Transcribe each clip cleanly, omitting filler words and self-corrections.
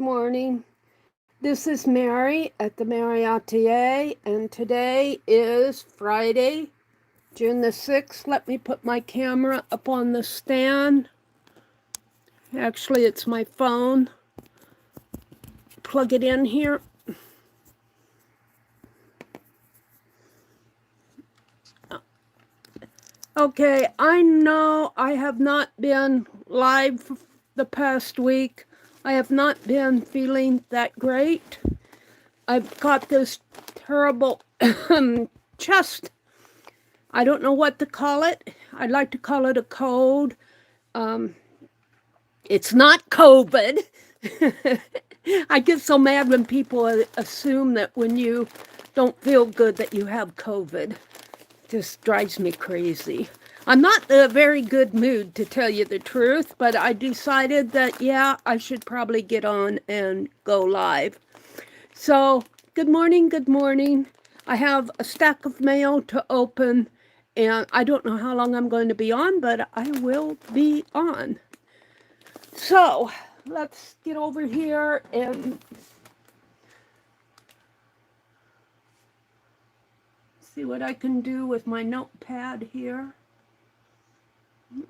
Morning. This is Meri at the Meri Atelier, and today is Friday, June the 6th. Let me put my camera up on the stand. Actually, it's my phone. Plug it in here. Okay, I know I have not been live the past week. I have not been feeling that great. I've got this terrible chest. I don't know what to call it. I'd like to call it a cold. It's not COVID. I get so mad when people assume that when you don't feel good that you have COVID. Just drives me crazy. I'm not in a very good mood, to tell you the truth, but I decided that, yeah, I should probably get on and go live. So, good morning, good morning. I have a stack of mail to open, and I don't know how long I'm going to be on, but I will be on. So, let's get over here and see what I can do with my notepad here.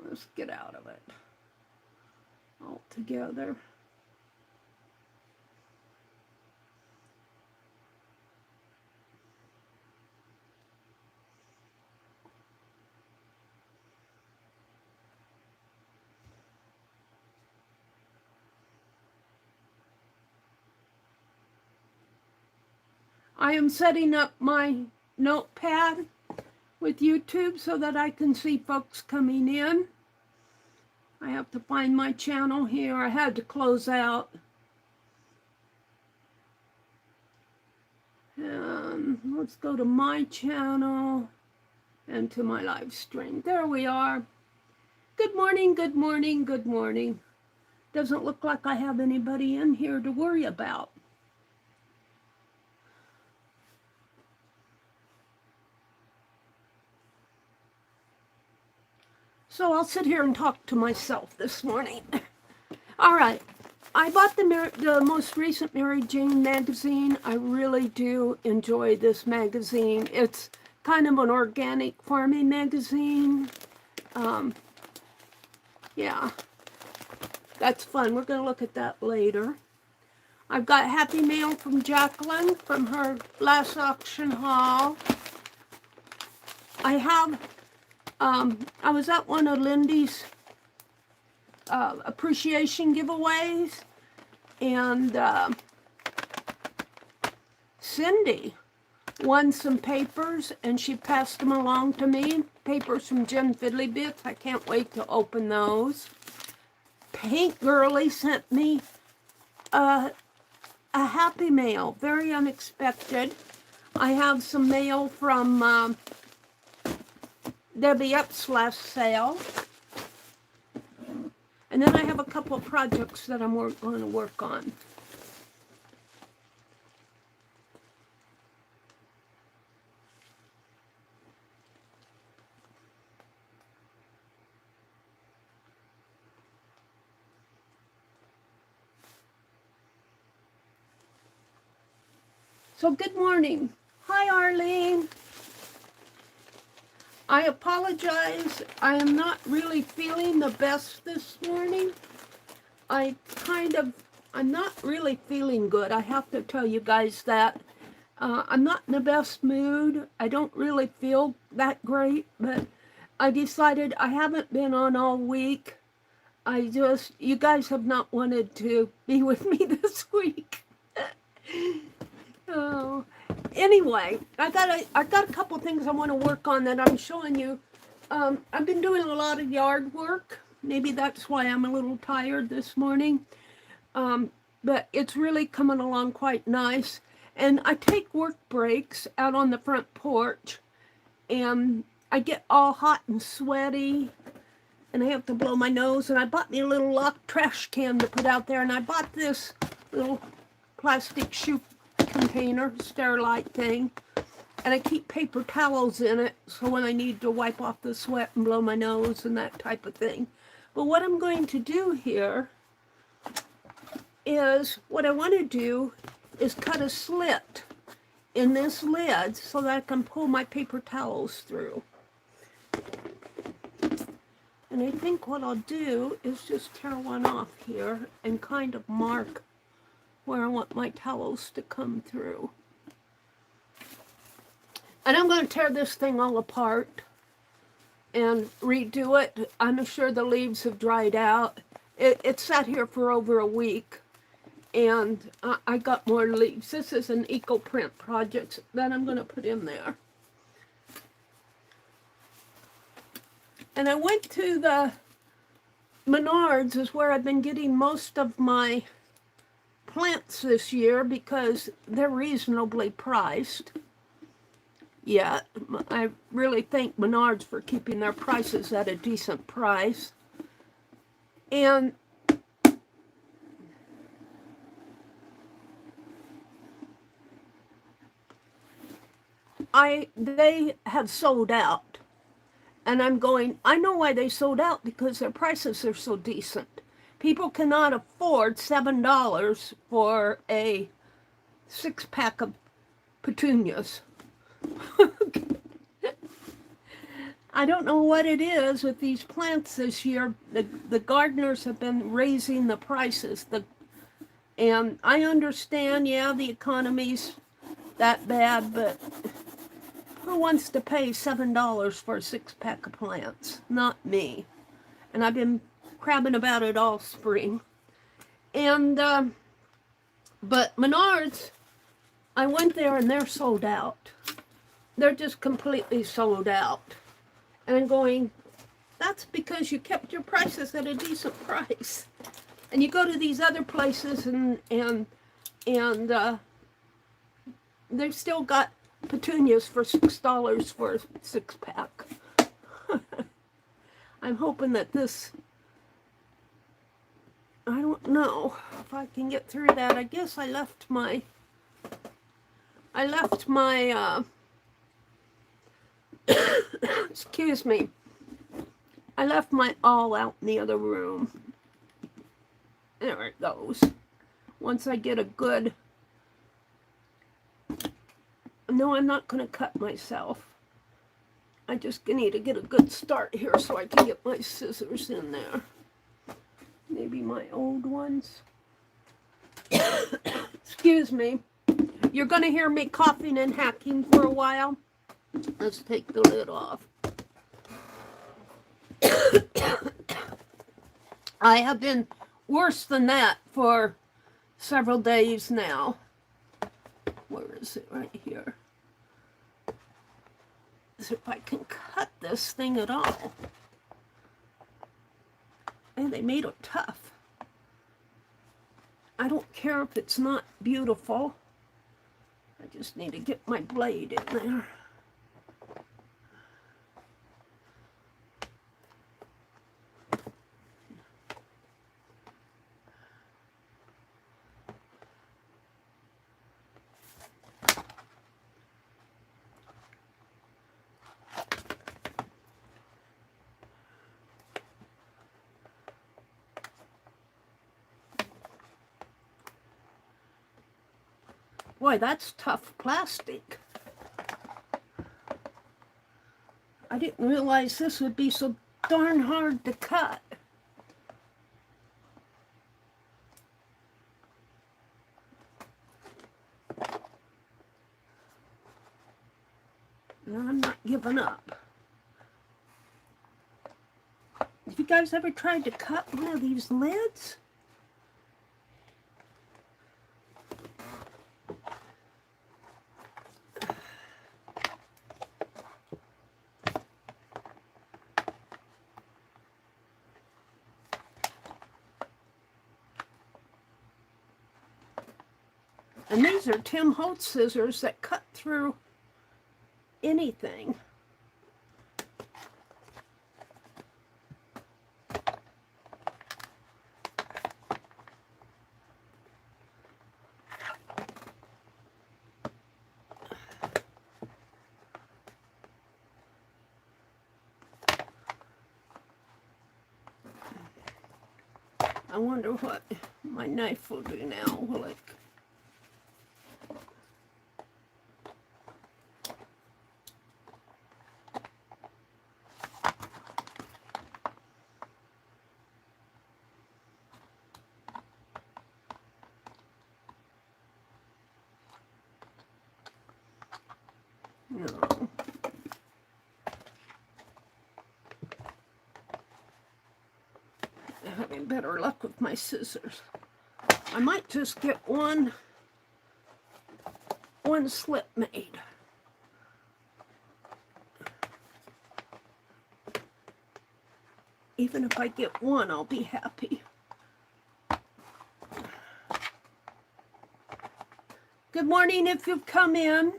Let's get out of it altogether. I am setting up my notepad with YouTube so that I can see folks coming in. I have to find my channel here. I had to close out. And let's go to my channel and to my live stream. There we are. Good morning, good morning, good morning. Doesn't look like I have anybody in here to worry about. So I'll sit here and talk to myself this morning. All right. I bought the most recent Mary Jane magazine. I really do enjoy this magazine. It's kind of an organic farming magazine. Yeah, that's fun. We're going to look at that later. I've got Happy Mail from Jacqueline from her last auction haul. I have, I was at one of Lindy's appreciation giveaways, and Cindy won some papers, and she passed them along to me. Papers from Jen Fiddly Bits. I can't wait to open those. Paint Girly sent me a Happy Mail, very unexpected. I have some mail from Debbie Epps' last sale. And then I have a couple of projects that I'm going to work on. So good morning. Hi, Arlene. I apologize. I am not really feeling the best this morning. I'm not really feeling good. I have to tell you guys that. I'm not in the best mood. I don't really feel that great, but I decided I haven't been on all week. You guys have not wanted to be with me this week. Oh, anyway, I got a couple things I want to work on that I'm showing you. I've been doing a lot of yard work. Maybe that's why I'm a little tired this morning. But it's really coming along quite nice. And I take work breaks out on the front porch, and I get all hot and sweaty, and I have to blow my nose. And I bought me a little locked trash can to put out there, and I bought this little plastic shoe container, Sterilite thing, and I keep paper towels in it so when I need to wipe off the sweat and blow my nose and that type of thing. But what I'm going to do here is what I want to do is cut a slit in this lid so that I can pull my paper towels through. And I think what I'll do is just tear one off here and kind of mark where I want my towels to come through. And I'm going to tear this thing all apart and redo it. I'm sure the leaves have dried out. It sat here for over a week, and I got more leaves. This is an eco print project that I'm going to put in there. And I went to the Menards, is where I've been getting most of my plants this year because they're reasonably priced. Yeah, I really thank Menards for keeping their prices at a decent price. And they have sold out. And I'm going, I know why they sold out, because their prices are so decent. People cannot afford $7 for a 6-pack of petunias. I don't know what it is with these plants this year. The gardeners have been raising the prices. And I understand, yeah, the economy's that bad, but who wants to pay $7 for a 6-pack of plants? Not me. And I've been crabbing about it all spring. And, but Menards, I went there and they're sold out. They're just completely sold out. And I'm going, that's because you kept your prices at a decent price. And you go to these other places and they've still got petunias for $6 for a 6-pack. I'm hoping that this, I don't know if I can get through that. I guess I left my excuse me, I left my awl out in the other room. There it goes. Once I get a good, no, I'm not going to cut myself. I just need to get a good start here so I can get my scissors in there. Maybe my old ones. Excuse me. You're going to hear me coughing and hacking for a while. Let's take the lid off. I have been worse than that for several days now. Where is it? Right here. So if I can cut this thing at all. And they made it tough. I don't care if it's not beautiful. I just need to get my blade in there. Boy, that's tough plastic. I didn't realize this would be so darn hard to cut. And I'm not giving up. Have you guys ever tried to cut one of these lids? And these are Tim Holtz scissors that cut through anything. I wonder what My knife will do now, will it? No. I'm having better luck with my scissors. I might just get one slip made. Even if I get one, I'll be happy. Good morning if you've come in.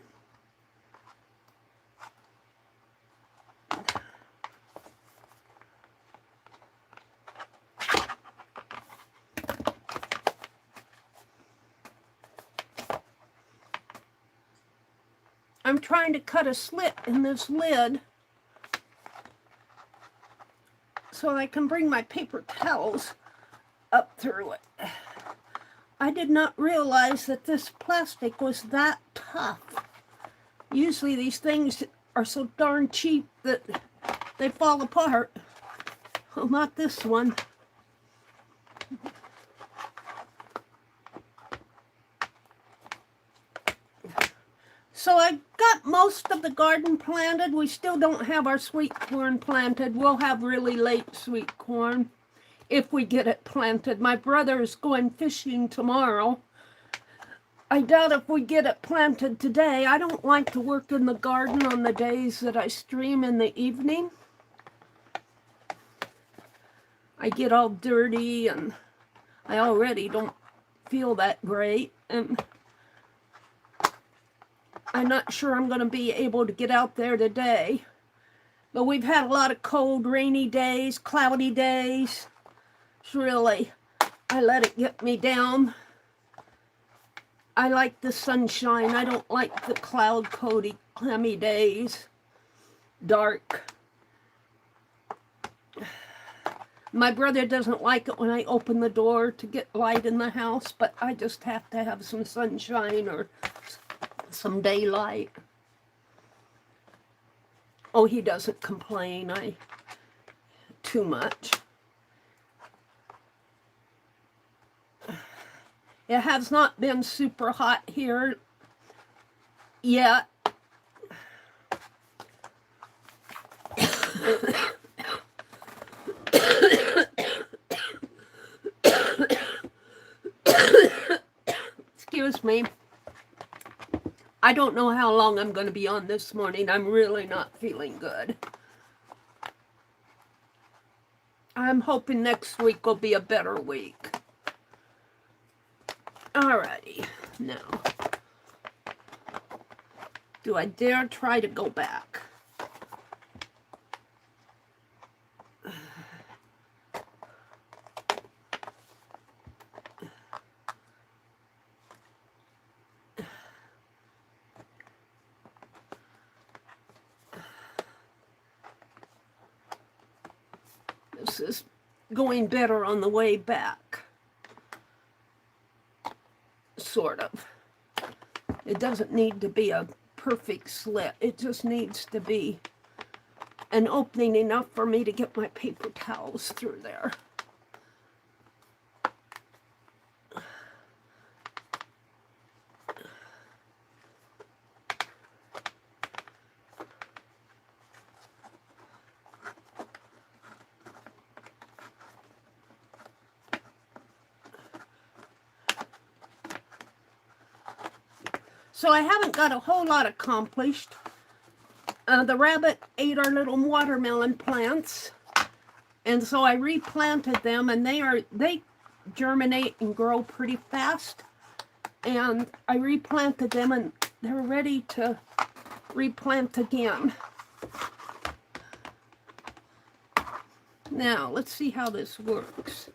I'm trying to cut a slit in this lid so I can bring my paper towels up through it. I did not realize that this plastic was that tough. Usually these things are so darn cheap that they fall apart. Well, not this one. So I got most of the garden planted. We still don't have our sweet corn planted. We'll have really late sweet corn if we get it planted. My brother is going fishing tomorrow. I doubt if we get it planted today. I don't like to work in the garden on the days that I stream in the evening. I get all dirty and I already don't feel that great. And I'm not sure I'm going to be able to get out there today. But we've had a lot of cold, rainy days, cloudy days. It's really, I let it get me down. I like the sunshine. I don't like the cloud-coated, clammy days. Dark. My brother doesn't like it when I open the door to get light in the house, but I just have to have some sunshine or some daylight. Oh, he doesn't complain too much. It has not been super hot here yet. Excuse me. I don't know how long I'm going to be on this morning. I'm really not feeling good. I'm hoping next week will be a better week. Alrighty, now, do I dare try to go back? This is going better on the way back. Sort of. It doesn't need to be a perfect slit. It just needs to be an opening enough for me to get my paper towels through there. So I haven't got a whole lot accomplished. The rabbit ate our little watermelon plants, and so I replanted them, and they germinate and grow pretty fast. And I replanted them, and they're ready to replant again. Now let's see how this works.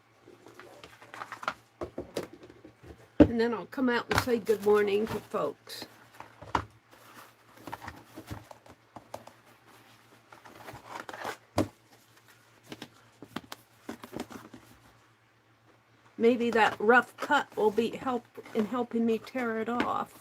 And then I'll come out and say good morning to folks. maybe that rough cut will be helping me tear it off.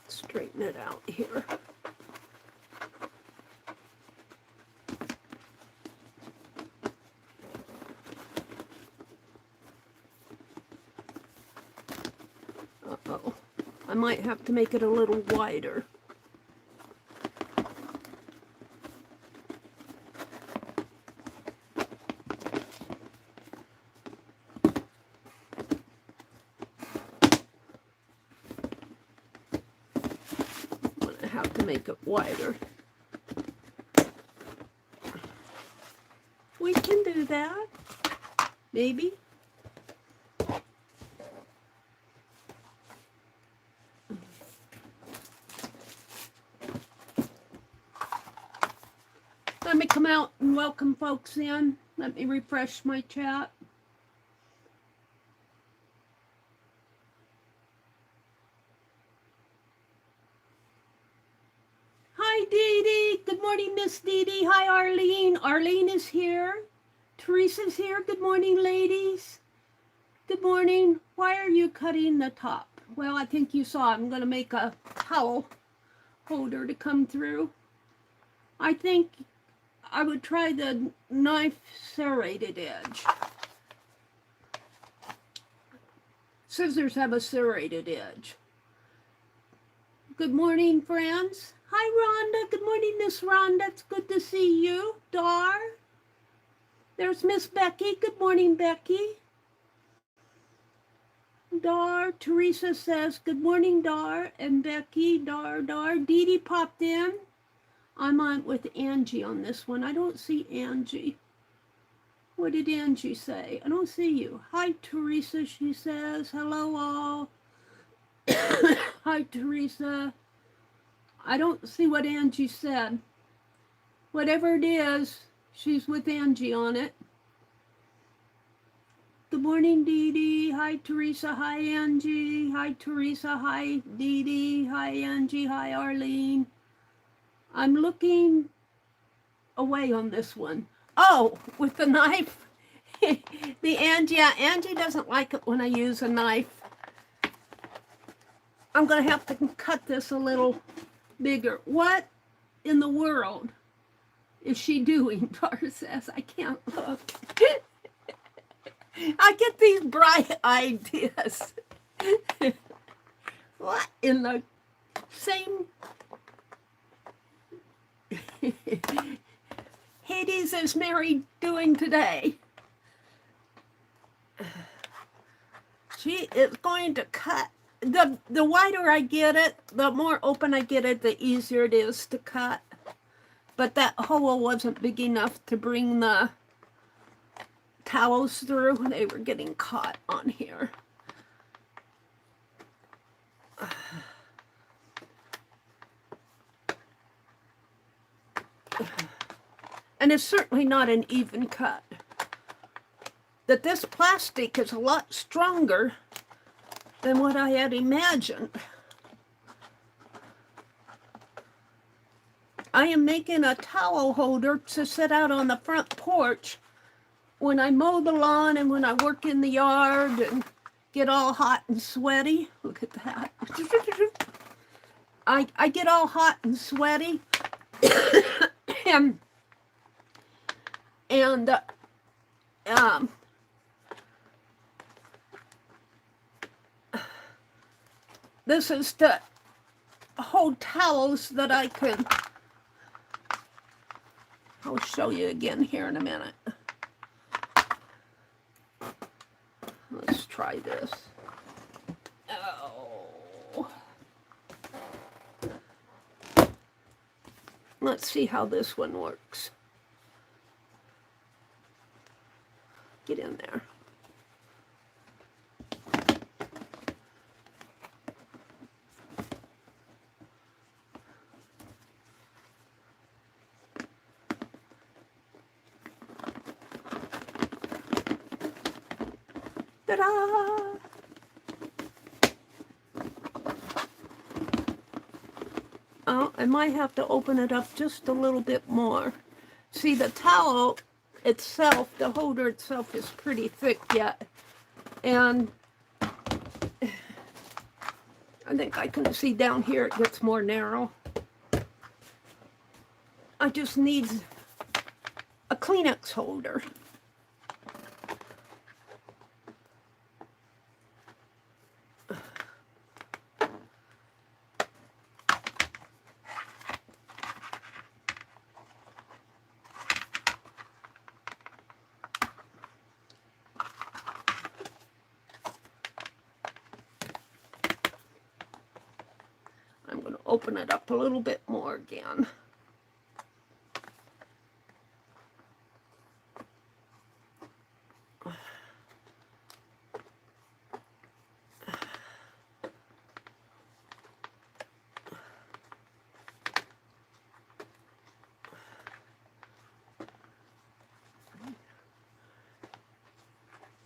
Straighten it out here. Uh-oh. I might have to make it a little wider. Make it wider. We can do that. Maybe. Let me come out and welcome folks in. Let me refresh my chat. Hi, Dee Dee. Good morning, Miss Dee Dee. Hi, Arlene. Arlene is here. Teresa's here. Good morning, ladies. Good morning. Why are you cutting the top? Well, I think you saw I'm going to make a towel holder to come through. I think I would try the knife serrated edge. Scissors have a serrated edge. Good morning, friends. Hi, Rhonda. Good morning, Miss Rhonda. It's good to see you. Dar. There's Miss Becky. Good morning, Becky. Dar. Teresa says, good morning, Dar. And Becky, Dar. Dee Dee popped in. I'm on with Angie on this one. I don't see Angie. What did Angie say? I don't see you. Hi, Teresa, she says. Hello, all. Hi, Teresa. I don't see what Angie said. Whatever it is, she's with Angie on it. Good morning, Dee Dee. Hi, Teresa. Hi, Angie. Hi, Teresa. Hi, Dee Dee. Hi, Angie. Hi, Arlene. I'm looking away on this one. Oh, with the knife. The Angie, yeah, Angie doesn't like it when I use a knife. I'm going to have to cut this a little bigger. What in the world is she doing? Tar says, I can't look. I get these bright ideas. What in the same... Hades is Meri doing today? She is going to cut. The wider I get it, the more open I get it, the easier it is to cut. But that hole wasn't big enough to bring the towels through. They were getting caught on here. And it's certainly not an even cut. That this plastic is a lot stronger than what I had imagined. I am making a towel holder to sit out on the front porch when I mow the lawn and when I work in the yard and get all hot and sweaty. Look at that. I get all hot and sweaty. This is to hold towels that I can... I'll show you again here in a minute. Let's try this. Oh. Let's see how this one works. Get in there. Ta-da! Oh, I might have to open it up just a little bit more. See, the towel itself, the holder itself is pretty thick yet. And I think I can see down here it gets more narrow. I just need a Kleenex holder. I'm going to open it up a little bit more again.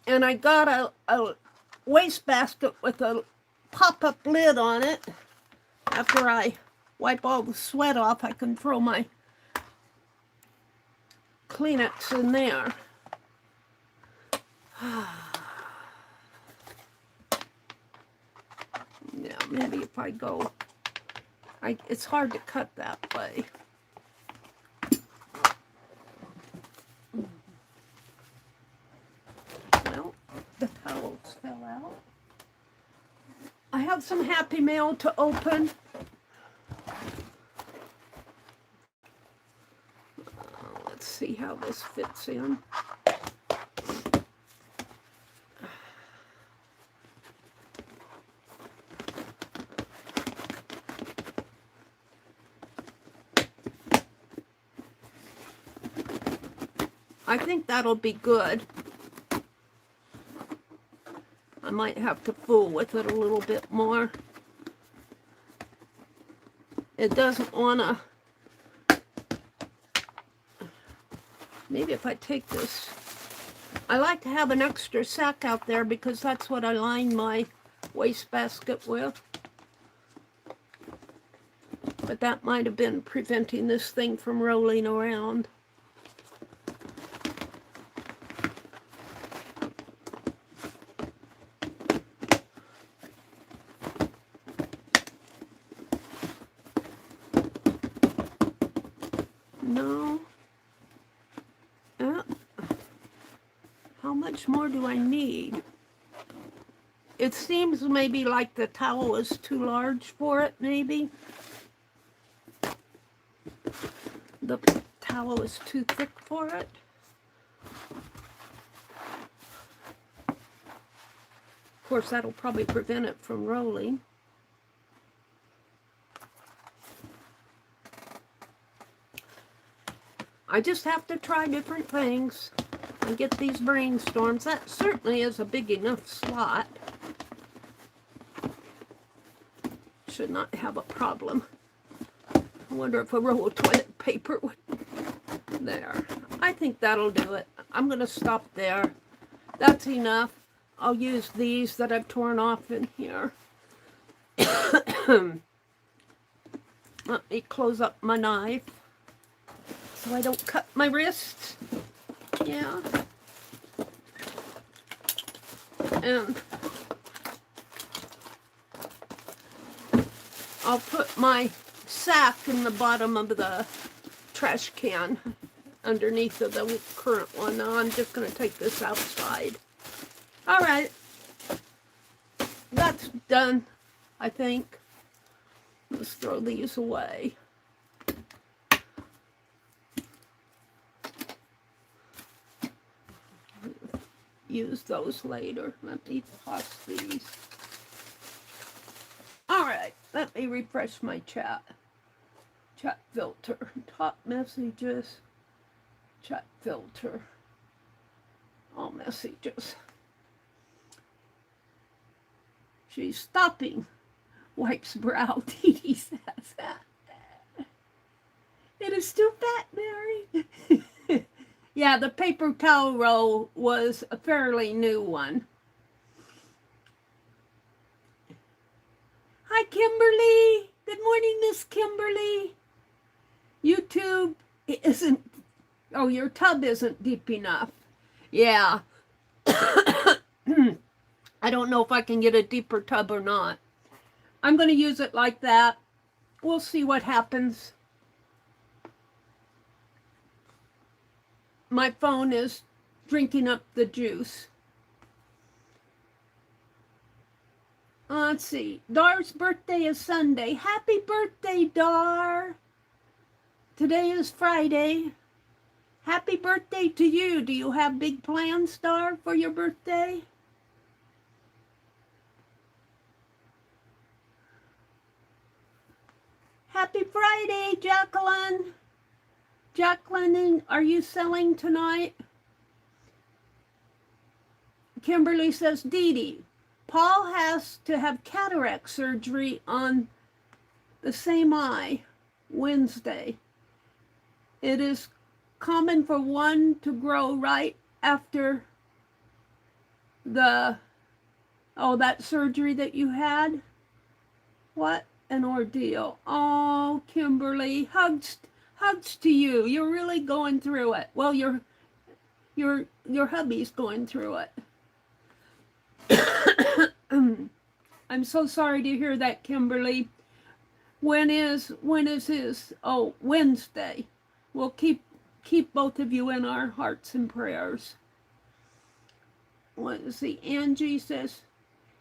And I got a wastebasket with a pop-up lid on it. After I wipe all the sweat off, I can throw my Kleenex in there. Yeah, maybe if I go, it's hard to cut that way. Well, the towels fell out. I have some Happy Mail to open. Let's see how this fits in. I think that'll be good. I might have to fool with it a little bit more. It doesn't want to... Maybe if I take this... I like to have an extra sack out there because that's what I line my wastebasket with. But that might have been preventing this thing from rolling around. No. How much more do I need? It seems maybe like the towel is too large for it, maybe. The towel is too thick for it. Of course, that'll probably prevent it from rolling. I just have to try different things and get these brainstorms. That certainly is a big enough slot. Should not have a problem. I wonder if a roll of toilet paper would... There. I think that'll do it. I'm going to stop there. That's enough. I'll use these that I've torn off in here. Let me close up my knife so I don't cut my wrist. Yeah. And I'll put my sack in the bottom of the trash can underneath of the current one. Now I'm just going to take this outside. All right. That's done, I think. Let's throw these away. Use those later. Let me toss these. All right, let me refresh my chat. Chat filter, top messages, chat filter, all messages. She's stopping. Wipes brow. Dee says that. It is too fat, Mary. Yeah, the paper towel roll was a fairly new one. Hi, Kimberly. Good morning, Miss Kimberly. YouTube isn't, oh, your tub isn't deep enough. Yeah. I don't know if I can get a deeper tub or not. I'm going to use it like that. We'll see what happens. My phone is drinking up the juice. Let's see. Dar's birthday is Sunday. Happy birthday, Dar. Today is Friday. Happy birthday to you. Do you have big plans, Dar, for your birthday? Happy Friday, Jacqueline. Jacqueline, are you selling tonight? Kimberly says, Dee Dee, Paul has to have cataract surgery on the same eye Wednesday. It is common for one to grow right after the, oh, that surgery that you had? What an ordeal. Oh, Kimberly, hugs to you. You're really going through it. Well, your hubby's going through it. I'm so sorry to hear that, Kimberly. When is his? Oh, Wednesday. We'll keep both of you in our hearts and prayers. Let's see. Angie says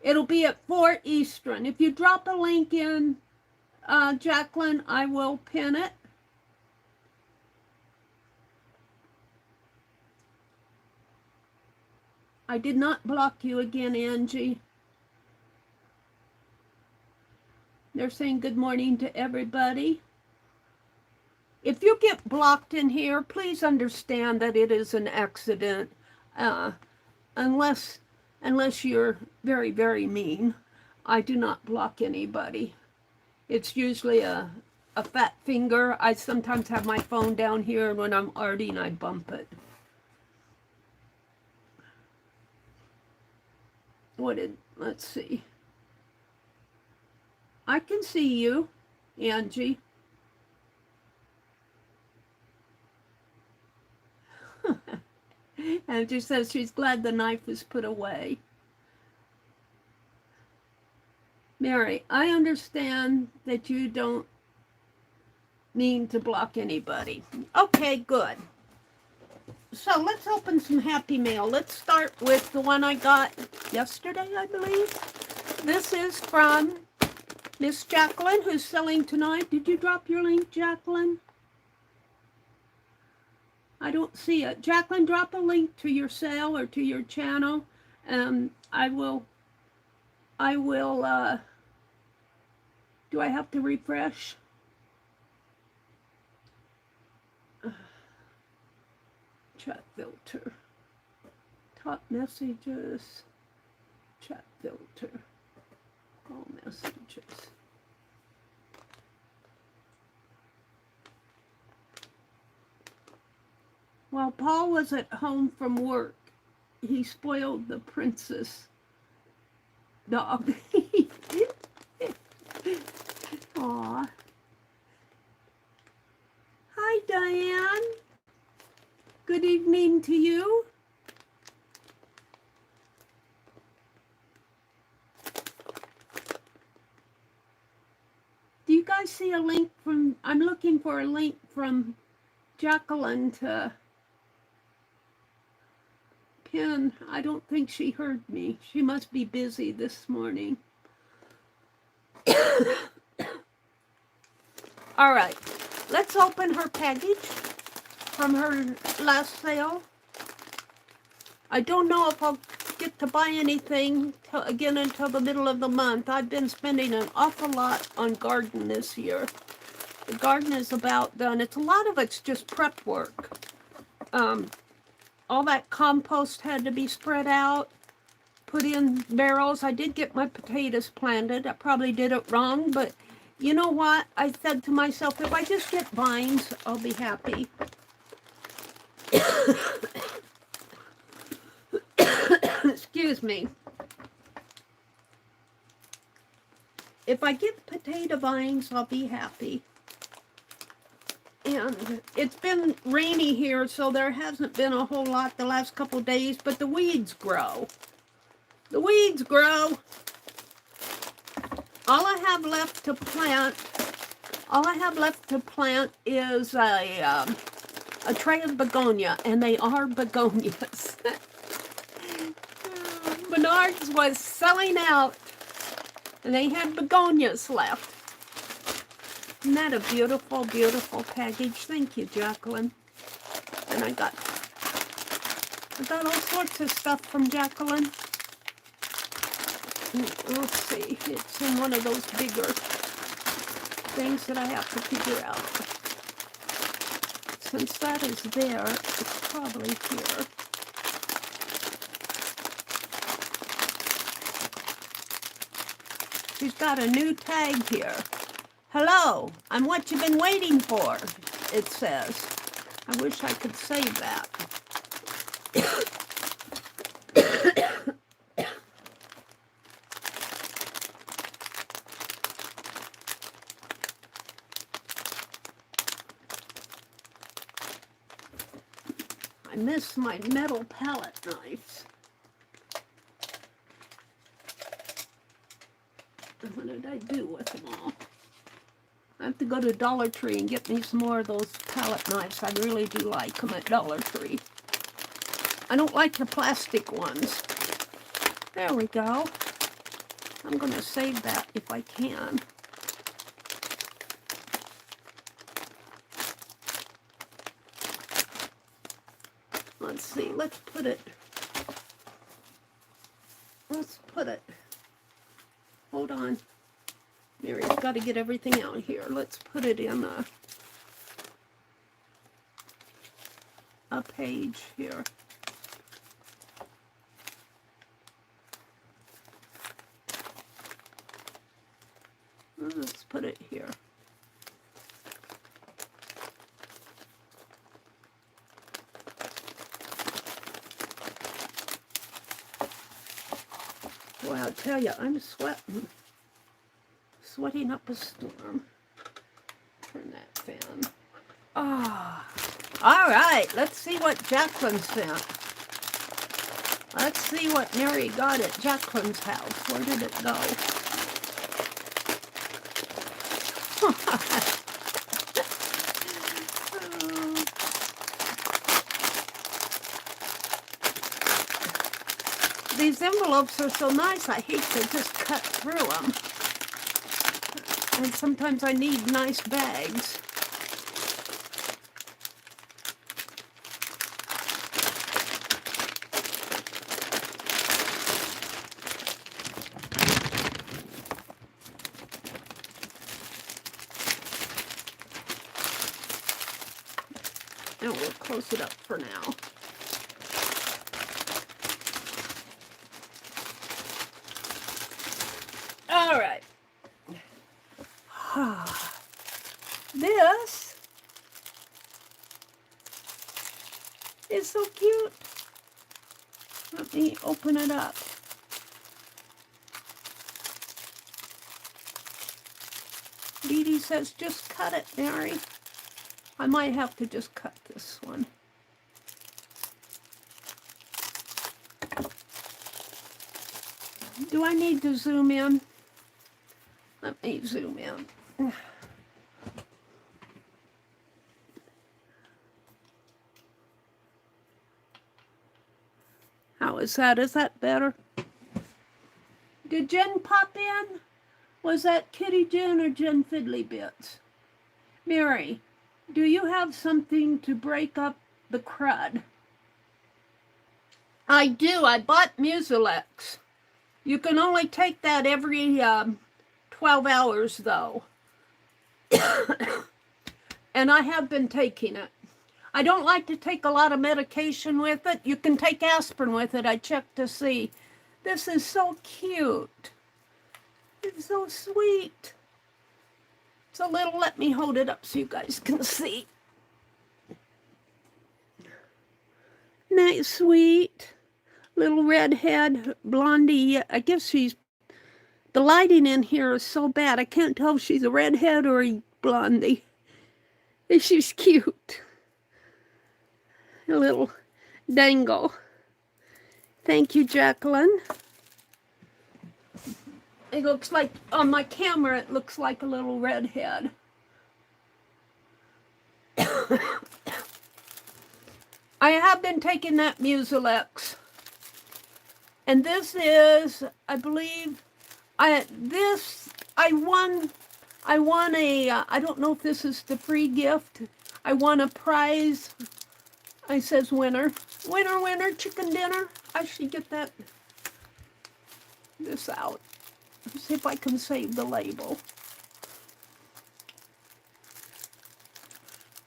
it'll be at 4 Eastern. If you drop a link in, Jacqueline, I will pin it. I did not block you again, Angie. They're saying good morning to everybody. If you get blocked in here, please understand that it is an accident. Unless you're very, very mean, I do not block anybody. It's usually a fat finger. I sometimes have my phone down here, and when I'm arting, I bump it. Let's see. I can see you, Angie. Angie says she's glad the knife was put away. Mary, I understand that you don't mean to block anybody. Okay, good. So let's open some Happy Mail. Let's start with the one I got yesterday, I believe. This is from Miss Jacqueline, who's selling tonight. Did you drop your link, Jacqueline? I don't see it. Jacqueline, drop a link to your sale or to your channel. I will, do I have to refresh? Chat filter. Top messages. Chat filter. All messages. While Paul was at home from work, he spoiled the princess dog. Aw. Hi, Diane. Good evening to you. Do you guys see a link from, I'm looking for a link from Jacqueline to pin. I don't think she heard me. She must be busy this morning. All right, let's open her package from her last sale. I don't know if I'll get to buy anything again until the middle of the month. I've been spending an awful lot on garden this year. The garden is about done. A lot of it's just prep work. All that compost had to be spread out, put in barrels. I did get my potatoes planted. I probably did it wrong, but you know what? I said to myself, if I just get vines, I'll be happy. Excuse me. if I get potato vines, I'll be happy. And it's been rainy here, so there hasn't been a whole lot the last couple of days, but the weeds grow. The weeds grow. All I have left to plant is a tray of begonia, and they are begonias. Menards was selling out, and they had begonias left. Isn't that a beautiful, beautiful package? Thank you, Jacqueline. And I got all sorts of stuff from Jacqueline. Let's see, it's in one of those bigger things that I have to figure out. Since that is there, it's probably here. She's got a new tag here. Hello, I'm what you've been waiting for, it says. I wish I could save that. I miss my metal palette knives. What did I do with them all? I have to go to Dollar Tree and get me some more of those palette knives. I really do like them at Dollar Tree. I don't like the plastic ones. There we go. I'm going to save that if I can. Let's see, let's put it, hold on. Mary's got to get everything out here. Let's put it in a page here. Let's put it here. Boy, I'll tell you, I'm sweating up a storm. Turn that fan. Ah, all right. Let's see what Jacqueline sent. Let's see what Meri got at Jacqueline's house. Where did it go? These envelopes are so nice, I hate to just cut through them. And sometimes I need nice bags. And we'll close it up for now. All right. This is so cute. Let me open it up. Dee Dee says, just cut it, Meri. I might have to just cut this one. Do I need to zoom in? Let me zoom in. How is that? Is that better? Did Jen pop in? Was that Kitty Jen or Jen Fiddly Bits? Meri, do you have something to break up the crud? I do. I bought Mucilex. You can only take that every 12 hours, though. And I have been taking it. I don't like to take a lot of medication with it. You can take aspirin with it. I checked to see. This is so cute. It's so sweet. It's a little, let me hold it up so you guys can see. Isn't that sweet? Little redhead blondie. I guess she's The lighting in here is so bad. I can't tell if she's a redhead or a blondie. And she's cute. A little dangle. Thank you, Jacqueline. It looks like, on my camera, it looks like a little redhead. I have been taking that Mucilex. And this is, I believe, I won a, I don't know if this is the free gift. I won a prize. I says winner. Winner, winner, chicken dinner. I should get this out. Let's see if I can save the label.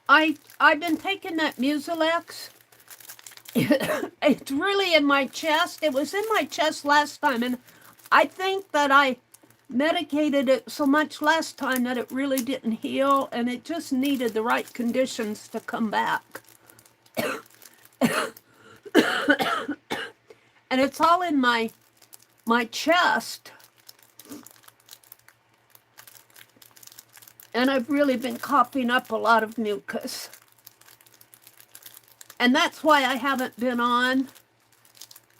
I've been taking that Mucilex. It's really in my chest. It was in my chest last time, and I think that I medicated it so much last time that it really didn't heal, and it just needed the right conditions to come back. And it's all in my chest. And I've really been coughing up a lot of mucus. And that's why I haven't been on.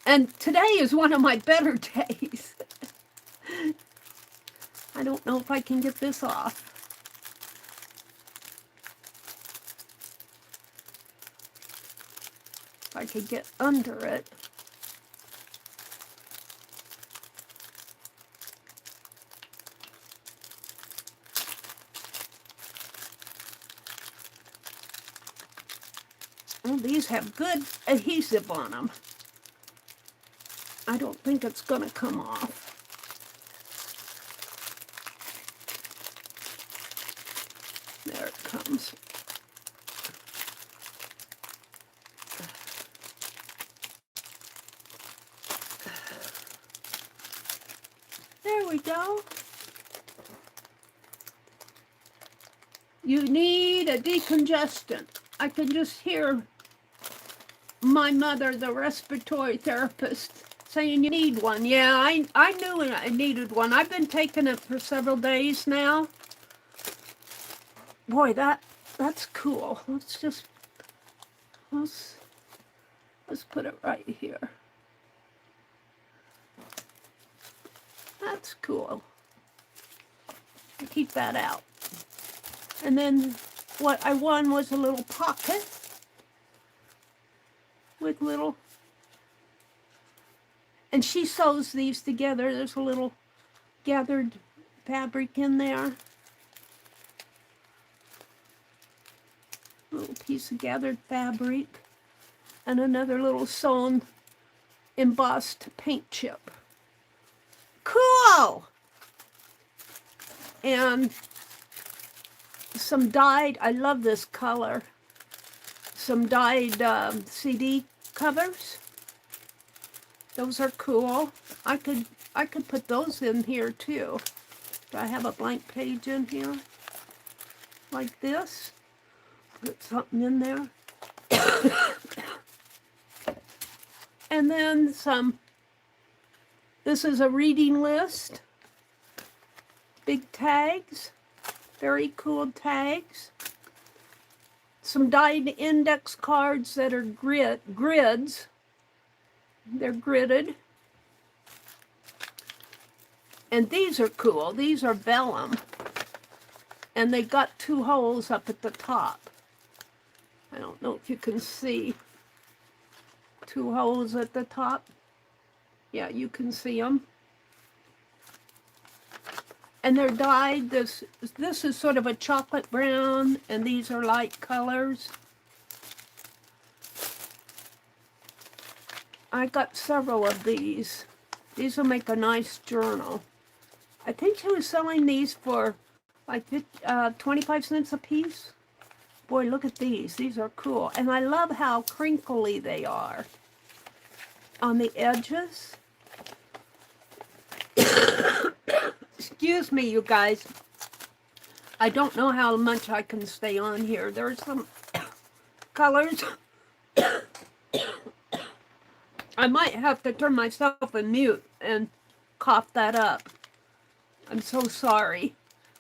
And today is one of my better days. I don't know if I can get this off. If I could get under it. Oh, these have good adhesive on them. I don't think it's going to come off. There it comes. There we go. You need a decongestant. I can just hear my mother, the respiratory therapist, saying you need one. Yeah, I knew I needed one. I've been taking it for several days now. Boy, that's cool. Let's put it right here. That's cool. Keep that out. And then what I won was a little pocket with little, and she sews these together. There's a little gathered fabric in there. A little piece of gathered fabric and another little sewn embossed paint chip. Cool! And some dyed, I love this color, some dyed CD covers. Those are cool. I could put those in here too. Do I have a blank page in here? Like this? Put something in there. And then some, this is a reading list. Big tags. Very cool tags. Some dyed index cards that are grids. They're gridded. And these are cool. These are vellum. And they got 2 holes up at the top. I don't know if you can see. 2 holes at the top. Yeah, you can see them. And they're dyed, this is sort of a chocolate brown, and these are light colors. I got several of these. These will make a nice journal. I think she was selling these for like 25 cents a piece. Boy, look at these. These are cool. And I love how crinkly they are on the edges. Excuse me, you guys. I don't know how much I can stay on here. There's some colors. I might have to turn myself on mute and cough that up. I'm so sorry.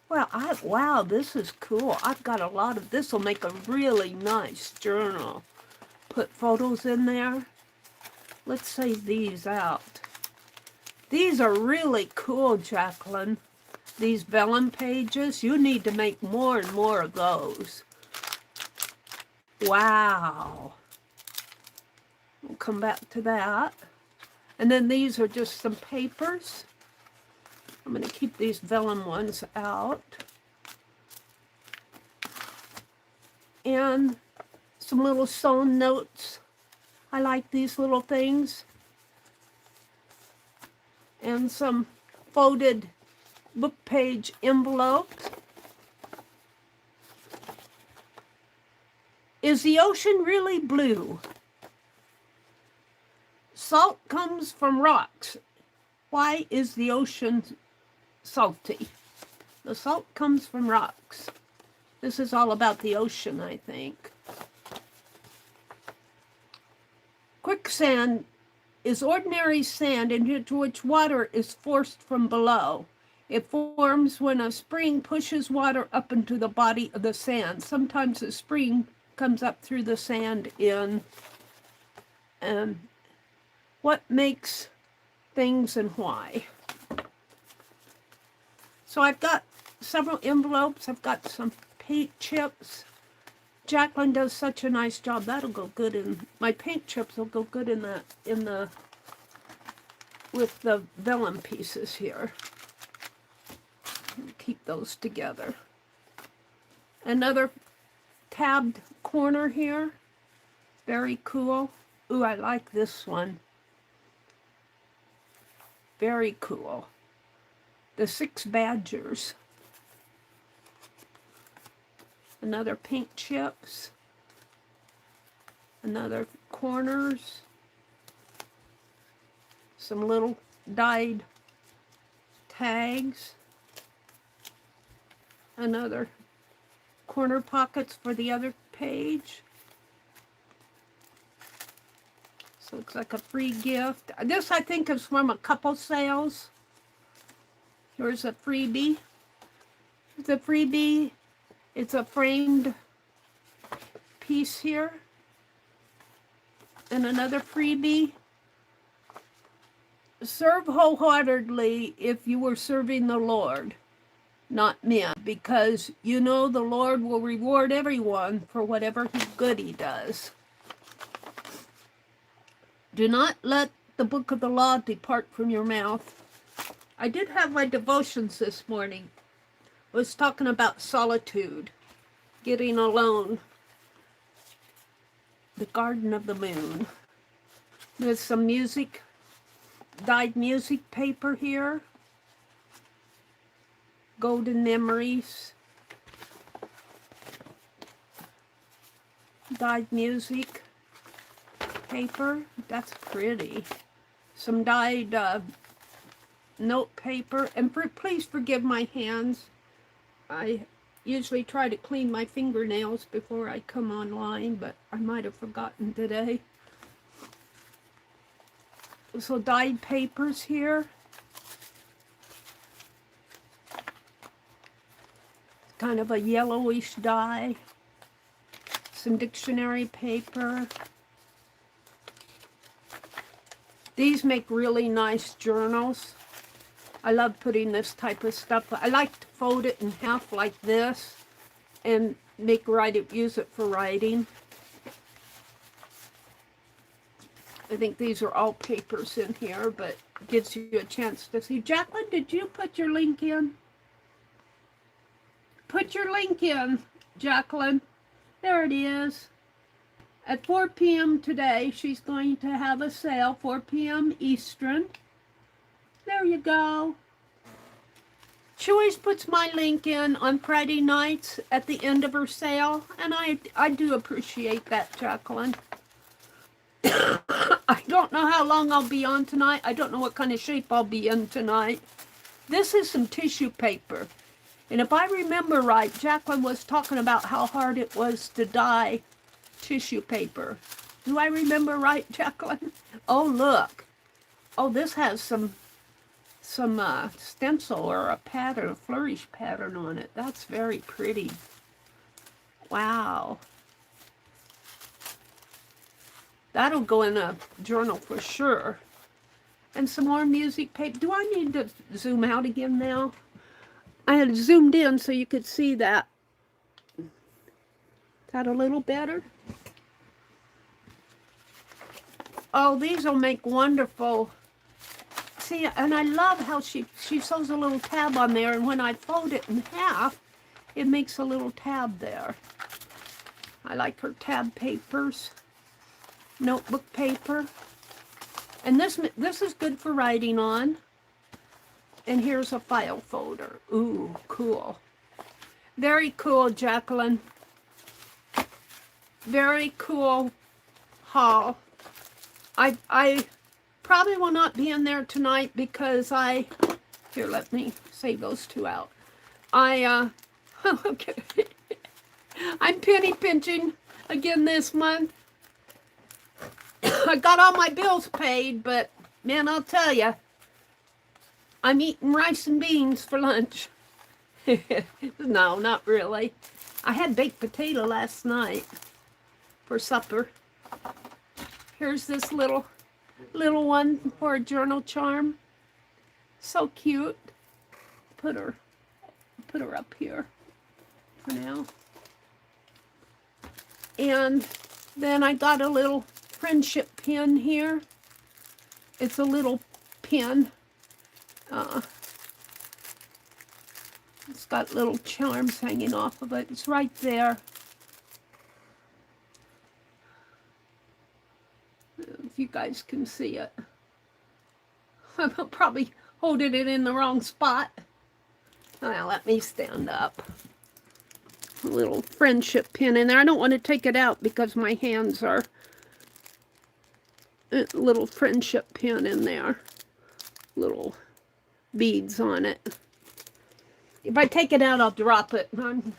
Well, wow, this is cool. I've got a lot of, this will make a really nice journal. Put photos in there. Let's save these out. These are really cool, Jacqueline. These vellum pages, you need to make more and more of those. Wow. We'll come back to that. And then these are just some papers. I'm going to keep these vellum ones out. And some little sewn notes. I like these little things. And some folded book page envelopes. Is the ocean really blue? Salt comes from rocks. Why is the ocean salty? The salt comes from rocks. This is all about the ocean, I think. Quicksand is ordinary sand into which water is forced from below. It forms when a spring pushes water up into the body of the sand. Sometimes the spring comes up through the sand in. And what makes things and why? So I've got several envelopes. I've got some paint chips. Jacqueline does such a nice job. That'll go good in, my paint chips will go good in the with the vellum pieces here. Keep those together. Another tabbed corner here. Very cool. Ooh, I like this one. Very cool. The 6 Badgers. Another paint chips. Another corners. Some little dyed tags. Another corner pockets for the other page. So it looks like a free gift. This I think is from a couple sales. Here's a freebie. The freebie, it's a framed piece here. And another freebie. Serve wholeheartedly if you were serving the Lord, not men, because you know the Lord will reward everyone for whatever good he does. Do not let the book of the law depart from your mouth. I did have my devotions this morning. I was talking about solitude, getting alone. The Garden of the Moon. There's some music, dyed music paper here. Golden Memories. Dyed music paper. That's pretty. Some dyed note paper. And please forgive my hands. I usually try to clean my fingernails before I come online, but I might have forgotten today. So dyed papers here. Kind of a yellowish dye. Some dictionary paper. These make really nice journals. I love putting this type of stuff. I like to fold it in half like this and use it for writing. I think these are all papers in here, but it gives you a chance to see. Jacqueline, did you put your link in? Put your link in, Jacqueline. There it is. At 4 p.m. today, she's going to have a sale, 4 p.m. Eastern. There you go. She always puts my link in on Friday nights at the end of her sale, and I do appreciate that, Jacqueline. I don't know how long I'll be on tonight. I don't know what kind of shape I'll be in tonight. This is some tissue paper. And if I remember right, Jacqueline was talking about how hard it was to dye tissue paper. Do I remember right, Jacqueline? Oh, look. Oh, this has some some stencil or a pattern, a flourish pattern on it. That's very pretty. Wow. That'll go in a journal for sure. And some more music paper. Do I need to zoom out again now? I had zoomed in so you could see that. Is that a little better? Oh, these will make wonderful. See, and I love how she sews a little tab on there, and when I fold it in half, it makes a little tab there. I like her tab papers, notebook paper. And this is good for writing on. And here's a file folder. Ooh, cool. Very cool, Jacqueline. Very cool haul. I probably will not be in there tonight because here, let me save those two out. Okay. I'm penny pinching again this month. I got all my bills paid, but man, I'll tell you, I'm eating rice and beans for lunch. No, not really. I had baked potato last night for supper. Here's this little one for a journal charm. So cute. Put her up here for now. And then I got a little friendship pin here. It's a little pin. It's got little charms hanging off of it. It's right there. If you guys can see it. I'm probably holding it in the wrong spot. Now let me stand up. A little friendship pin in there. I don't want to take it out because my hands are a little friendship pin in there. Little beads on it. If I take it out, I'll drop it. I'm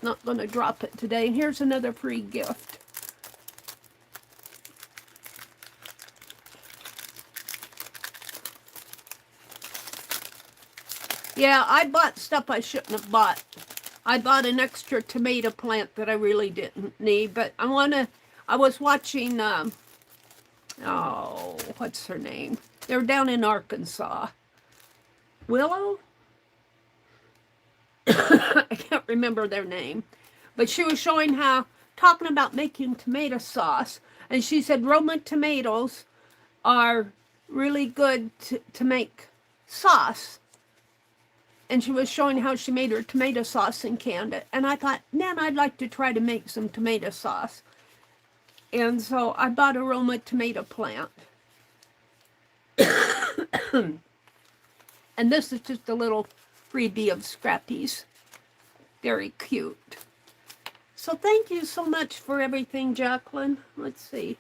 not going to drop it today. And here's another free gift. Yeah, I bought stuff I shouldn't have bought. I bought an extra tomato plant that I really didn't need, but I was watching, oh, what's her name? They're down in Arkansas. Willow? I can't remember their name. But she was showing talking about making tomato sauce. And she said Roma tomatoes are really good to make sauce. And she was showing how she made her tomato sauce and canned it. And I thought, man, I'd like to try to make some tomato sauce. And so I bought a Roma tomato plant. And this is just a little freebie of Scrappy's. Very cute. So thank you so much for everything, Jacqueline. Let's see.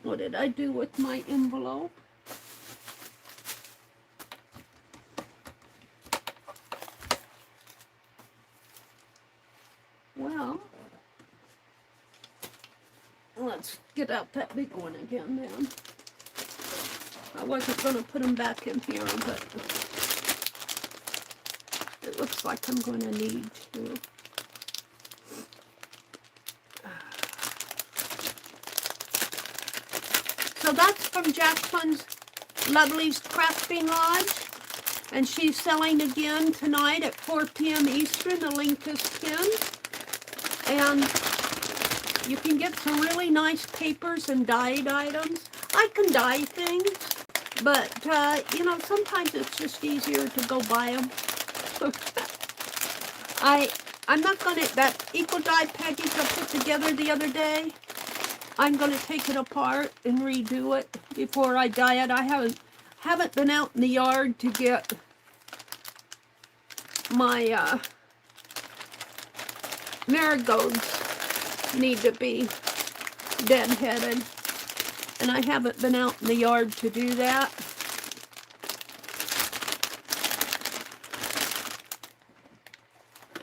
What did I do with my envelope? Well, let's get out that big one again then. I wasn't going to put them back in here, but it looks like I'm going to need to. So that's from Jacqueline's Lovely's Crafting Lodge. And she's selling again tonight at 4 p.m. Eastern. The link is pinned. And you can get some really nice papers and dyed items. I can dye things, but, you know, sometimes it's just easier to go buy them. I'm not going to, that equal dye package I put together the other day, I'm going to take it apart and redo it before I dye it. I haven't been out in the yard to get my, marigolds need to be deadheaded, and I haven't been out in the yard to do that.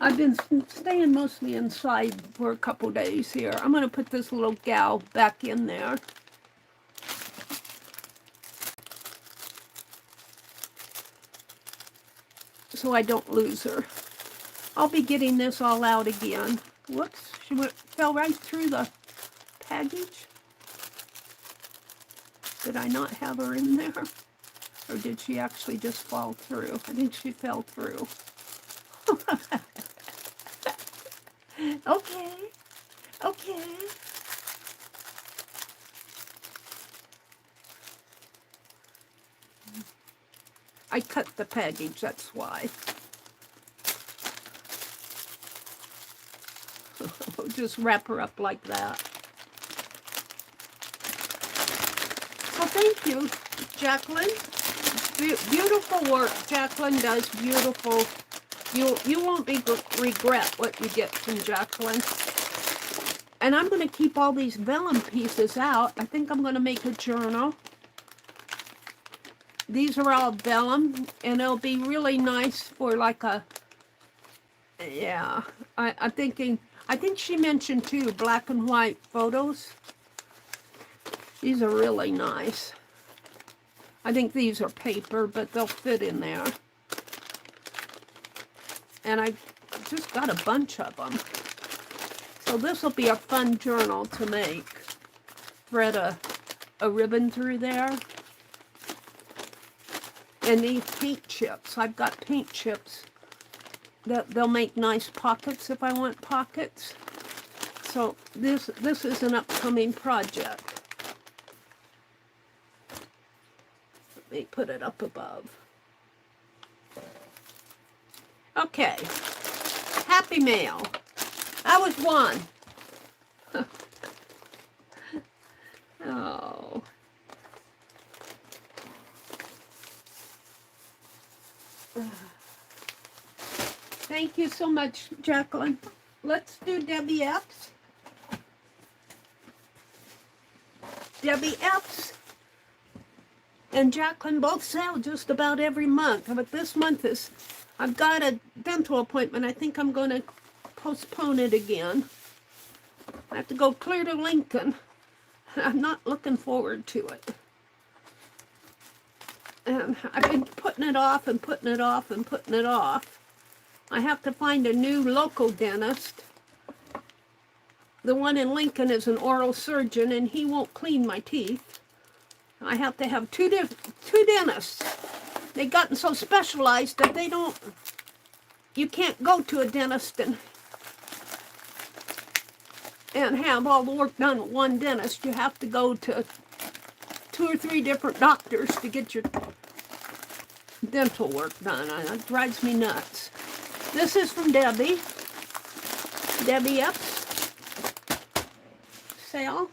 I've been staying mostly inside for a couple days here. I'm going to put this little gal back in there. so I don't lose her. I'll be getting this all out again. Whoops, she fell right through the package. Did I not have her in there? Or did she actually just fall through? I think she fell through. Okay, okay. I cut the package, that's why. Just wrap her up like that. So thank you, Jacqueline. Beautiful work. Jacqueline does beautiful. You won't regret what you get from Jacqueline. And I'm going to keep all these vellum pieces out. I think I'm going to make a journal. These are all vellum, and it'll be really nice for like a, yeah, I'm thinking, I think she mentioned too, black and white photos. These are really nice. I think these are paper, but they'll fit in there. And I just got a bunch of them. So this will be a fun journal to make. Thread a ribbon through there. And these paint chips. I've got paint chips. They'll make nice pockets if I want pockets. So this is an upcoming project. Let me put it up above. Okay. Happy Mail. That was one. Oh. Thank you so much, Jacqueline. Let's do Debbie F's. Debbie F's and Jacqueline both sell just about every month. But this month is, I've got a dental appointment. I think I'm going to postpone it again. I have to go clear to Lincoln. I'm not looking forward to it. And I've been putting it off and putting it off and putting it off. I have to find a new local dentist. The one in Lincoln is an oral surgeon, and he won't clean my teeth. I have to have two dentists. They've gotten so specialized that they don't, you can't go to a dentist and have all the work done with one dentist. You have to go to 2 or 3 different doctors to get your dental work done. It drives me nuts. This is from Debbie. Debbie F's sale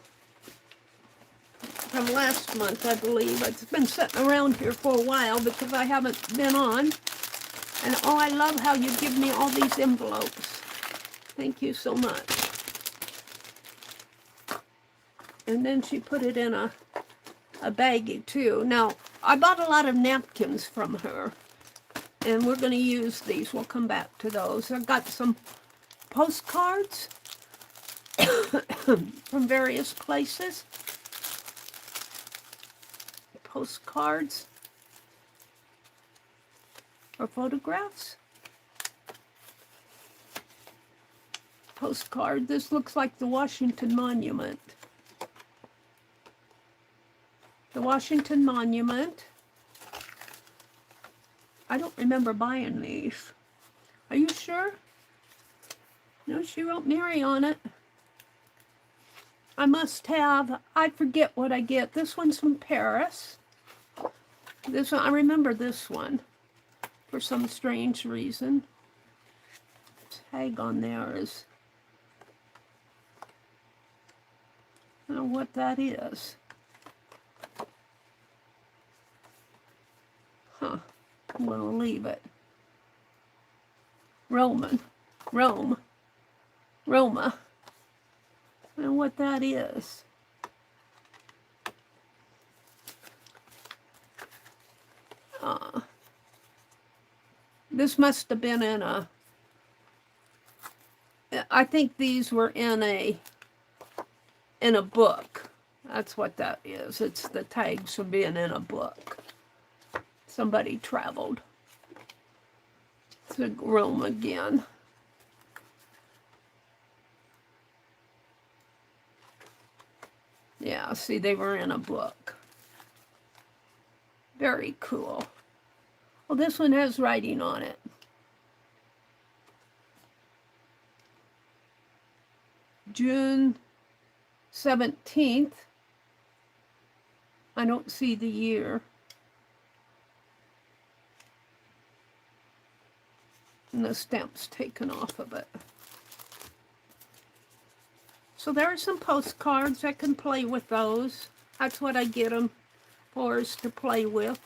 from last month, I believe. It's been sitting around here for a while because I haven't been on. And oh, I love how you give me all these envelopes. Thank you so much. And then she put it in a baggie too. Now, I bought a lot of napkins from her. And we're going to use these. We'll come back to those. I've got some postcards from various places. Postcards or photographs. Postcard. This looks like the Washington Monument. The Washington Monument. I don't remember buying these. Are you sure? No, she wrote Meri on it. I must have. I forget what I get. This one's from Paris. This one, I remember this one for some strange reason. Tag on there is, I don't know what that is. Huh. I'm going to leave it. Roma. I don't know what that is. This must have been in a, I think these were in a book. That's what that is. It's the tags for being in a book. Somebody traveled. the room again. Yeah, see, they were in a book. Very cool. Well, this one has writing on it. June 17th. I don't see the year. And the stamp's taken off of it. So there are some postcards. I can play with those. That's what I get them for, is to play with.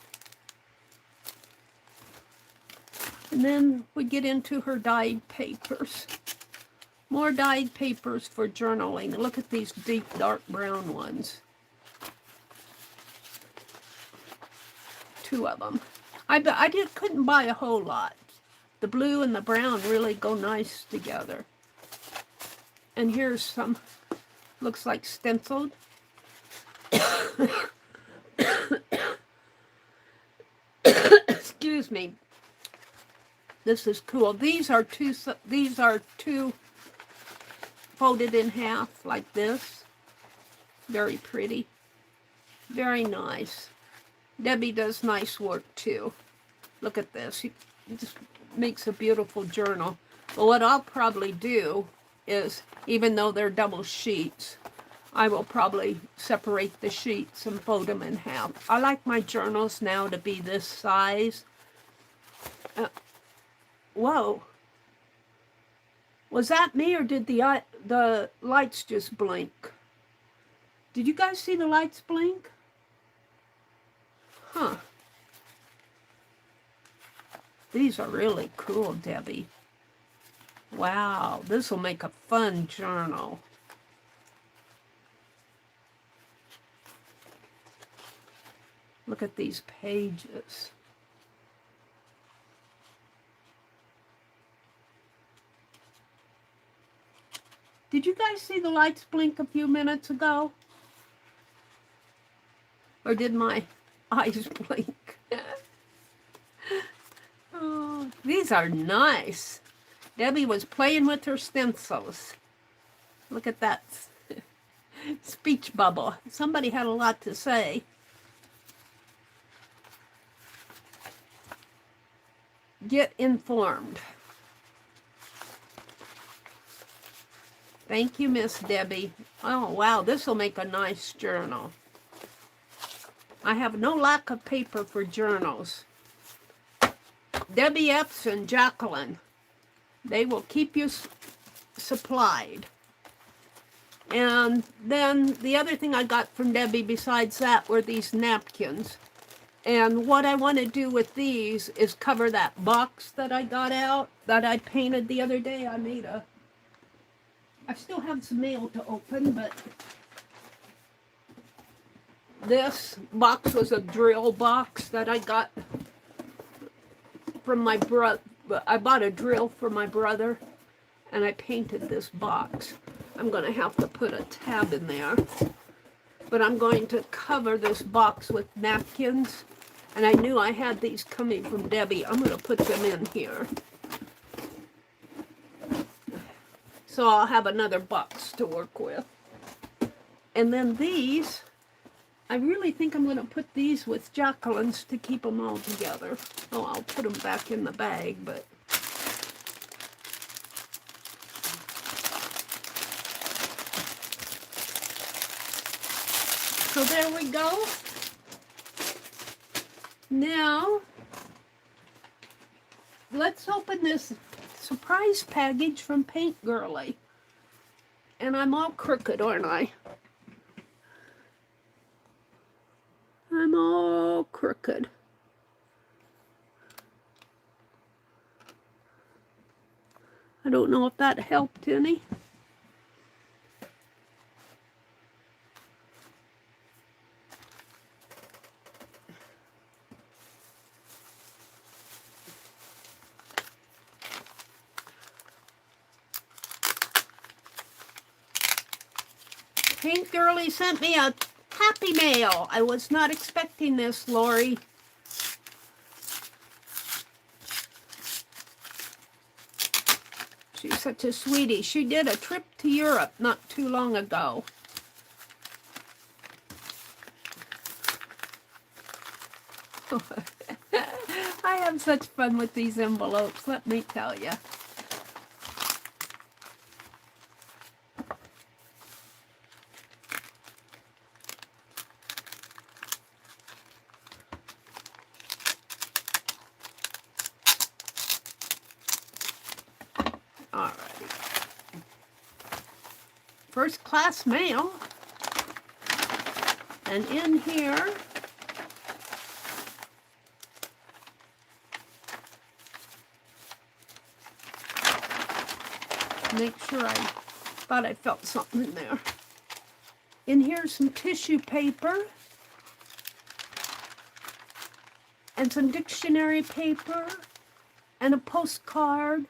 And then we get into her dyed papers. More dyed papers for journaling. Look at these deep dark brown ones. 2 of them. I couldn't buy a whole lot. The blue and the brown really go nice together. And here's some, looks like stenciled. Excuse me. This is cool. These are two folded in half like this. Very pretty. Very nice. Debbie does nice work too. Look at this. She just makes a beautiful journal. But what I'll probably do is, even though they're double sheets, I will probably separate the sheets and fold them in half. I like my journals now to be this size. Whoa. Was that me, or did the lights just blink? Did you guys see the lights blink? Huh. These are really cool, Debbie. Wow, this will make a fun journal. Look at these pages. Did you guys see the lights blink a few minutes ago? Or did my eyes blink? Oh, these are nice. Debbie was playing with her stencils. Look at that speech bubble. Somebody had a lot to say. Get informed. Thank you, Miss Debbie. Oh, wow, this will make a nice journal. I have no lack of paper for journals. Debbie Epps and Jacqueline, they will keep you supplied. And then the other thing I got from Debbie besides that were these napkins. And what I want to do with these is cover that box that I got out, that I painted the other day. I still have some mail to open, but this box was a drill box that I got from my brother. I bought a drill for my brother, and I painted this box. I'm going to have to put a tab in there, but I'm going to cover this box with napkins, and I knew I had these coming from Debbie. I'm going to put them in here. So I'll have another box to work with. And then these, I really think I'm going to put these with Jacqueline's to keep them all together. Oh, I'll put them back in the bag, but... So there we go. Now, let's open this surprise package from Paint Girly. And I'm all crooked, aren't I? I'm all crooked. I don't know if that helped any. Paint Girly sent me a happy mail. I was not expecting this, Lori. She's such a sweetie. She did a trip to Europe not too long ago. I have such fun with these envelopes, let me tell you. Alrighty. First class mail. And in here, make sure I thought I felt something in there. In here's some tissue paper and some dictionary paper and a postcard.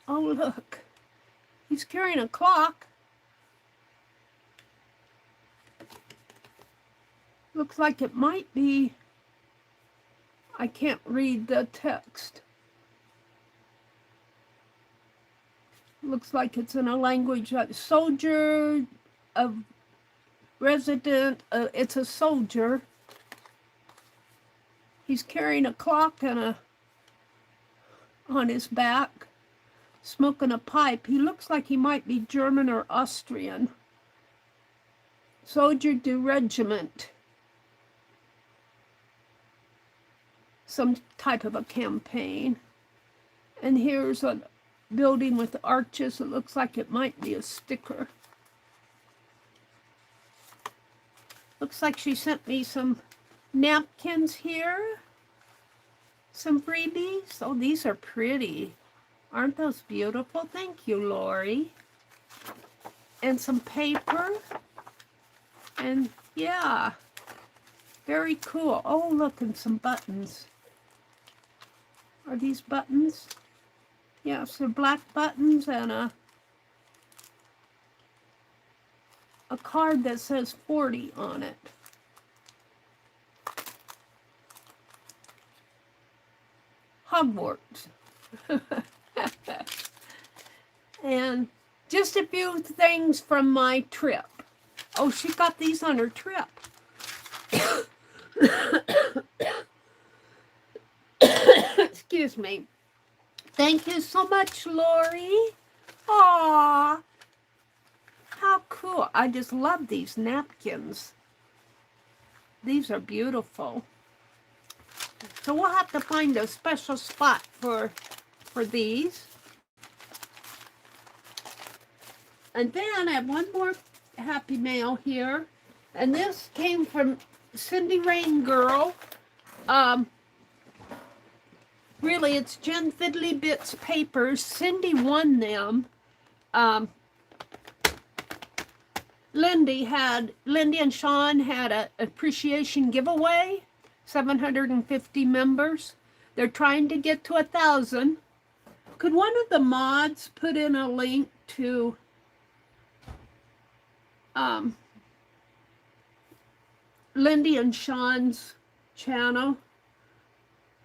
Oh, look, he's carrying a clock. Looks like it might be, I can't read the text. Looks like it's in a language like soldier, a resident, it's a soldier. He's carrying a clock and on his back, smoking a pipe. He looks like he might be German or Austrian. Soldier du Regiment. Some type of a campaign. And here's a building with arches. It looks like it might be a sticker. Looks like she sent me some napkins here. Some freebies. Oh, these are pretty. Aren't those beautiful? Thank you, Lori. And some paper. And yeah, very cool. Oh, look, and some buttons. Are these buttons? Yes, they're black buttons and a card that says 40 on it. Hogwarts. And just a few things from my trip. Oh, she got these on her trip. Excuse me. Thank you so much, Lori. Aww. How cool. I just love these napkins. These are beautiful. So we'll have to find a special spot for these. And then I have one more happy mail here. And this came from Cindy Rain Girl. Really, it's Jen Fiddly Bits papers. Cindy won them. Lindy and Sean had an appreciation giveaway. 750 members. They're trying to get to 1,000. Could one of the mods put in a link to Lindy and Sean's channel?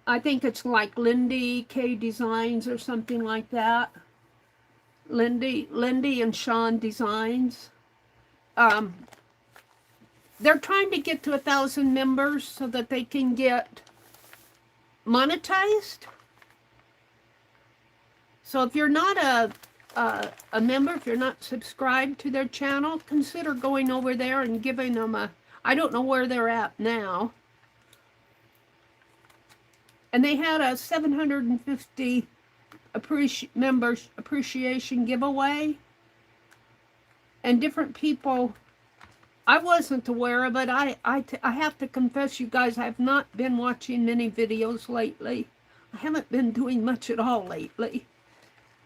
I think it's like Lindy K Designs or something like that. Lindy and Sean Designs. They're trying to get to 1,000 members so that they can get monetized. So if you're not a member, if you're not subscribed to their channel, consider going over there and giving them I don't know where they're at now. And they had a 750 members appreciation giveaway. And different people, I wasn't aware of it. I have to confess, you guys, I have not been watching many videos lately. I haven't been doing much at all lately.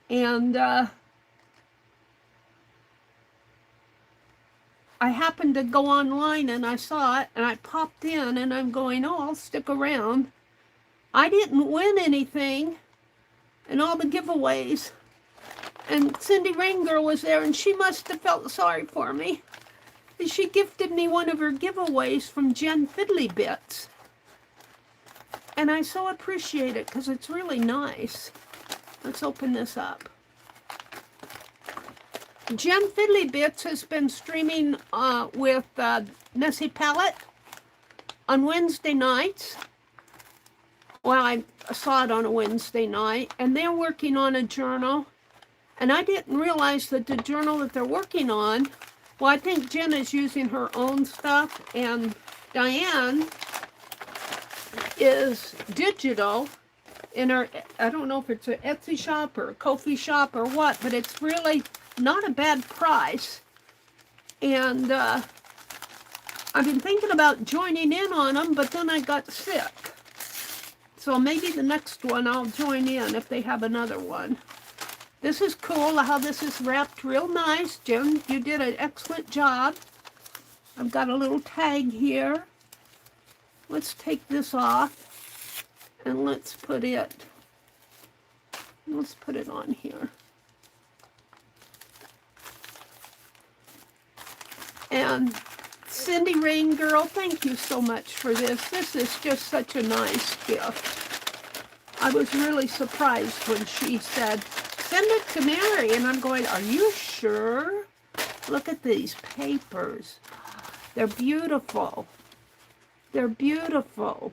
And I happened to go online and I saw it and I popped in and I'm going, oh, I'll stick around. I didn't win anything in all the giveaways. And Cindy Rain Girl was there and she must have felt sorry for me. She gifted me one of her giveaways from Jen Fiddly Bits. And I so appreciate it because it's really nice. Let's open this up. Jen Fiddly Bits has been streaming with Messy Palette on Wednesday nights. Well, I saw it on a Wednesday night, and they're working on a journal. And I didn't realize that the journal that they're working on, well, I think Jen is using her own stuff, and Diane is digital in her, I don't know if it's an Etsy shop or a Ko-fi shop or what, but it's really not a bad price. And I've been thinking about joining in on them, but then I got sick. So maybe the next one I'll join in if they have another one. This is cool how this is wrapped real nice. Jen, you did an excellent job. I've got a little tag here. Let's take this off and let's put it on here. And Cindy Rain Girl, thank you so much for this. This is just such a nice gift. I was really surprised when she said, send it to Meri. And I'm going, are you sure? Look at these papers. They're beautiful. They're beautiful.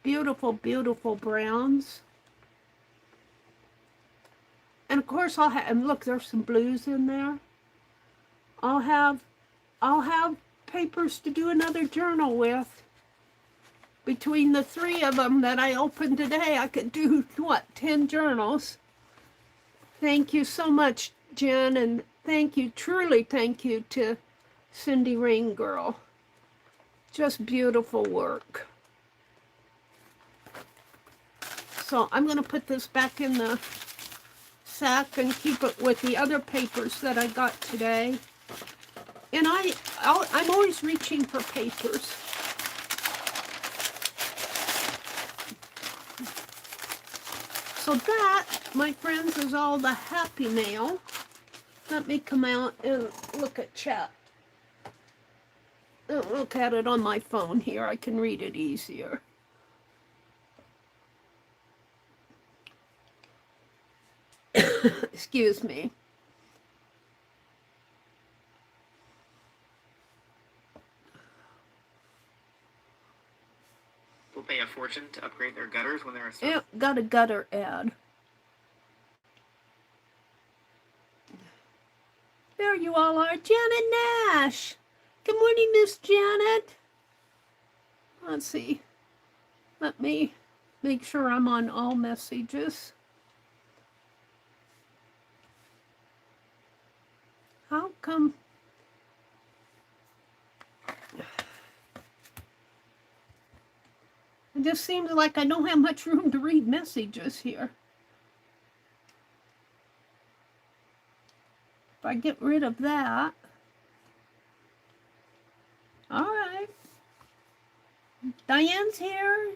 Beautiful, beautiful browns. And of course I'll have, and look, there's some blues in there. I'll have papers to do another journal with. Between the 3 of them that I opened today, I could do, what, 10 journals. Thank you so much, Jen, and thank you, truly thank you to Cindy Rain Girl. Just beautiful work. So I'm going to put this back in the sack and keep it with the other papers that I got today. And I'm always reaching for papers. So that, my friends, is all the happy mail. Let me come out and look at chat. I'll look at it on my phone here. I can read it easier. Excuse me. Will pay a fortune to upgrade their gutters when they're a Yeah, got a gutter ad. There you all are, Janet Nash. Good morning, Miss Janet. Let's see. Let me make sure I'm on all messages. How come? It just seems like I don't have much room to read messages here. If I get rid of that. All right. Diane's here.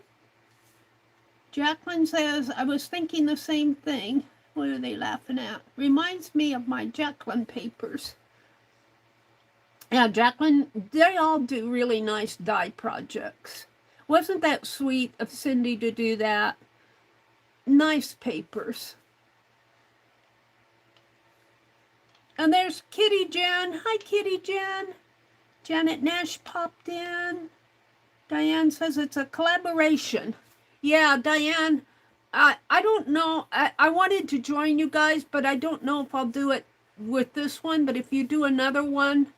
Jacqueline says, I was thinking the same thing. What are they laughing at? Reminds me of my Jacqueline papers. Yeah, Jacqueline, they all do really nice die projects. Wasn't that sweet of Cindy to do that? Nice papers. And there's Kitty Jen. Hi, Kitty Jen. Janet Nash popped in. Diane says it's a collaboration. Yeah, Diane, I don't know. I wanted to join you guys, but I don't know if I'll do it with this one. But if you do another one,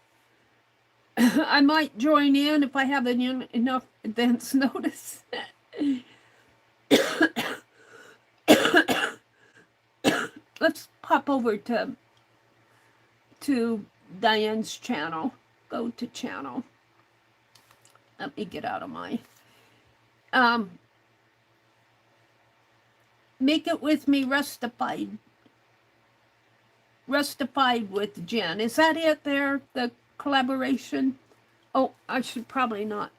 I might join in if I have enough advance notice. Let's pop over to Diane's channel. Go to channel. Let me get out of my... Make It With Me Rustified. Rustified with Jen. Is that it there? The collaboration? Oh, I should probably not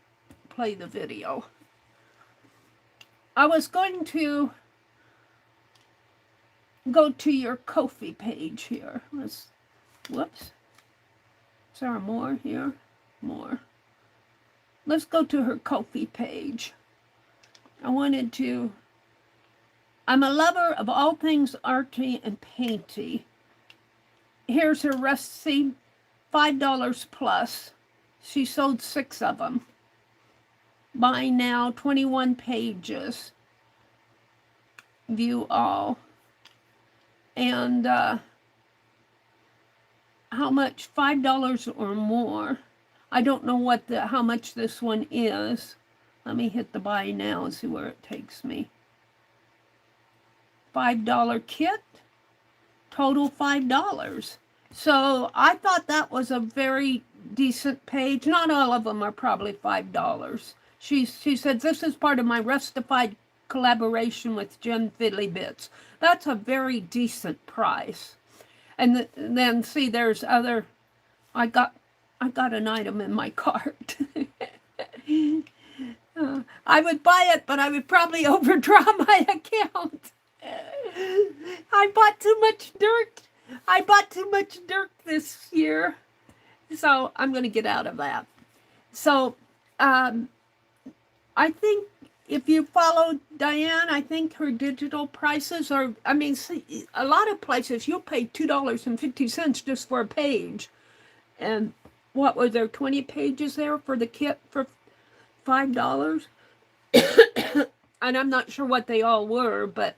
play the video. I was going to go to your Ko-fi page here. Whoops. Is there more here? more. Let's go to her Ko-fi page. I'm a lover of all things arty and painty. Here's her recipe, $5 plus. She sold 6 of them. Buy now, 21 pages. View all. And how much? $5 or more. I don't know how much this one is. Let me hit the buy now and see where it takes me. $5 kit, total $5. So I thought that was a very decent page. Not all of them are probably $5. She said, this is part of my Rustified collaboration with Jen Fiddly Bits. That's a very decent price. And then see, there's other, I got an item in my cart. I would buy it, but I would probably overdraw my account. I bought too much dirt. I bought too much dirt this year. So I'm going to get out of that. So I think if you follow Diane, I think her digital prices are, I mean, see, a lot of places you'll pay $2.50 just for a page. And what was there, 20 pages there for the kit for $5? And I'm not sure what they all were, but.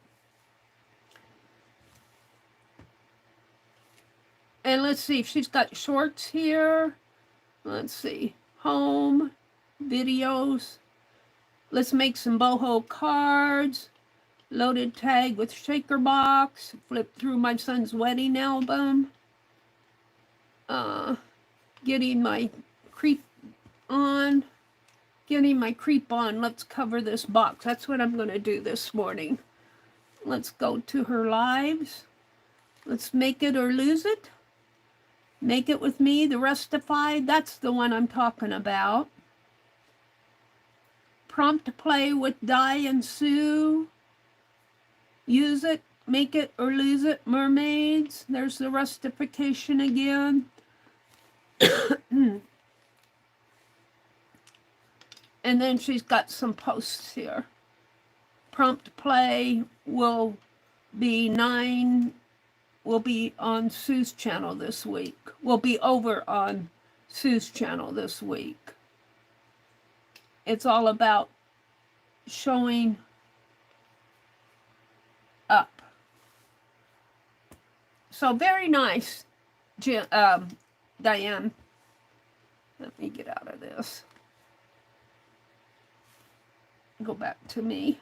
And let's see if she's got shorts here. Let's see. Home, videos. Let's make some boho cards. Loaded tag with shaker box. Flip through my son's wedding album. Getting my creep on. Let's cover this box. That's what I'm going to do this morning. Let's go to her lives. Let's make it or lose it. Make it with me, the Rustified. That's the one I'm talking about. Prompt to play with Di and Sue. Use it, make it or lose it. Mermaids. There's the Rustification again. And then she's got some posts here. Prompt to play will be on Sue's channel this week. Will be over on Sue's channel this week. It's all about showing up. So very nice, Diane. Let me get out of this. Go back to me.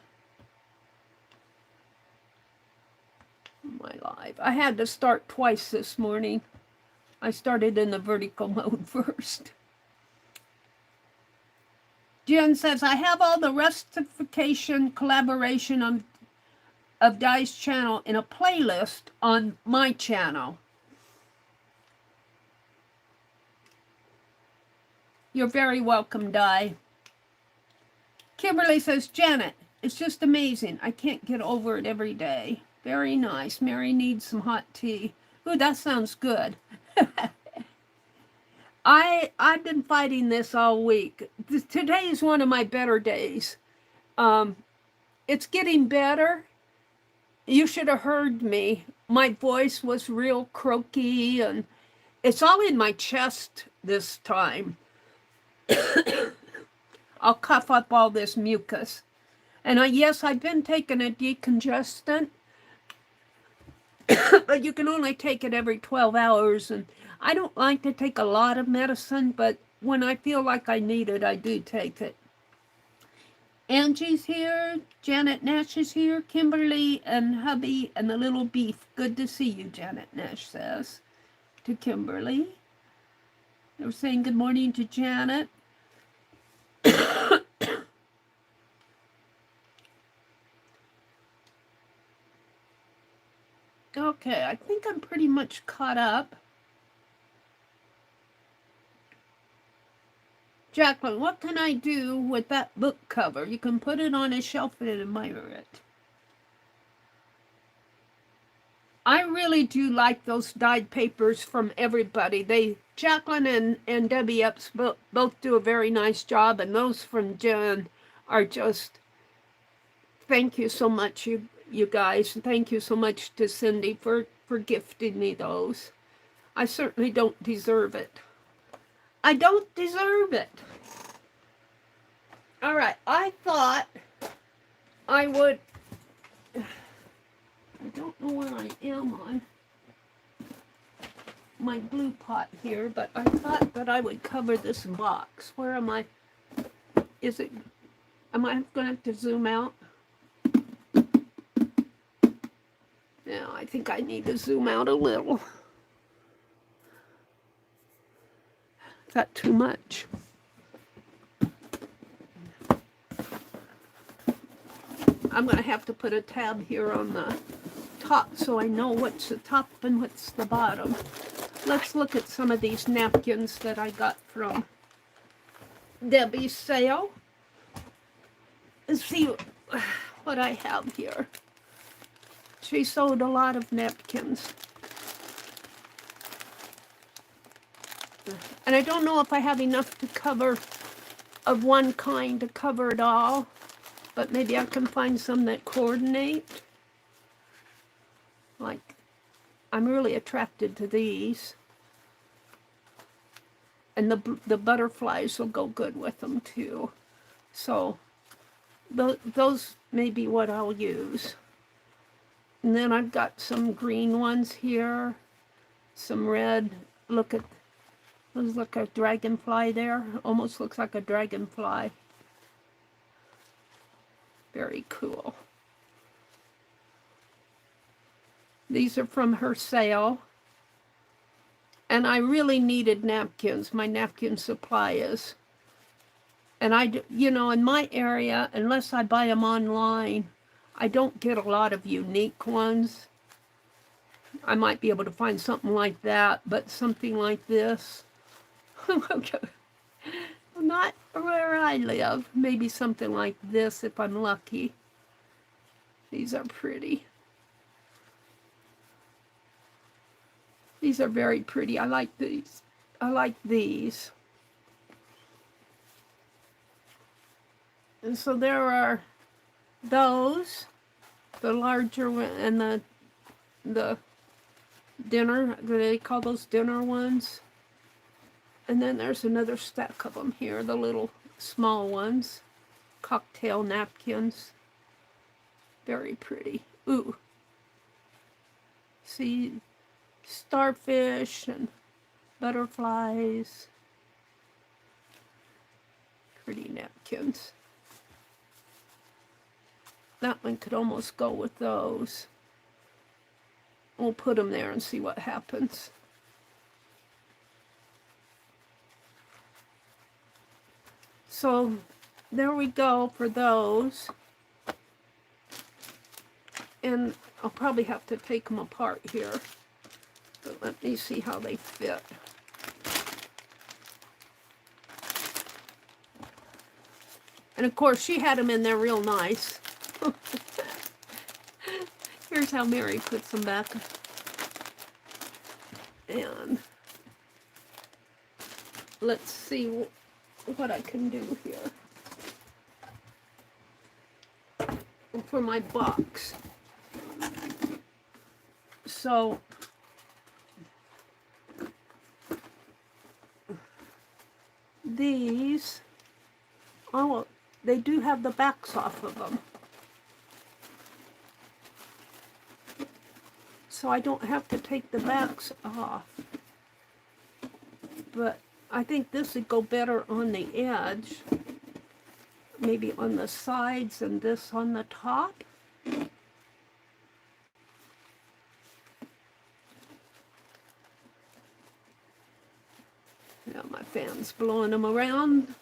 My live. I had to start twice this morning. I started in the vertical mode first. Jen says, I have all the Rustification collaboration of Di's channel in a playlist on my channel. You're very welcome, Di. Kimberly says, Janet, it's just amazing. I can't get over it every day. Very nice. Mary needs some hot tea. Ooh, that sounds good. I've been fighting this all week. Today is one of my better days. It's getting better. You should have heard me. My voice was real croaky, and it's all in my chest this time. I'll cough up all this mucus. And yes, I've been taking a decongestant, but you can only take it every 12 hours. And I don't like to take a lot of medicine, but when I feel like I need it, I do take it. Angie's here. Janet Nash is here. Kimberly and hubby and the little beef. Good to see you, Janet Nash says to Kimberly. They're saying good morning to Janet. Okay, I think I'm pretty much caught up. Jacqueline, what can I do with that book cover? You can put it on a shelf and admire it. I really do like those dyed papers from everybody. Jacqueline and Debbie Epps both do a very nice job, and those from Jen are just, thank you so much, you guys. Thank you so much to Cindy for gifting me those. I certainly don't deserve it. I don't deserve it. All right, I thought I would, I don't know where I am on my glue pot here, but I thought that I would cover this box. Where am I? Am I going to have to zoom out? Yeah, I think I need to zoom out a little. Is that too much? I'm going to have to put a tab here on the top so I know what's the top and what's the bottom. Let's look at some of these napkins that I got from Debbie's sale and see what I have here. She sold a lot of napkins. And I don't know if I have enough to cover, of one kind to cover it all, but maybe I can find some that coordinate. Like, I'm really attracted to these. And the butterflies will go good with them too. So, those may be what I'll use. And then I've got some green ones here, some red. Look at, there's like a dragonfly there. Almost looks like a dragonfly. Very cool. These are from her sale. And I really needed napkins. My napkin supply is. And in my area, unless I buy them online, I don't get a lot of unique ones. I might be able to find something like that, but something like this, not where I live. Maybe something like this if I'm lucky. These are pretty. These are very pretty. I like these. I like these. And so there are those, the larger one, and the dinner, they call those dinner ones. And then there's another stack of them here, the little small ones, cocktail napkins. Very pretty. Ooh. See, starfish and butterflies. Pretty napkins. That one could almost go with those. We'll put them there and see what happens. So there we go for those. And I'll probably have to take them apart here. But let me see how they fit. And of course, she had them in there real nice. Here's how Meri puts them back. And let's see what I can do here for my box. So these, oh, they do have the backs off of them. So I don't have to take the backs off. But I think this would go better on the edge. Maybe on the sides and this on the top. Yeah, my fan's blowing them around.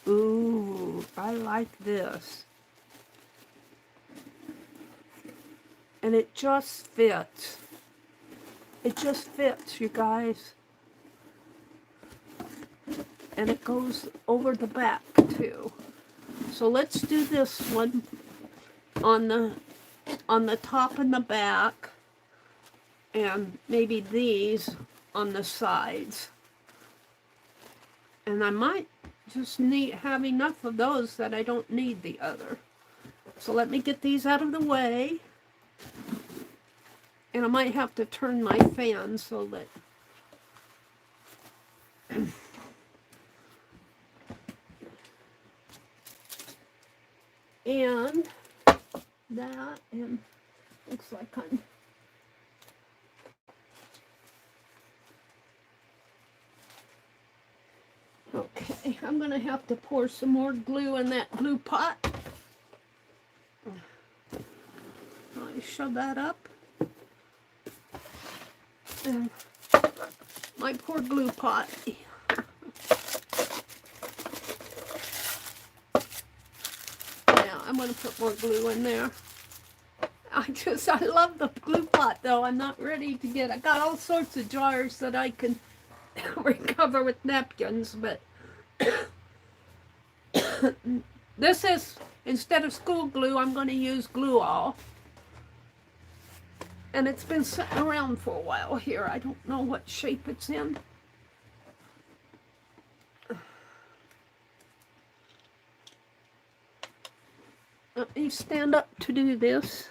Ooh, I like this. And it just fits. It just fits, you guys. And it goes over the back too. So let's do this one on the top and the back, and maybe these on the sides. And I might just have enough of those that I don't need the other. So let me get these out of the way. And I might have to turn my fan so that and that, and looks like I'm okay. I'm gonna have to pour some more glue in that glue pot. I shove that up. And my poor glue pot. Yeah, I'm gonna put more glue in there. I love the glue pot though. I'm not ready to get, I got all sorts of jars that I can recover with napkins, but this is, instead of school glue, I'm going to use glue all. And it's been sitting around for a while here. I don't know what shape it's in. Let me stand up to do this.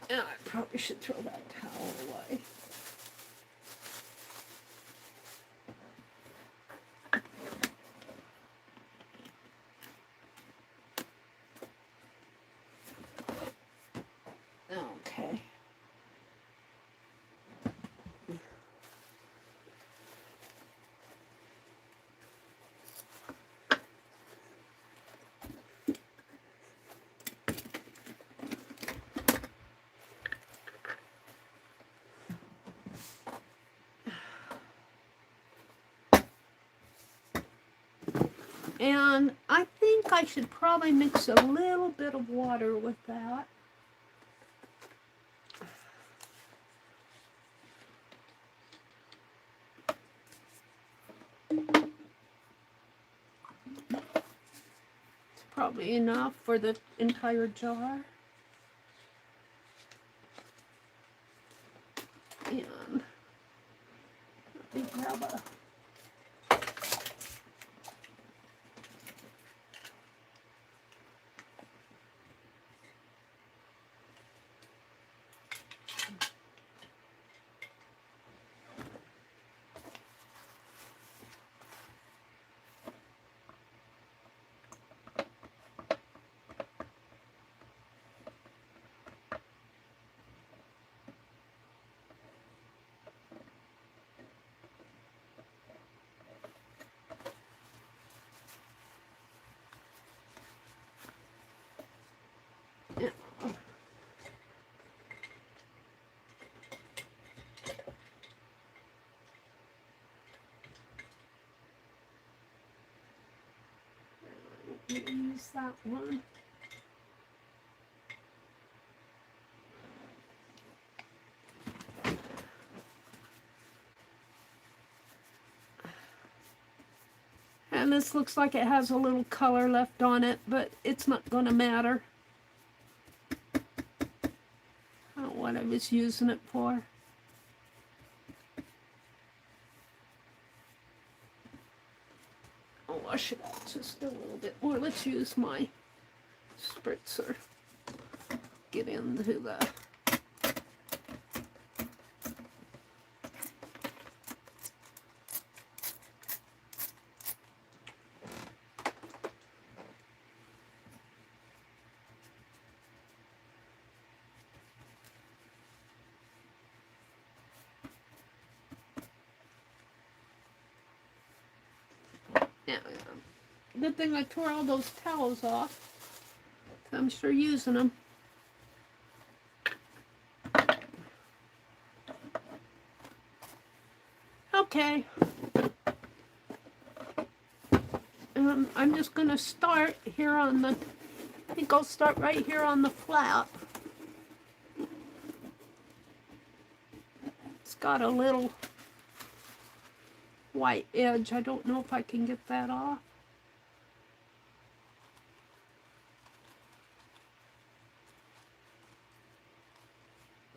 I probably should throw that towel away. Okay. And I think I should probably mix a little bit of water with that. It's probably enough for the entire jar. And let me grab a use that one. And this looks like it has a little color left on it, but it's not going to matter. I don't know what I was using it for. I'll wash it out just a little bit more. Let's use my spritzer. Get into the... Yeah, good thing I tore all those towels off. I'm sure using them. Okay. I'm just going to start here on the, I think I'll start right here on the flap. It's got a little white edge. I don't know if I can get that off.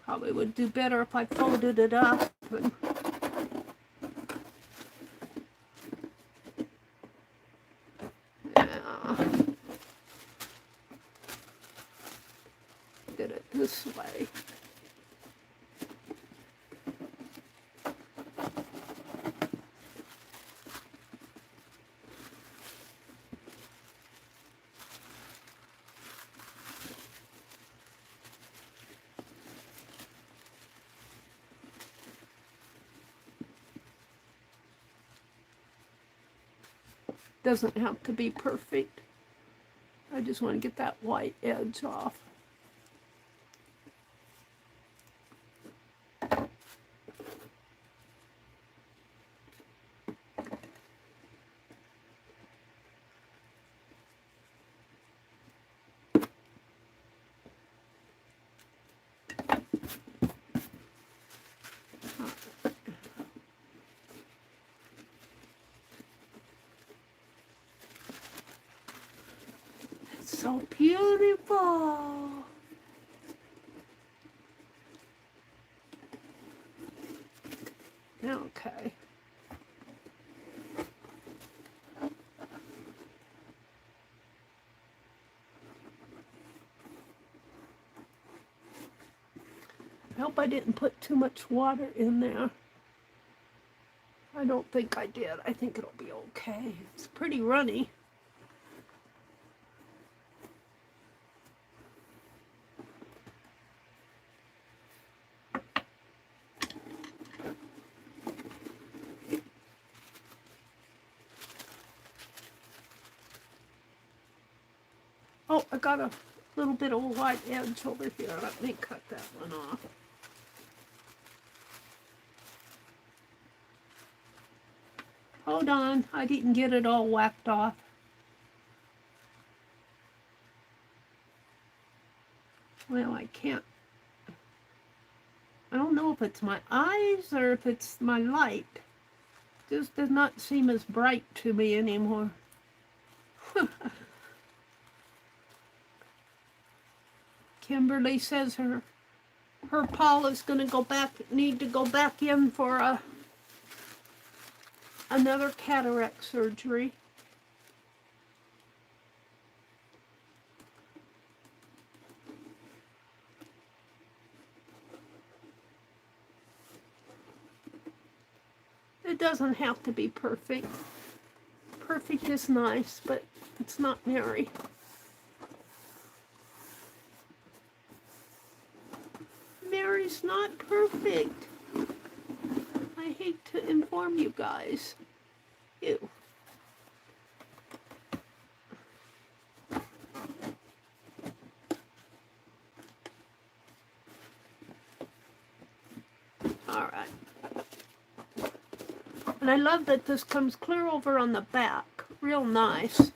Probably would do better if I folded it up. But yeah. Get it this way. Doesn't have to be perfect. I just want to get that white edge off. So beautiful. Okay. I hope I didn't put too much water in there. I don't think I did. I think it'll be okay. It's pretty runny. Oh, I got a little bit of white edge over here. Let me cut that one off. Hold on, I didn't get it all whacked off. Well, I can't. I don't know if it's my eyes or if it's my light. It just does not seem as bright to me anymore. Kimberly says her Paul is going to need to go back in for another cataract surgery. It doesn't have to be perfect. Perfect is nice, but it's not Meri. Meri's not perfect. I hate to inform you guys. Ew. Alright. And I love that this comes clear over on the back. Real nice.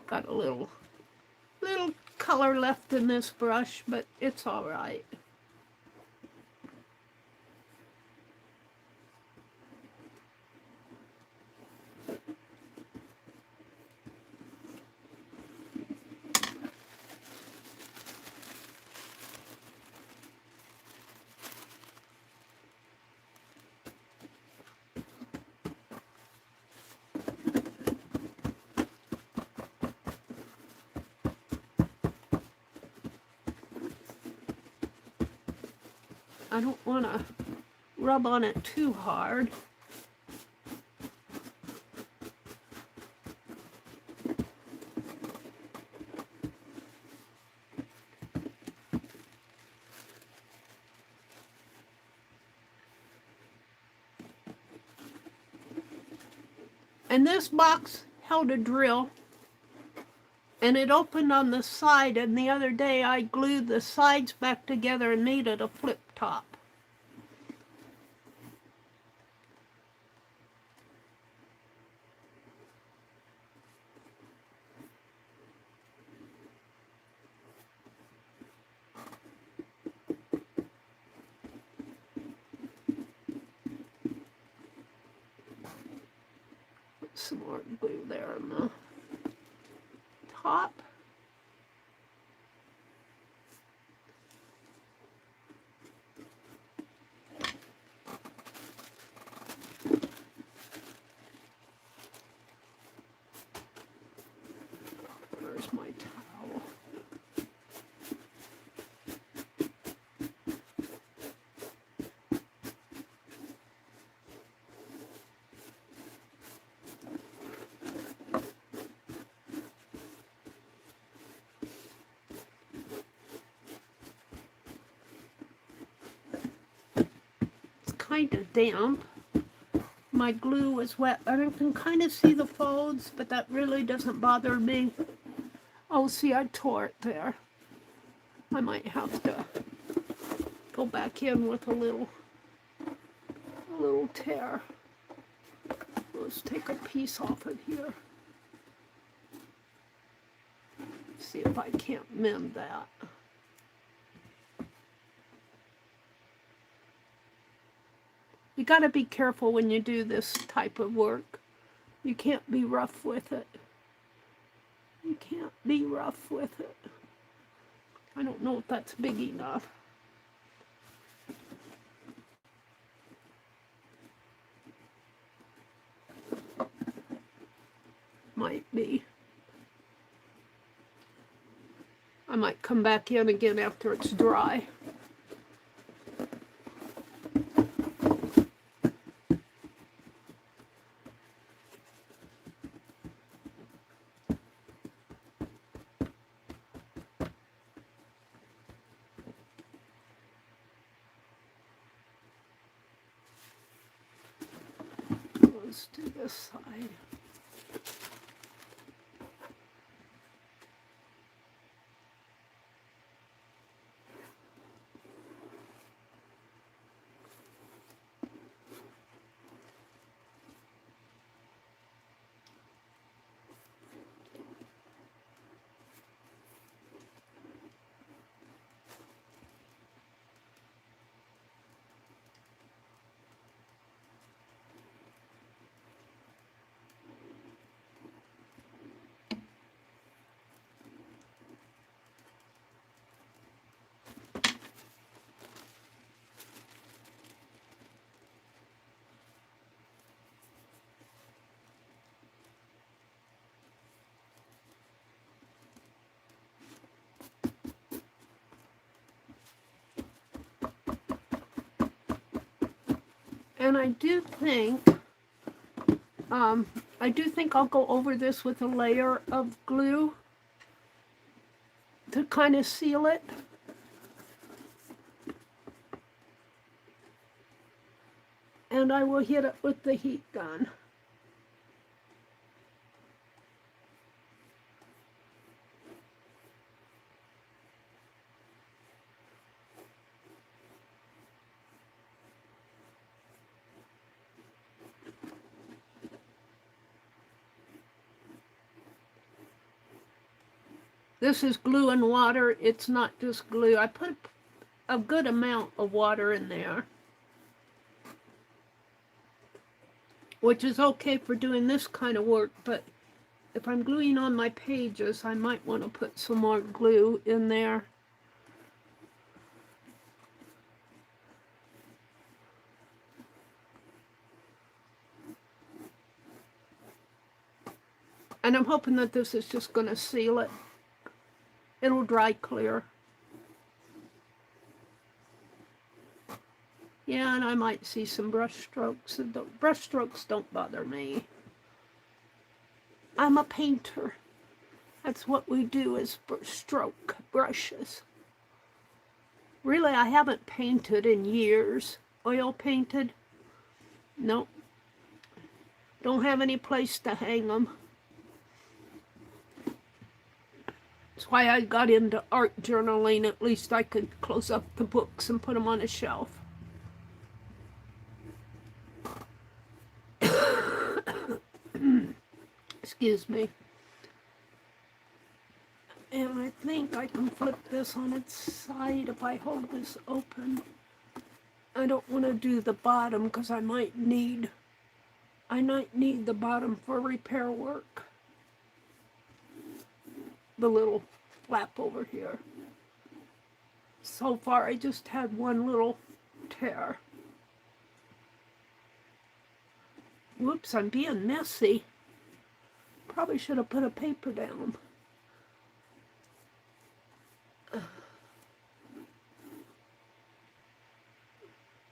Got a little color left in this brush, but it's all right. I don't want to rub on it too hard. And this box held a drill, and it opened on the side, and the other day I glued the sides back together and made it a flip top. Some more glue there on the top. Where's my towel? Kind of damp. My glue is wet, and I can kind of see the folds, but that really doesn't bother me. Oh, see, I tore it there. I might have to go back in with a little tear. Let's take a piece off of here. See if I can't mend that. You got to be careful when you do this type of work. You can't be rough with it. You can't be rough with it. I don't know if that's big enough. Might be. I might come back in again after it's dry. Let's do this side. And I do think I'll go over this with a layer of glue to kind of seal it. And I will hit it with the heat gun. This is glue and water. It's not just glue. I put a good amount of water in there, which is okay for doing this kind of work, but if I'm gluing on my pages, I might want to put some more glue in there. And I'm hoping that this is just going to seal it. It'll dry clear. Yeah, and I might see some brush strokes. The brush strokes don't bother me. I'm a painter. That's what we do, is stroke brushes. Really, I haven't painted in years. Oil painted? Nope. Don't have any place to hang them. That's why I got into art journaling. At least I could close up the books and put them on a shelf. Excuse me. And I think I can flip this on its side if I hold this open. I don't want to do the bottom because I might need the bottom for repair work. The little flap over here. So far I just had one little tear. Whoops, I'm being messy. Probably should have put a paper down.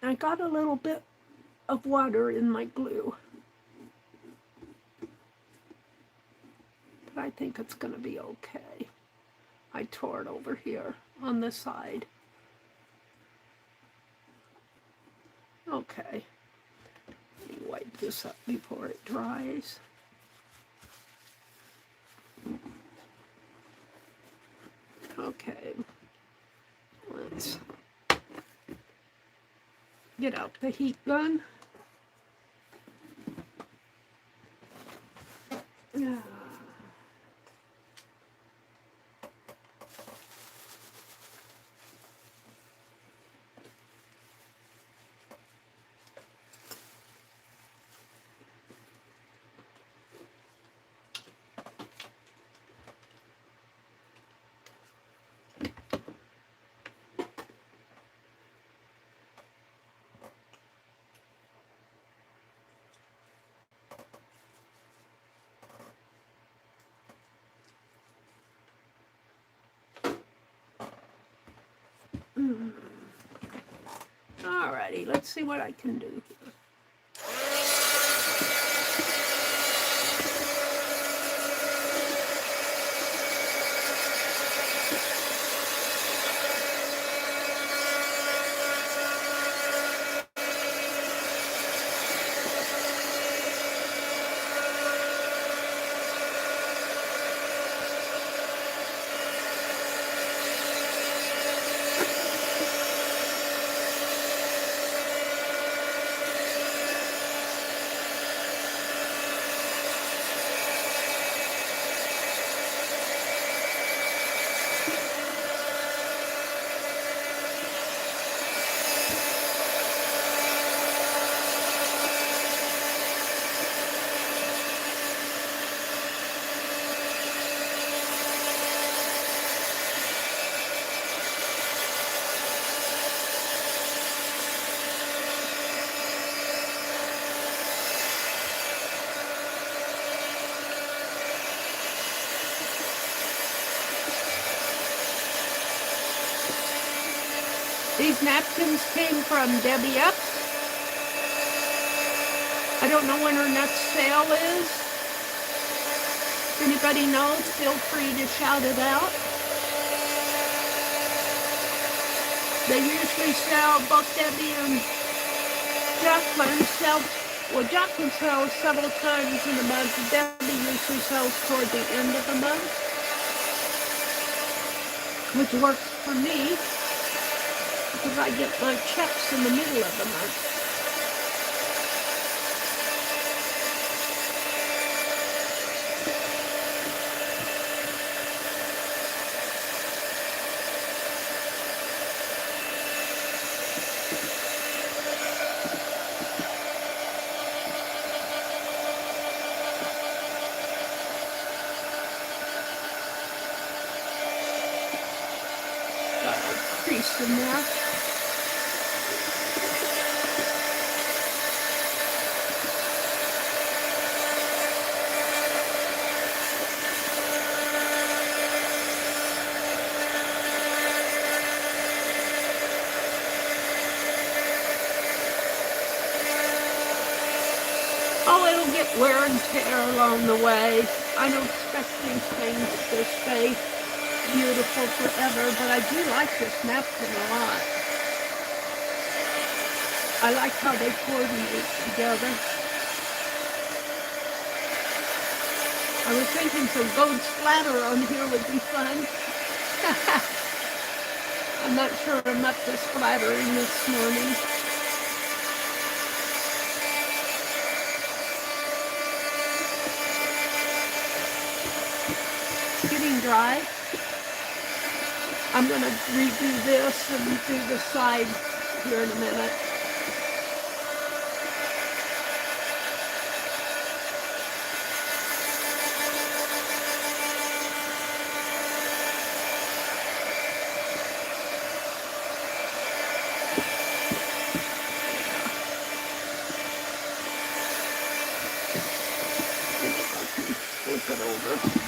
I got a little bit of water in my glue. But I think it's going to be okay. I tore it over here on the side. Okay. Let me wipe this up before it dries. Okay. Let's get out the heat gun. Yeah. Alrighty, let's see what I can do here. These napkins came from Debbie F. I don't know when her next sale is. If anybody knows, feel free to shout it out. They usually sell, both Debbie and Jacqueline sell, well, Jacqueline sells several times in the month. Debbie usually sells toward the end of the month, which works for me, because I get my checks in the middle of the month. Got a crease in there. wear and tear along the way. I don't expect these things to stay beautiful forever, but I do like this napkin a lot. I like how they coordinate together. I was thinking some gold splatter on here would be fun. I'm not sure I'm up to splattering this morning. It's getting dry. I'm going to redo this and do the side here in a minute. Flip it over.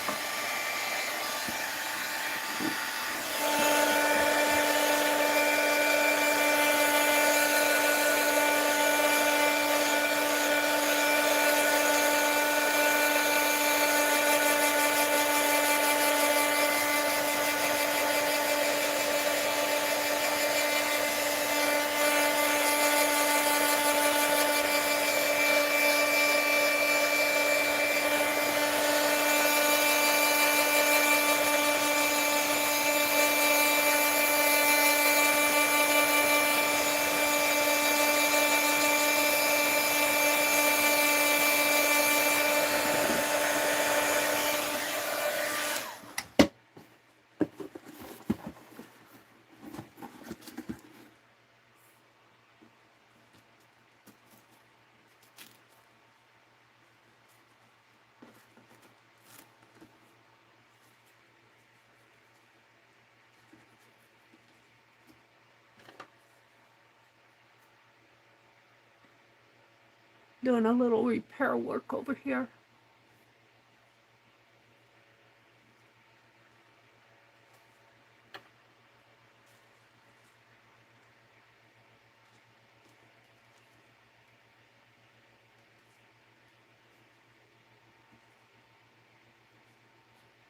Doing a little repair work over here.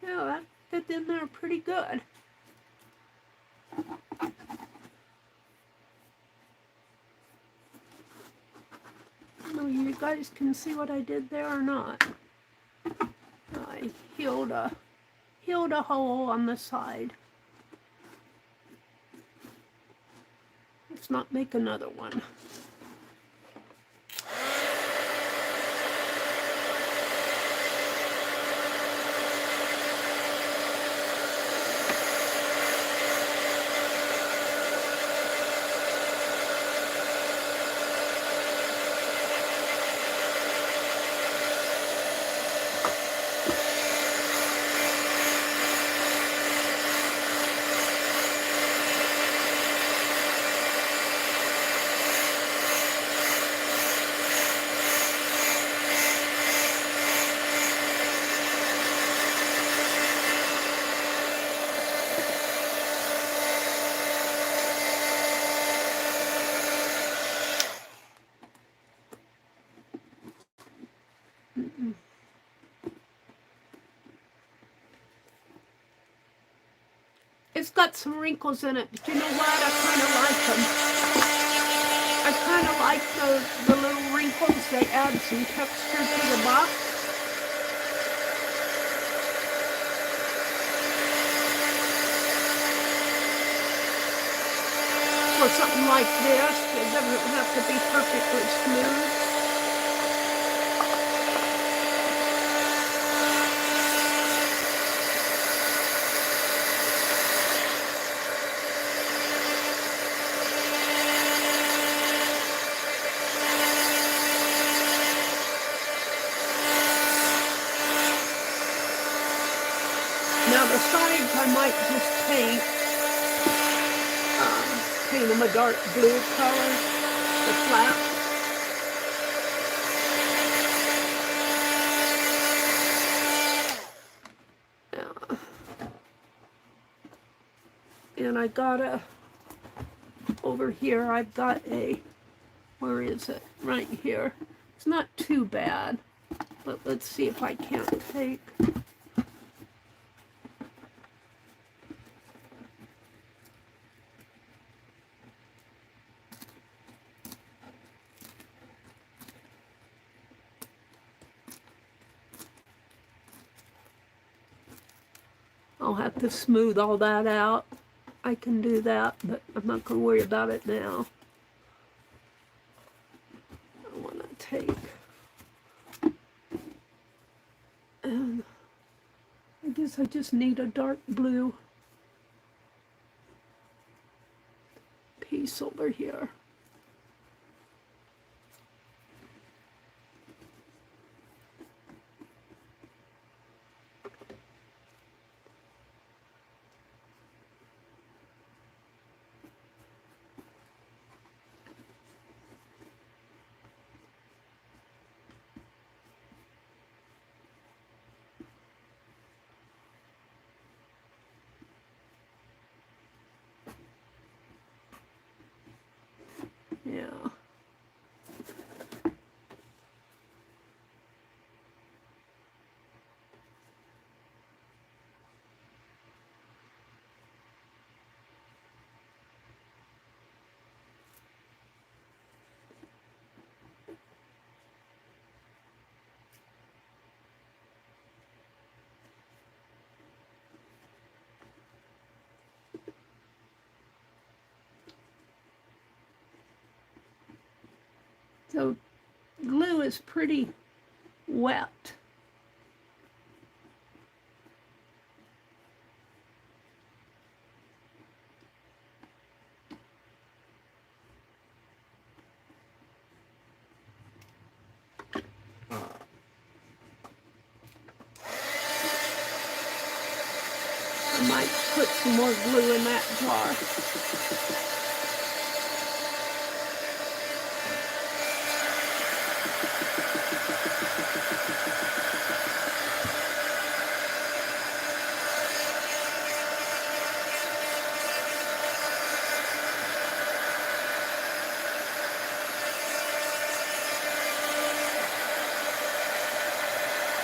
Yeah, that fit in there pretty good. I don't know if you guys can see what I did there or not. I healed a hole on the side. Let's not make another one. It's got some wrinkles in it, but you know what? I kind of like them. I kind of like the little wrinkles. They add some texture to the box. For something like this, it doesn't have to be perfectly smooth. Now the sides I might just paint them a dark blue color, the flap. And I got over here, I've got where is it? Right here. It's not too bad. But let's see if I can't take... I'll have to smooth all that out. I can do that, but I'm not going to worry about it now. I want to take... And I guess I just need a dark blue piece over here. Yeah. So glue is pretty wet. I might put some more glue in that jar.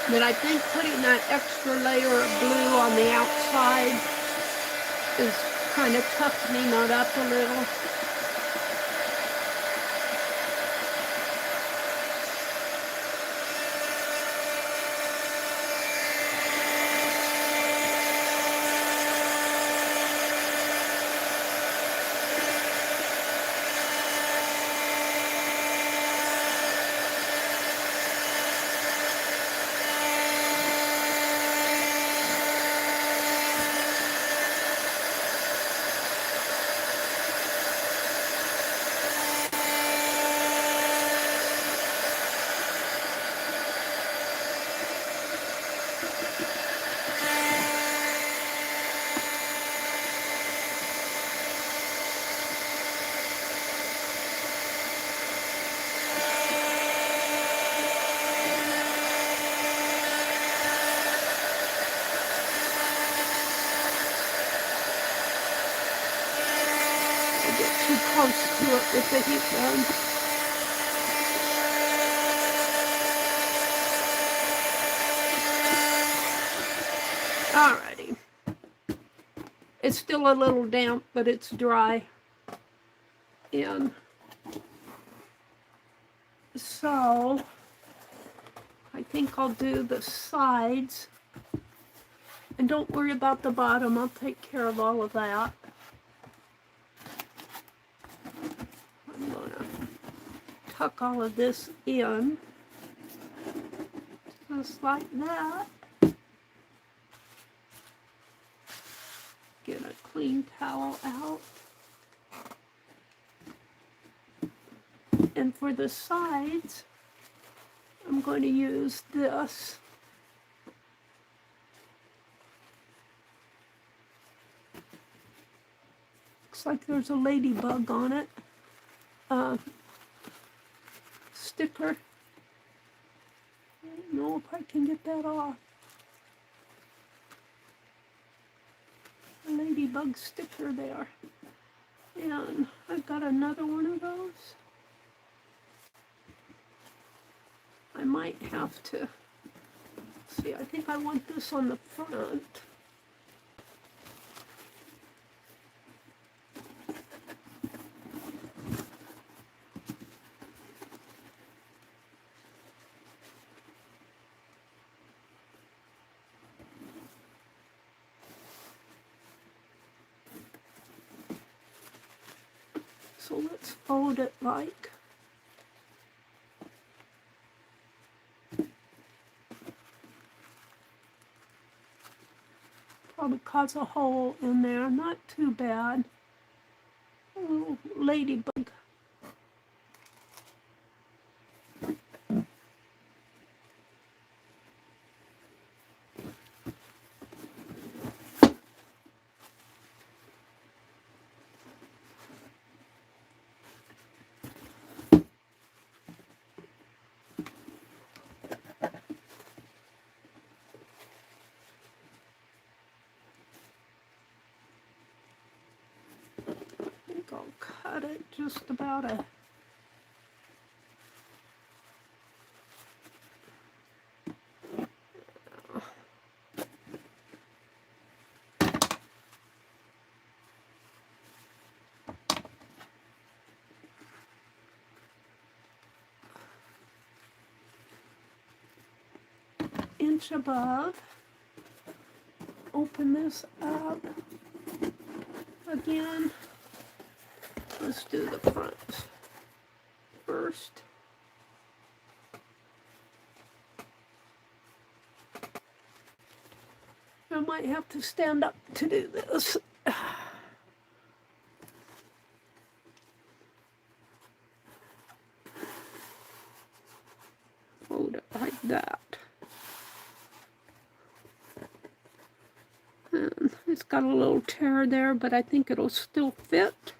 But I think putting that extra layer of glue on the outside is kind of toughening it up a little. Too close to it with the heat gun. Alrighty. It's still a little damp, but it's dry. And so I think I'll do the sides. And don't worry about the bottom. I'll take care of all of that. I'm going to tuck all of this in. Just like that. Get a clean towel out. And for the sides, I'm going to use this. Looks like there's a ladybug on it. Sticker. I don't know if I can get that off. A ladybug sticker there. And I've got another one of those. I might have to See, I think I want this on the front. So let's fold it like probably cause a hole in there, not too bad. A little ladybug. I think I'll cut it just about a inch above. Open this up again. Let's do the front first. I might have to stand up to do this. Hold it like that. And it's got a little tear there, but I think it'll still fit.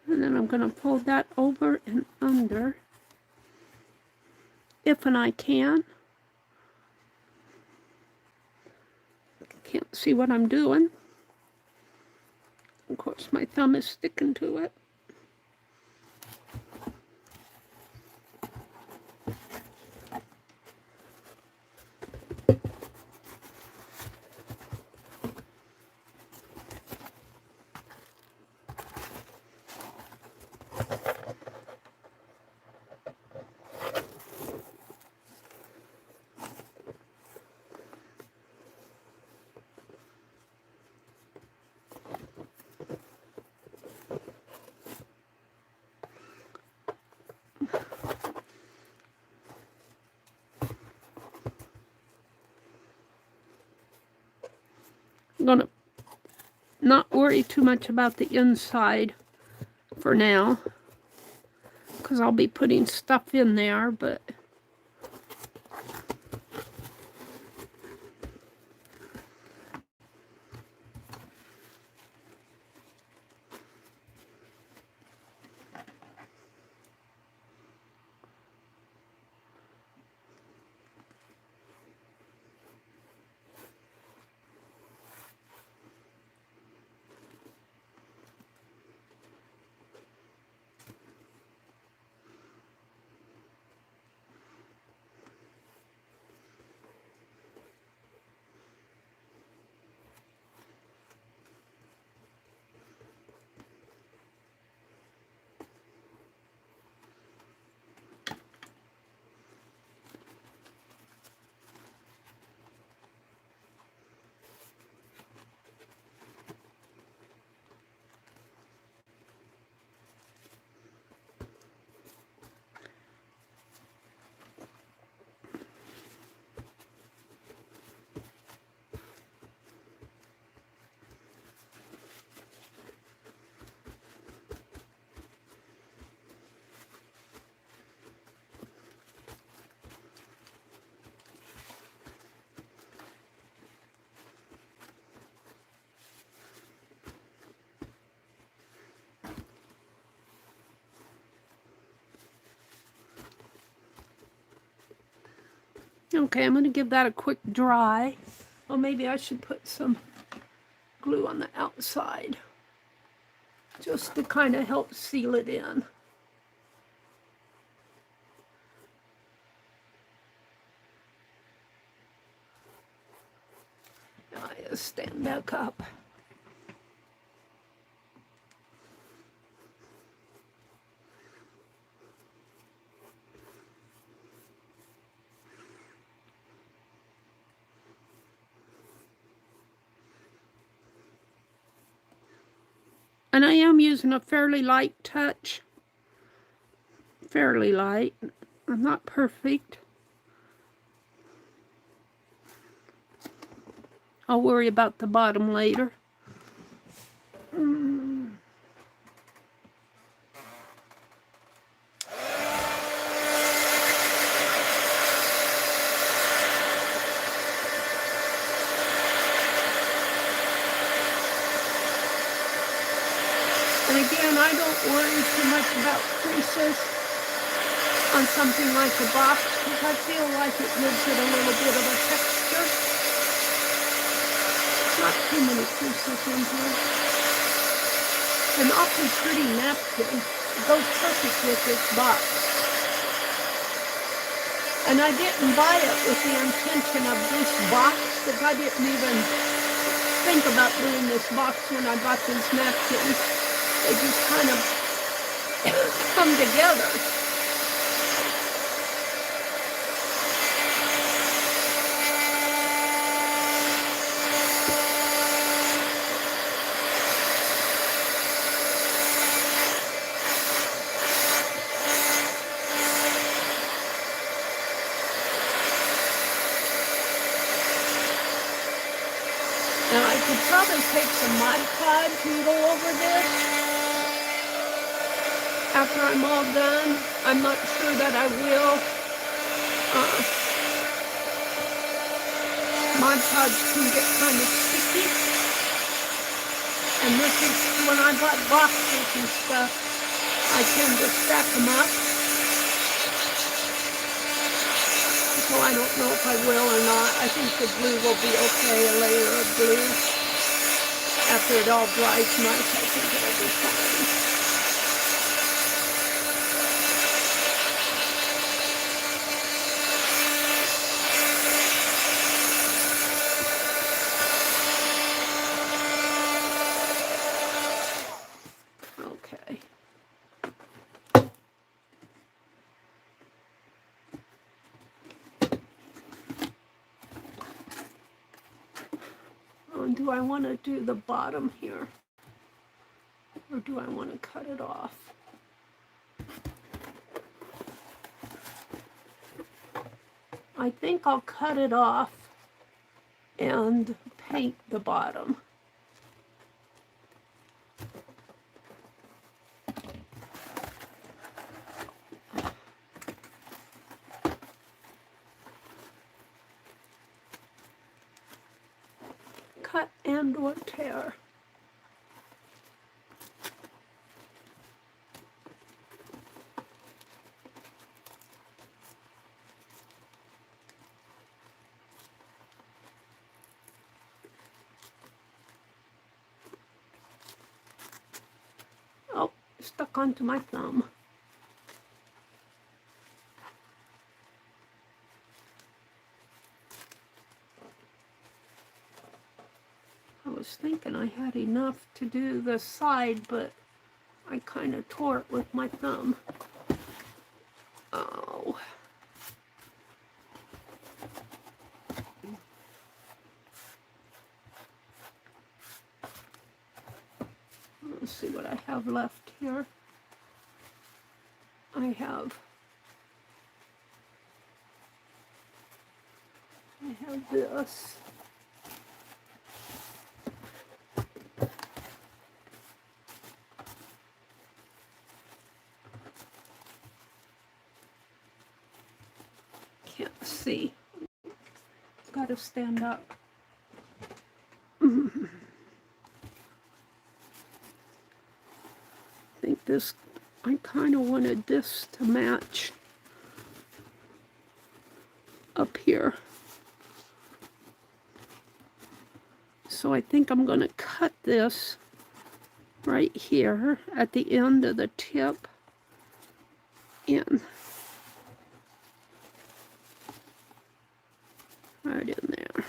And then I'm going to fold that over and under, if and I can. Can't see what I'm doing. Of course, my thumb is sticking to it. I'm going to not worry too much about the inside for now, because I'll be putting stuff in there, but Okay, I'm going to give that a quick dry. Well, maybe I should put some glue on the outside just to kind of help seal it in. I just stand back up. And I am using a fairly light touch. Fairly light. I'm not perfect. I'll worry about the bottom later. And again, I don't worry too much about creases on something like a box because I feel like it gives it a little bit of a texture. Not too many creases in here. An awfully pretty napkin. It goes perfect with this box. And I didn't buy it with the intention of this box because I didn't even think about doing this box when I bought these napkins. They just kind of come together. Now I could probably take some Mod Podge and go over this. After I'm all done, I'm not sure that I will. Mod Podge can get kind of sticky. And this is when I bought boxes and stuff, I tend to stack them up. So I don't know if I will or not. I think the glue will be okay, a layer of glue. After it all dries nice, I think it'll be fine. Okay. Do I want to do the bottom here? Or do I want to cut it off? I think I'll cut it off and paint the bottom. Cut and or tear. Oh, stuck onto my thumb. I was thinking I had enough to do the side, but I kind of tore it with my thumb. Oh. Let's see what I have left here. I have this. Can't see. Got to stand up. I think this, I kind of wanted this to match up here. So I think I'm going to cut this right here at the end of the tip in. Right in there.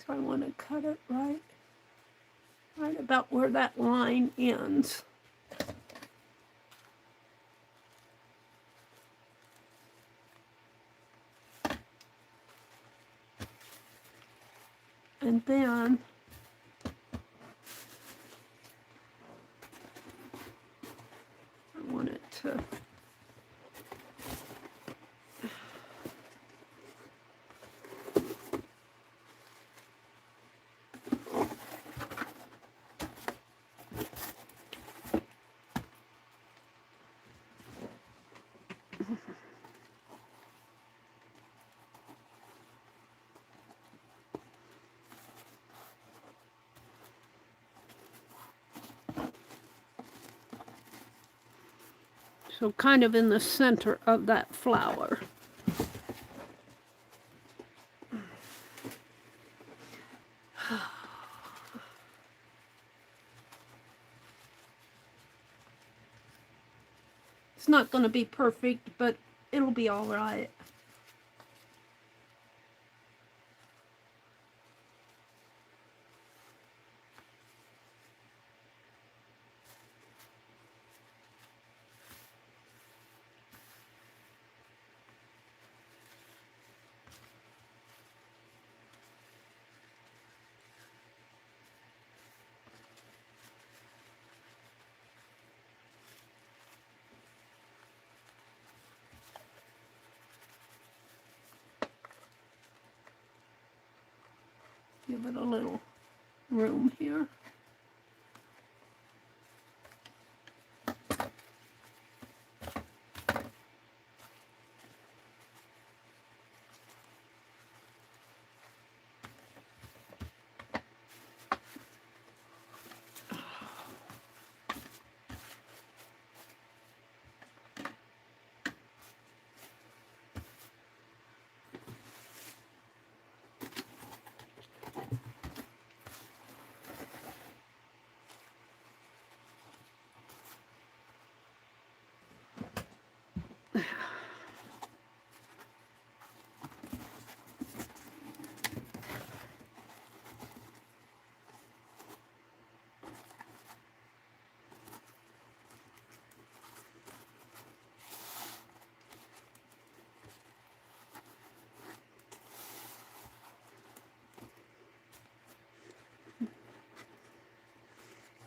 So I want to cut it right about where that line ends. And then I want it to so kind of in the center of that flower. It's not going to be perfect, but it'll be all right. Give it a little room here.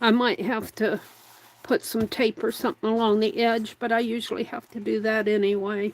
I might have to put some tape or something along the edge, but I usually have to do that anyway.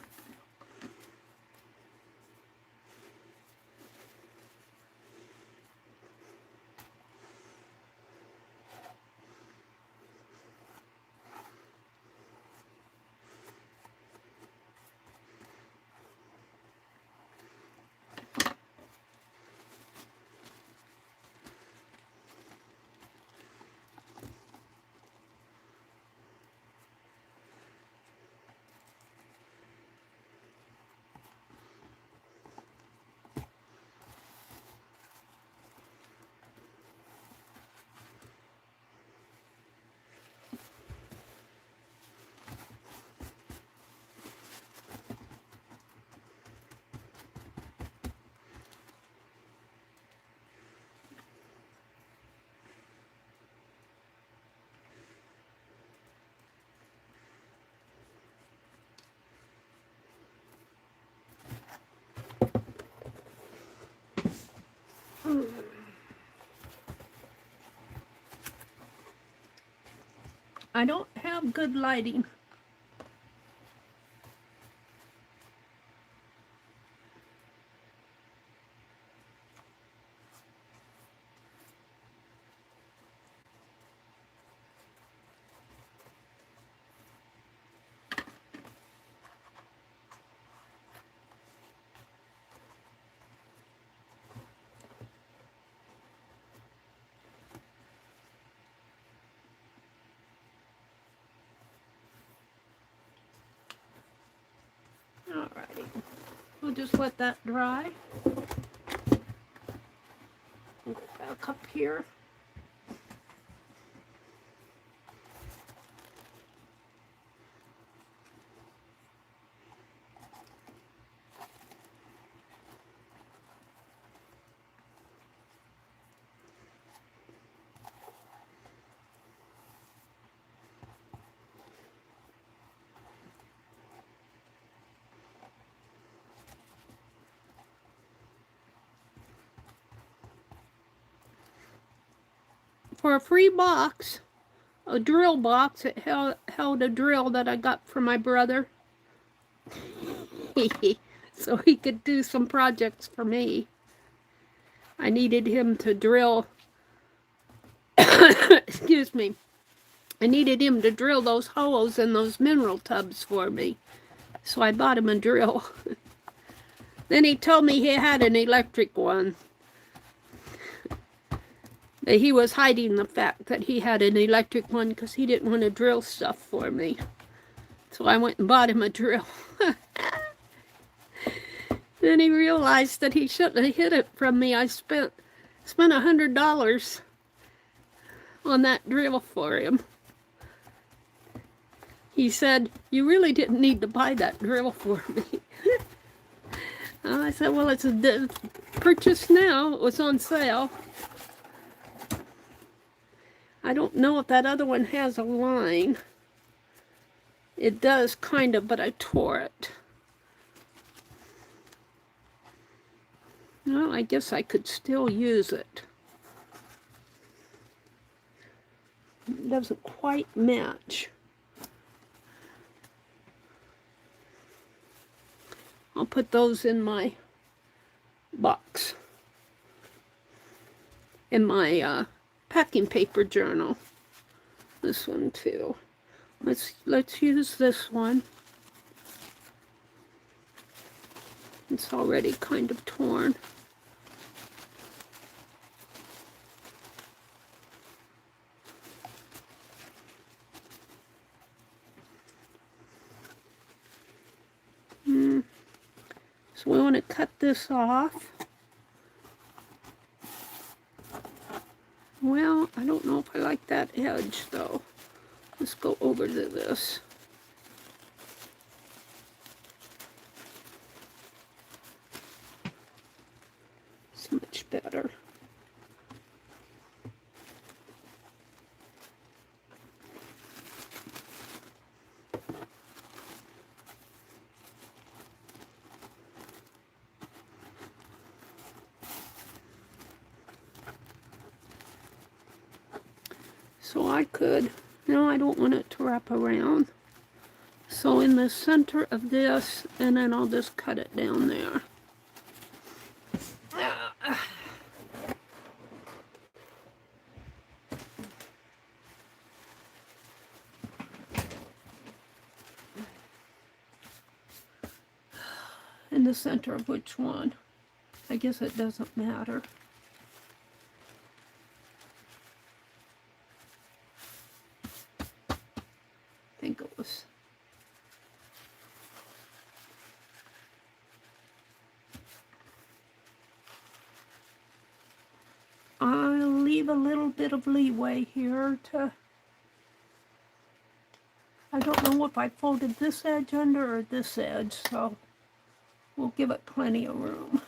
I don't have good lighting. just let that dry. Go back up here. For a free box, a drill box, it held a drill that I got from my brother. So he could do some projects for me. I needed him to drill, excuse me, I needed him to drill those holes in those mineral tubs for me. So I bought him a drill. Then he told me he had an electric one. He was hiding the fact that he had an electric one because he didn't want to drill stuff for me. So I went and bought him a drill. Then he realized that he shouldn't have hid it from me. I spent $100 on that drill for him. He said, "You really didn't need to buy that drill for me." I said, "Well, it's a purchase now. It was on sale." I don't know if that other one has a line. It does, kind of, but I tore it. Well, I guess I could still use it. It doesn't quite match. I'll put those in my box. In my packing paper journal. This one too. Let's use this one. It's already kind of torn. So we want to cut this off. Well, I don't know if I like that edge though. Let's go over to this. It's much better. So I could, no, I don't want it to wrap around. So in the center of this, and then I'll just cut it down there. In the center of which one? I guess it doesn't matter. I think it was. I'll leave a little bit of leeway here to, I don't know if I folded this edge under or this edge, so we'll give it plenty of room.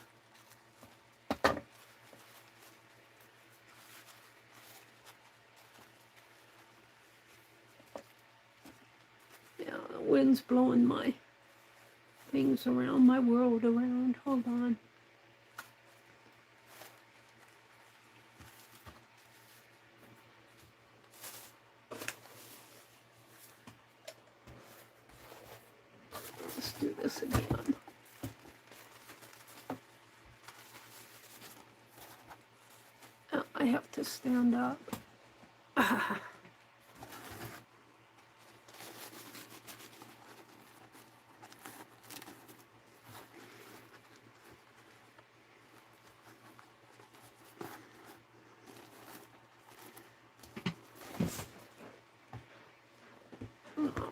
Yeah, the wind's blowing my things around, my world around. Hold on. Let's do this again. Oh, I have to stand up.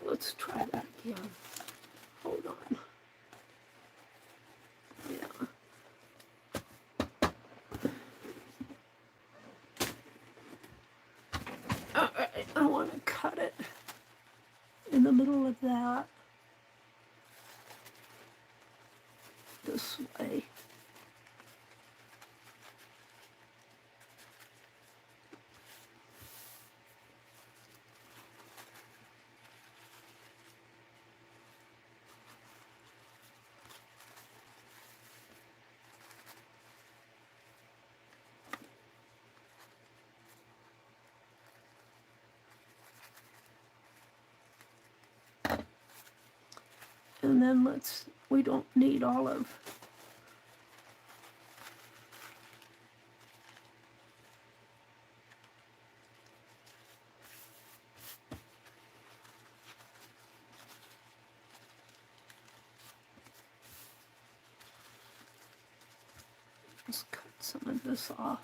Let's try that again. Hold on. in the middle of that. This way. And then we don't need all of. Just cut some of this off.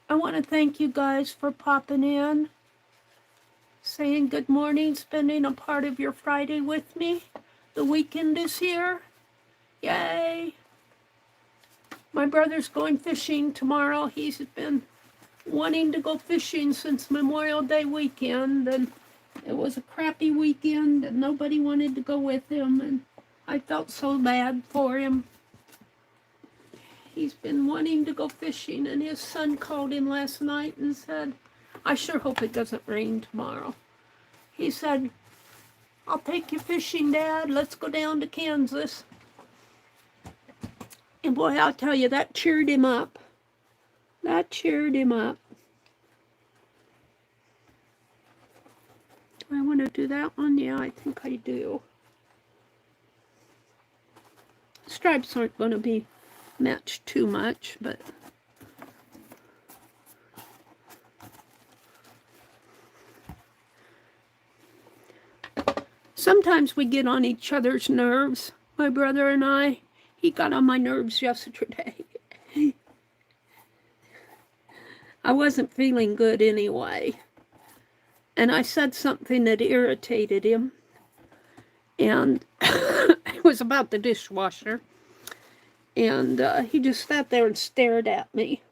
I want to thank you guys for popping in, saying good morning, spending a part of your Friday with me. The weekend is here. Yay! My brother's going fishing tomorrow. He's been wanting to go fishing since Memorial Day weekend, and it was a crappy weekend and nobody wanted to go with him, and I felt so bad for him. He's been wanting to go fishing, and his son called him last night and said, I sure hope it doesn't rain tomorrow. He said, I'll take you fishing, Dad. Let's go down to Kansas. And boy, I'll tell you, that cheered him up. That cheered him up. Do I want to do that one? Yeah, I think I do. Stripes aren't going to be matched too much, but sometimes we get on each other's nerves, my brother and I. He got on my nerves yesterday. I wasn't feeling good anyway, and I said something that irritated him, and it was about the dishwasher. And he just sat there and stared at me.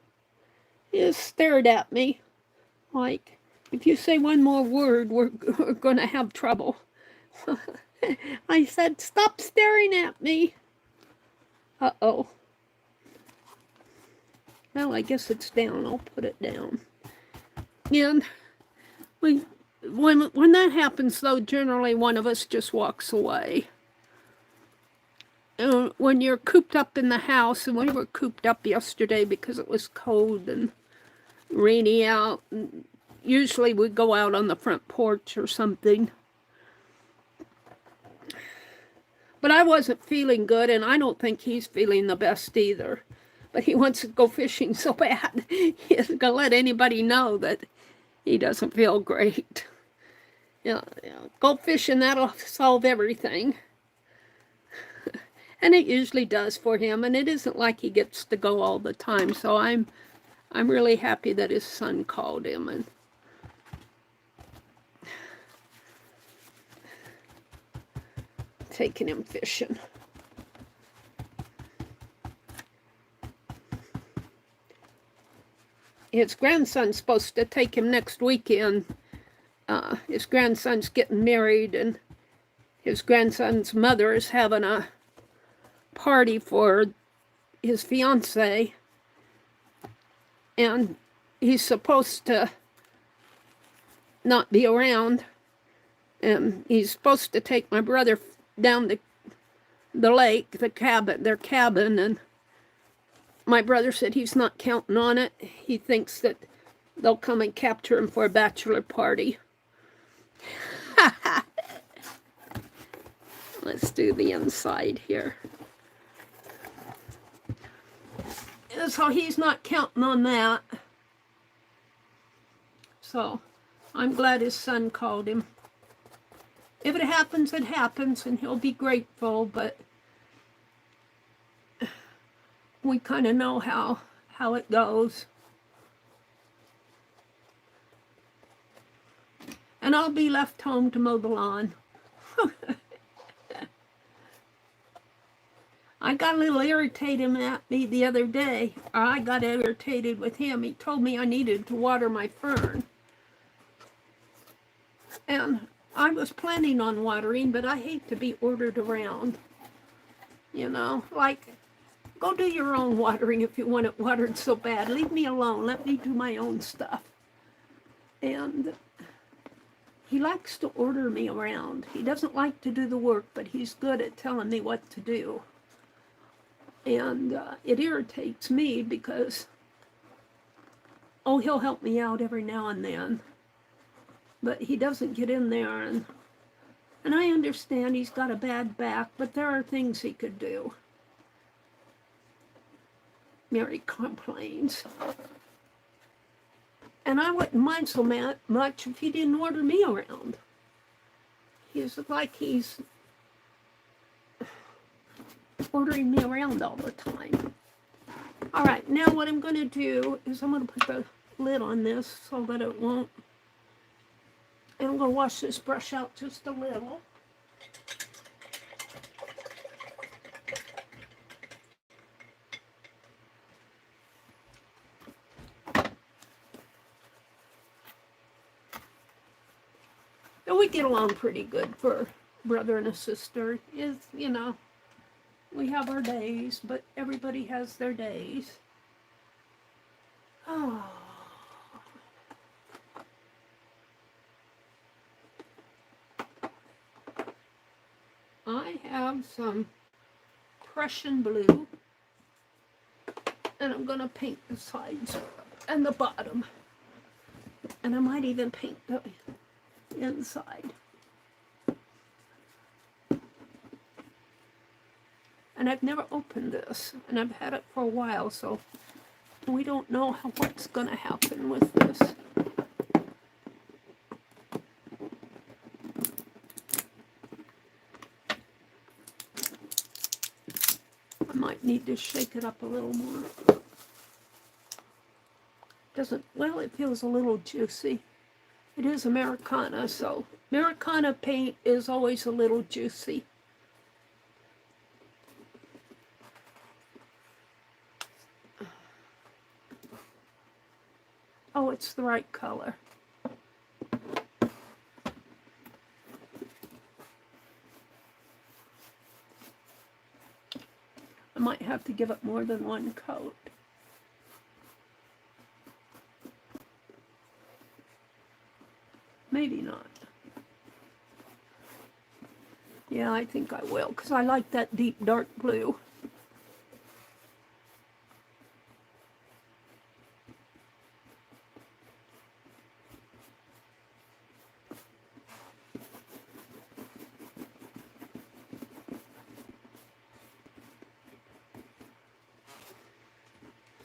He just stared at me like, if you say one more word, we're going to have trouble. I said, stop staring at me. Uh-oh. Well, I guess it's down. I'll put it down. And when that happens, though, generally one of us just walks away. When you're cooped up in the house, and we were cooped up yesterday because it was cold and rainy out, and usually we go out on the front porch or something. But I wasn't feeling good, and I don't think he's feeling the best either. But he wants to go fishing so bad, he isn't going to let anybody know that he doesn't feel great. Go fishing, that'll solve everything. And it usually does for him, and it isn't like he gets to go all the time. So I'm really happy that his son called him and taking him fishing. His grandson's supposed to take him next weekend. His grandson's getting married, and his grandson's mother is having a party for his fiance, and he's supposed to not be around, and he's supposed to take my brother down to the lake, their cabin, and my brother said he's not counting on it. He thinks that they'll come and capture him for a bachelor party. Let's do the inside here. So he's not counting on that. So I'm glad his son called him. If it happens, it happens, and he'll be grateful, but we kind of know how it goes. And I'll be left home to mow the lawn. I got a little irritated at me the other day. Or I got irritated with him. He told me I needed to water my fern. And I was planning on watering, but I hate to be ordered around. You know, like, go do your own watering if you want it watered so bad. Leave me alone. Let me do my own stuff. And he likes to order me around. He doesn't like to do the work, but he's good at telling me what to do. And it irritates me because, oh, he'll help me out every now and then. But he doesn't get in there. And I understand he's got a bad back, but there are things he could do. Meri complains. And I wouldn't mind so much if he didn't order me around. He's like he's ordering me around all the time. All right, now what I'm going to do is I'm going to put the lid on this so that it won't. And I'm going to wash this brush out just a little. And we get along pretty good for brother and a sister. You know, we have our days, but everybody has their days. Oh. I have some Prussian blue, and I'm going to paint the sides and the bottom. And I might even paint the inside. And I've never opened this, and I've had it for a while, so we don't know what's going to happen with this. I might need to shake it up a little more. Doesn't, well, it feels a little juicy. It is Americana, so Americana paint is always a little juicy. Oh, it's the right color. I might have to give it more than one coat. Maybe not. Yeah, I think I will, because I like that deep dark blue.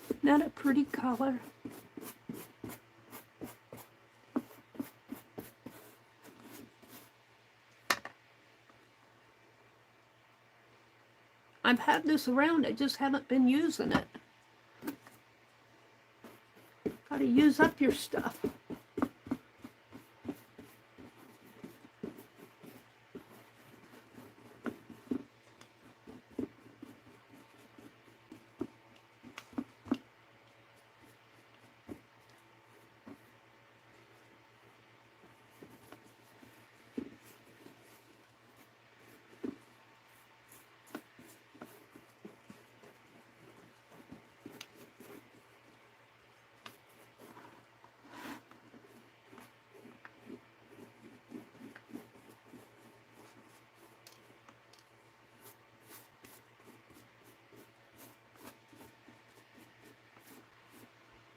Isn't that a pretty color? I've had this around, I just haven't been using it. Gotta use up your stuff.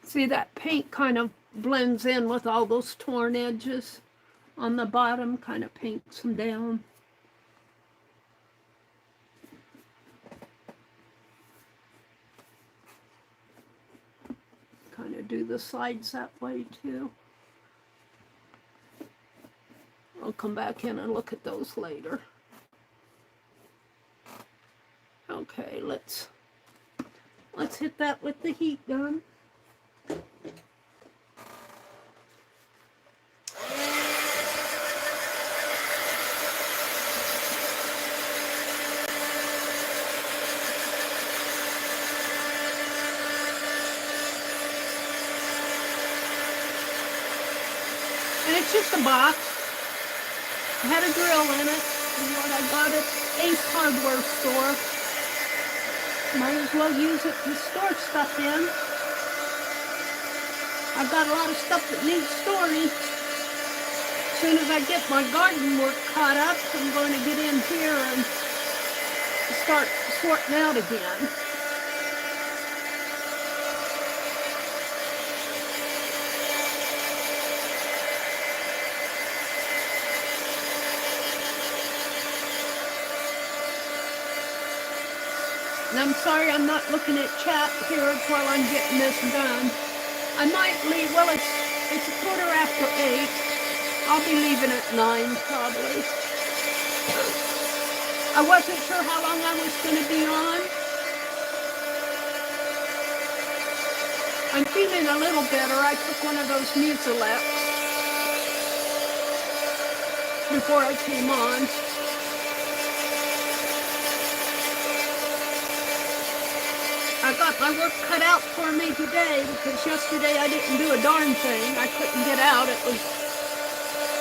See, that paint kind of blends in with all those torn edges on the bottom, kind of paints them down. Kind of do the sides that way too. I'll come back in and look at those later. Okay, let's hit that with the heat gun. It's just a box. It had a drill in it. And what I got at Ace Hardware store. Might as well use it to store stuff in. I've got a lot of stuff that needs storing. As soon as I get my garden work caught up, I'm going to get in here and start sorting out again. And I'm sorry I'm not looking at chat here while I'm getting this done. I might leave, well, it's 8:15. I'll be leaving at 9 probably. I wasn't sure how long I was going to be on. I'm feeling a little better. I took one of those Mucilex before I came on. I got my work cut out for me today because yesterday I didn't do a darn thing. I couldn't get out. It was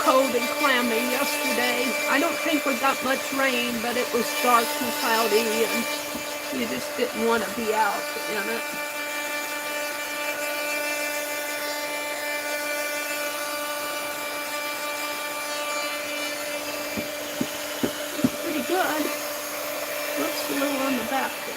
cold and clammy yesterday. I don't think we got much rain, but it was dark and cloudy and you just didn't want to be out in it. Pretty good. Looks a little on the back there.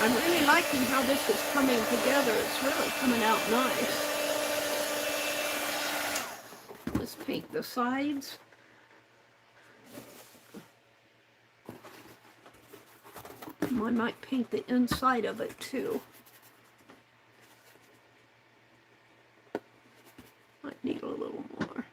I'm really liking how this is coming together. It's really coming out nice. Let's paint the sides. I might paint the inside of it too. Might need a little more.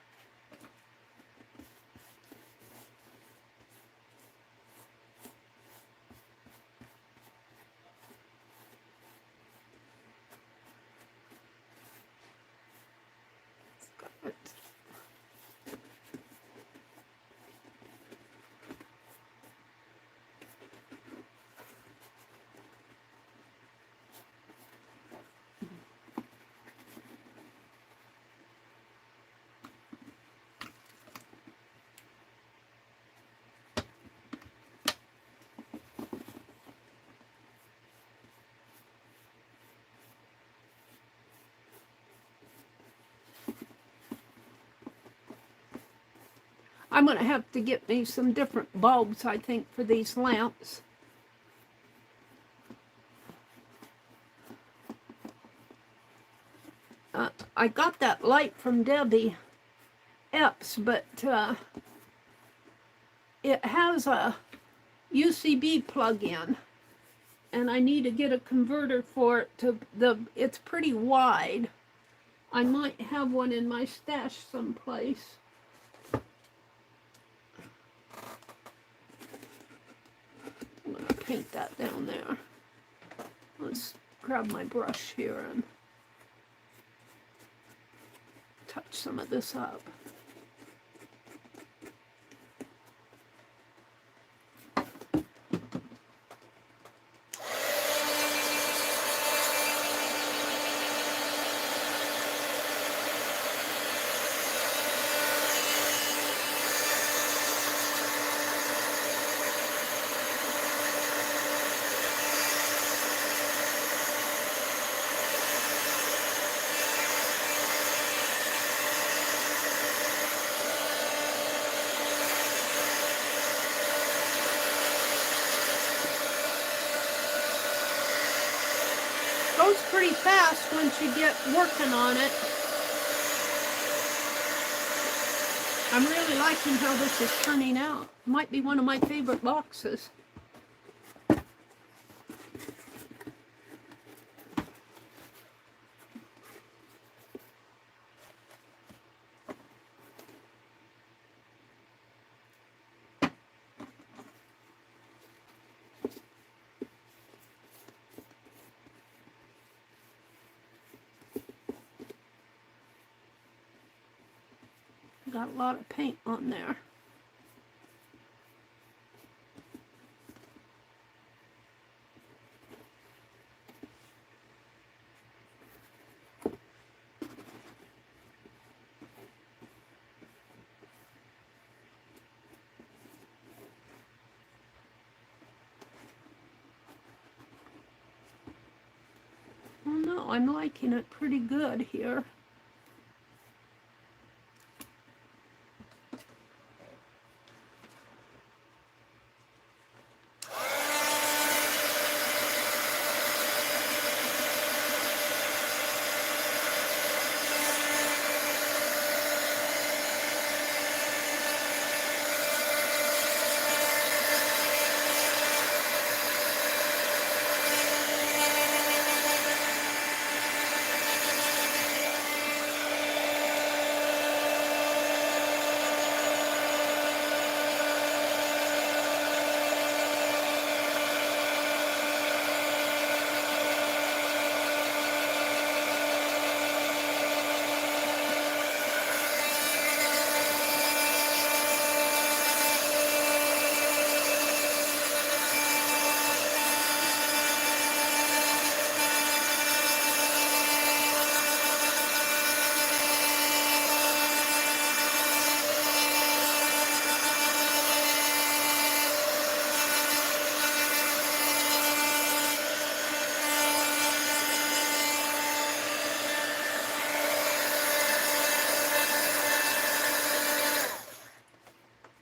I'm going to have to get me some different bulbs, I think, for these lamps. I got that light from Debbie Epps, but it has a UCB plug-in, and I need to get a converter for it to it's pretty wide. I might have one in my stash someplace. I'm going to paint that down there. Let's grab my brush here and touch some of this up. Goes pretty fast once you get working on it. I'm really liking how this is turning out. Might be one of my favorite boxes. got a lot of paint on there. Oh no, I'm liking it pretty good here.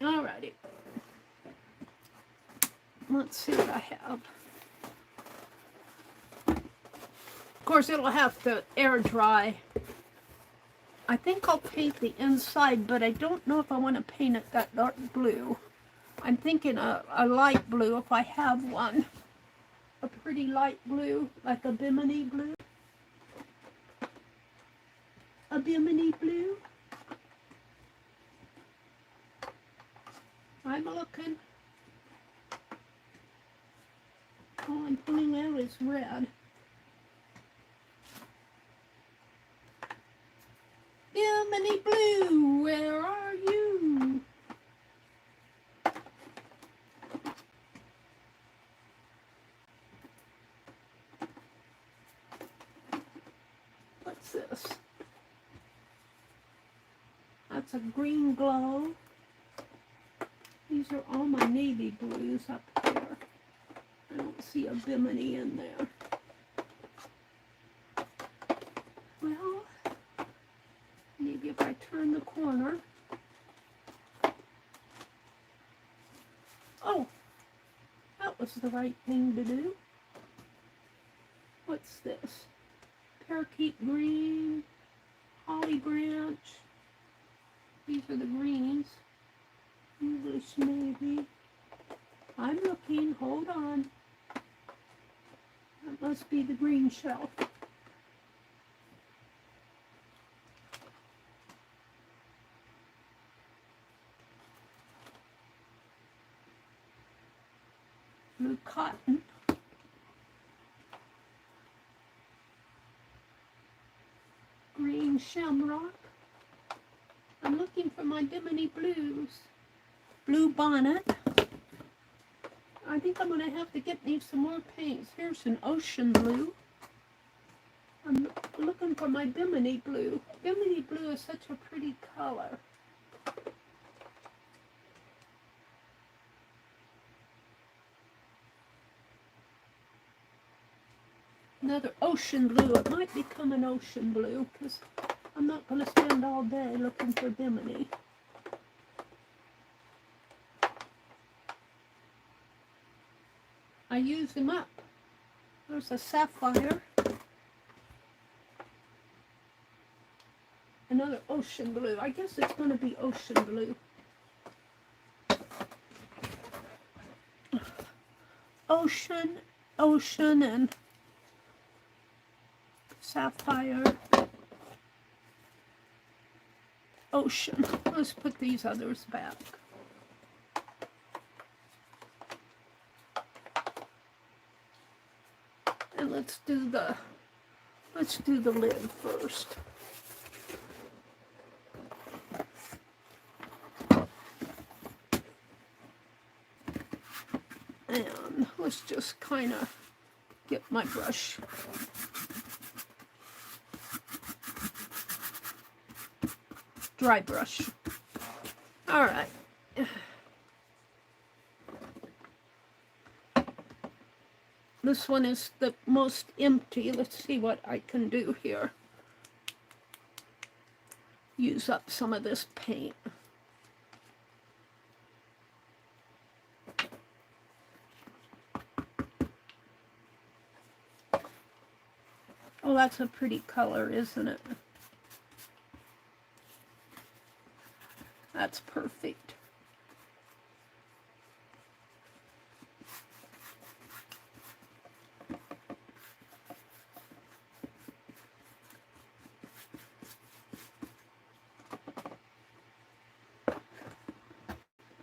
Alrighty. Let's see what I have. Of course, it'll have to air dry. I think I'll paint the inside, but I don't know if I want to paint it that dark blue. I'm thinking a light blue if I have one. A pretty light blue, like a bimini blue. A bimini blue. I'm looking. All I'm pulling out is red. Bimini blue, where are you? What's this? That's a green glow. These are all my navy blues up here. I don't see a bimini in there. Well, maybe if I turn the corner. Oh, that was the right thing to do. What's this? Parakeet green, holly branch. These are the greens. English navy. I'm looking, hold on. That must be the green shelf. Blue cotton. Green shamrock. I'm looking for my bimini blues. Blue bonnet. I think I'm going to have to get me some more paints. Here's an ocean blue. I'm looking for my bimini blue. Bimini blue is such a pretty color. Another ocean blue. It might become an ocean blue because I'm not going to spend all day looking for bimini. I use them up. There's a sapphire. Another ocean blue. I guess it's going to be ocean blue. Ocean, and sapphire. Ocean. Let's put these others back. And let's do the lid first. Let's just kind of get my brush. Dry brush. All right. This one is the most empty. Let's see what I can do here. Use up some of this paint. Oh, that's a pretty color, isn't it? That's perfect.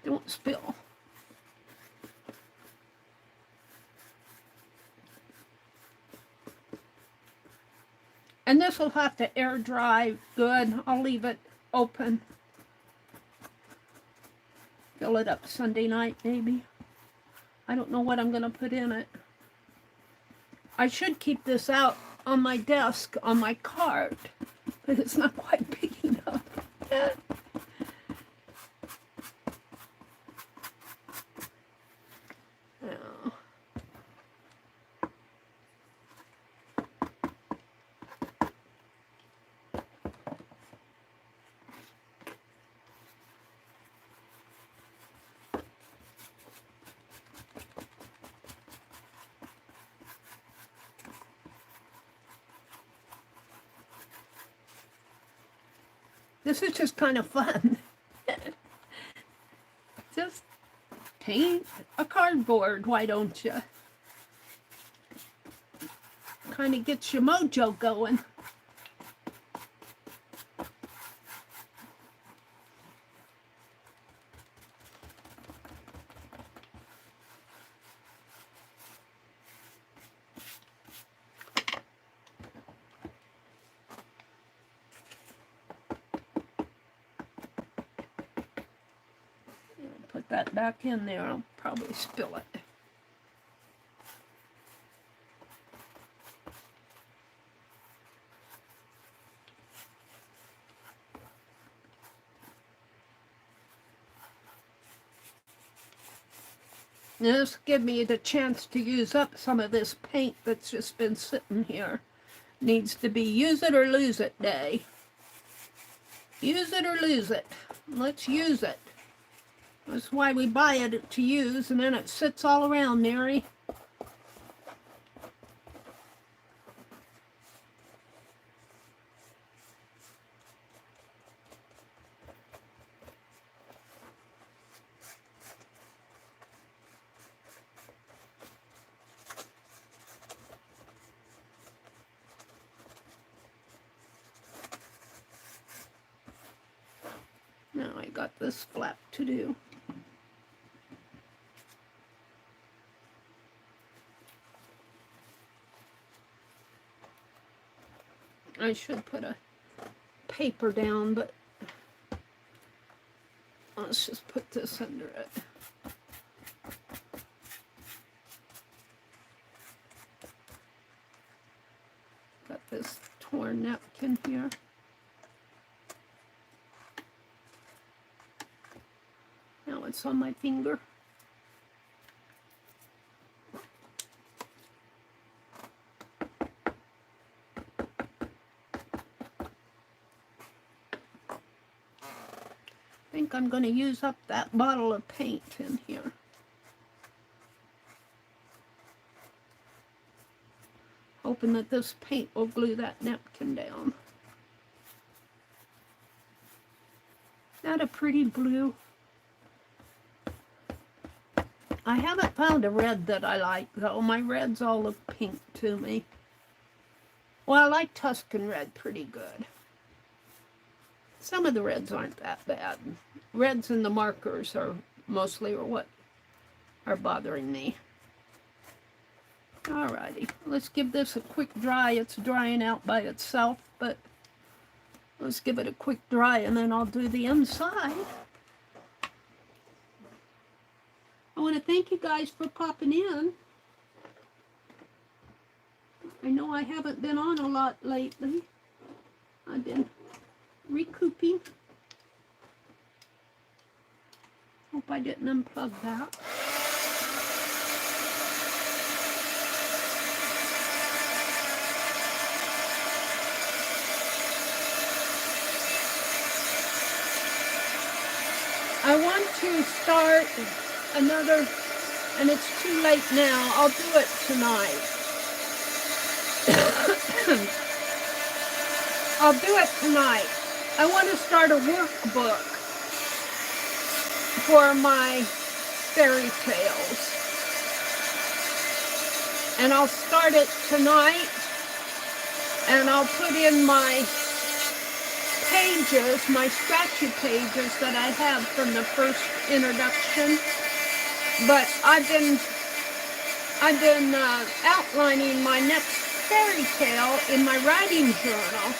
Don't spill. And this will have to air dry good. I'll leave it open. Fill it up Sunday night, maybe. I don't know what I'm going to put in it. I should keep this out on my desk on my cart, but it's not quite big enough. This is just kind of fun. Just paint a cardboard, why don't you? Kind of gets your mojo going. Put that back in there. I'll probably spill it. This give me the chance to use up some of this paint that's just been sitting here. Needs to be use it or lose it day. Use it or lose it. Let's use it. That's why we buy it to use, and then it sits all around, Mary. Now I got this flap to do. I should put a paper down, but let's just put this under it. Got this torn napkin here. Now it's on my finger. I think I'm going to use up that bottle of paint in here. Hoping that this paint will glue that napkin down. Isn't that a pretty blue? I haven't found a red that I like, though. My reds all look pink to me. Well, I like Tuscan red pretty good. Some of the reds aren't that bad. Reds and the markers are mostly what are bothering me. Alrighty, let's give this a quick dry. It's drying out by itself, but let's give it a quick dry and then I'll do the inside. want to thank you guys for popping in. I know I haven't been on a lot lately. I've been recouping. Hope I didn't unplug that. I want to start another, and it's too late now. I'll do it tonight. I'll do it tonight. I want to start a workbook for my fairy tales. And I'll start it tonight, and I'll put in my pages, my scratchy pages that I have from the first introduction. But I've been outlining my next fairy tale in my writing journal,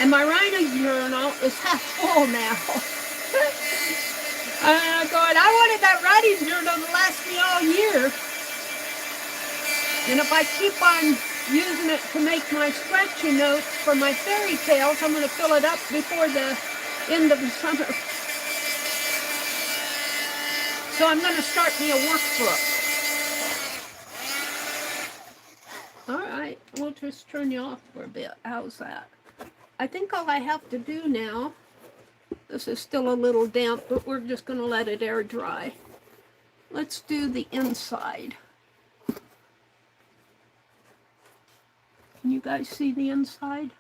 and my writing journal is half full now. I'm going, I wanted that writing journal to last me all year, and if I keep on using it to make my scratchy notes for my fairy tales, I'm going to fill it up before the end of the summer. So I'm going to start me a workbook. All right, we'll just turn you off for a bit. How's that? I think all I have to do now, this is still a little damp, but we're just going to let it air dry. Let's do the inside. Can you guys see the inside?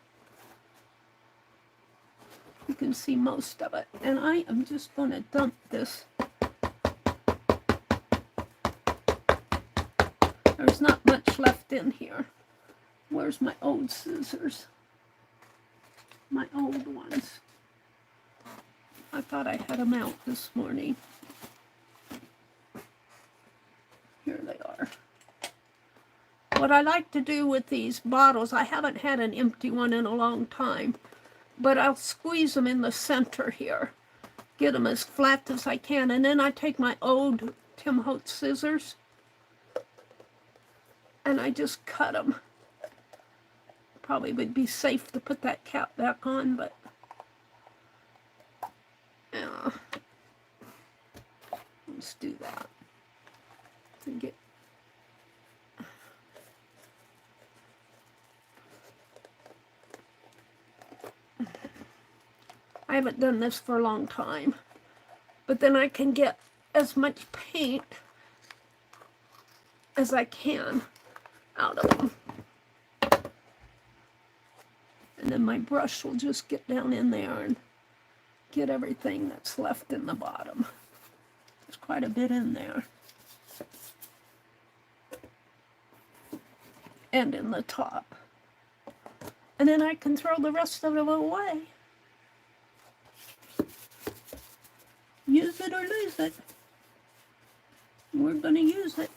You can see most of it. And I am just going to dump this. There's not much left in here. Where's my old scissors? My old ones. I thought I had them out this morning. Here they are. What I like to do with these bottles, I haven't had an empty one in a long time, but I'll squeeze them in the center here. Get them as flat as I can, and then I take my old Tim Holtz scissors and I just cut them. Probably would be safe to put that cap back on, but yeah, let's do that. To get I haven't done this for a long time, but then I can get as much paint as I can out of them. And then my brush will just get down in there and get everything that's left in the bottom. There's quite a bit in there. And in the top. And then I can throw the rest of it away. Use it or lose it. We're going to use it.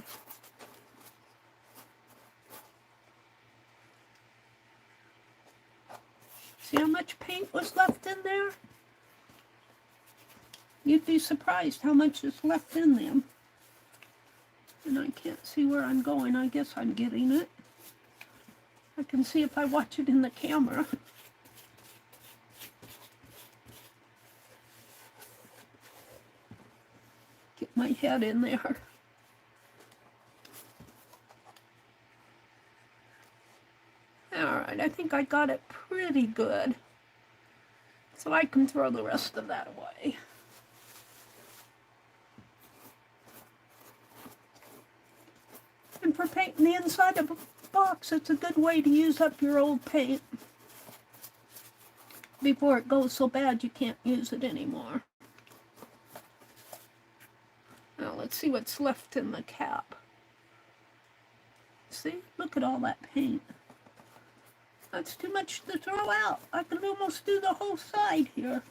See how much paint was left in there? You'd be surprised how much is left in them. And I can't see where I'm going. I guess I'm getting it. I can see if I watch it in the camera. Get my head in there. Alright, I think I got it pretty good. So I can throw the rest of that away. And for painting the inside of a box, it's a good way to use up your old paint before it goes so bad you can't use it anymore. Now let's see what's left in the cap. See? Look at all that paint. That's too much to throw out. I can almost do the whole side here.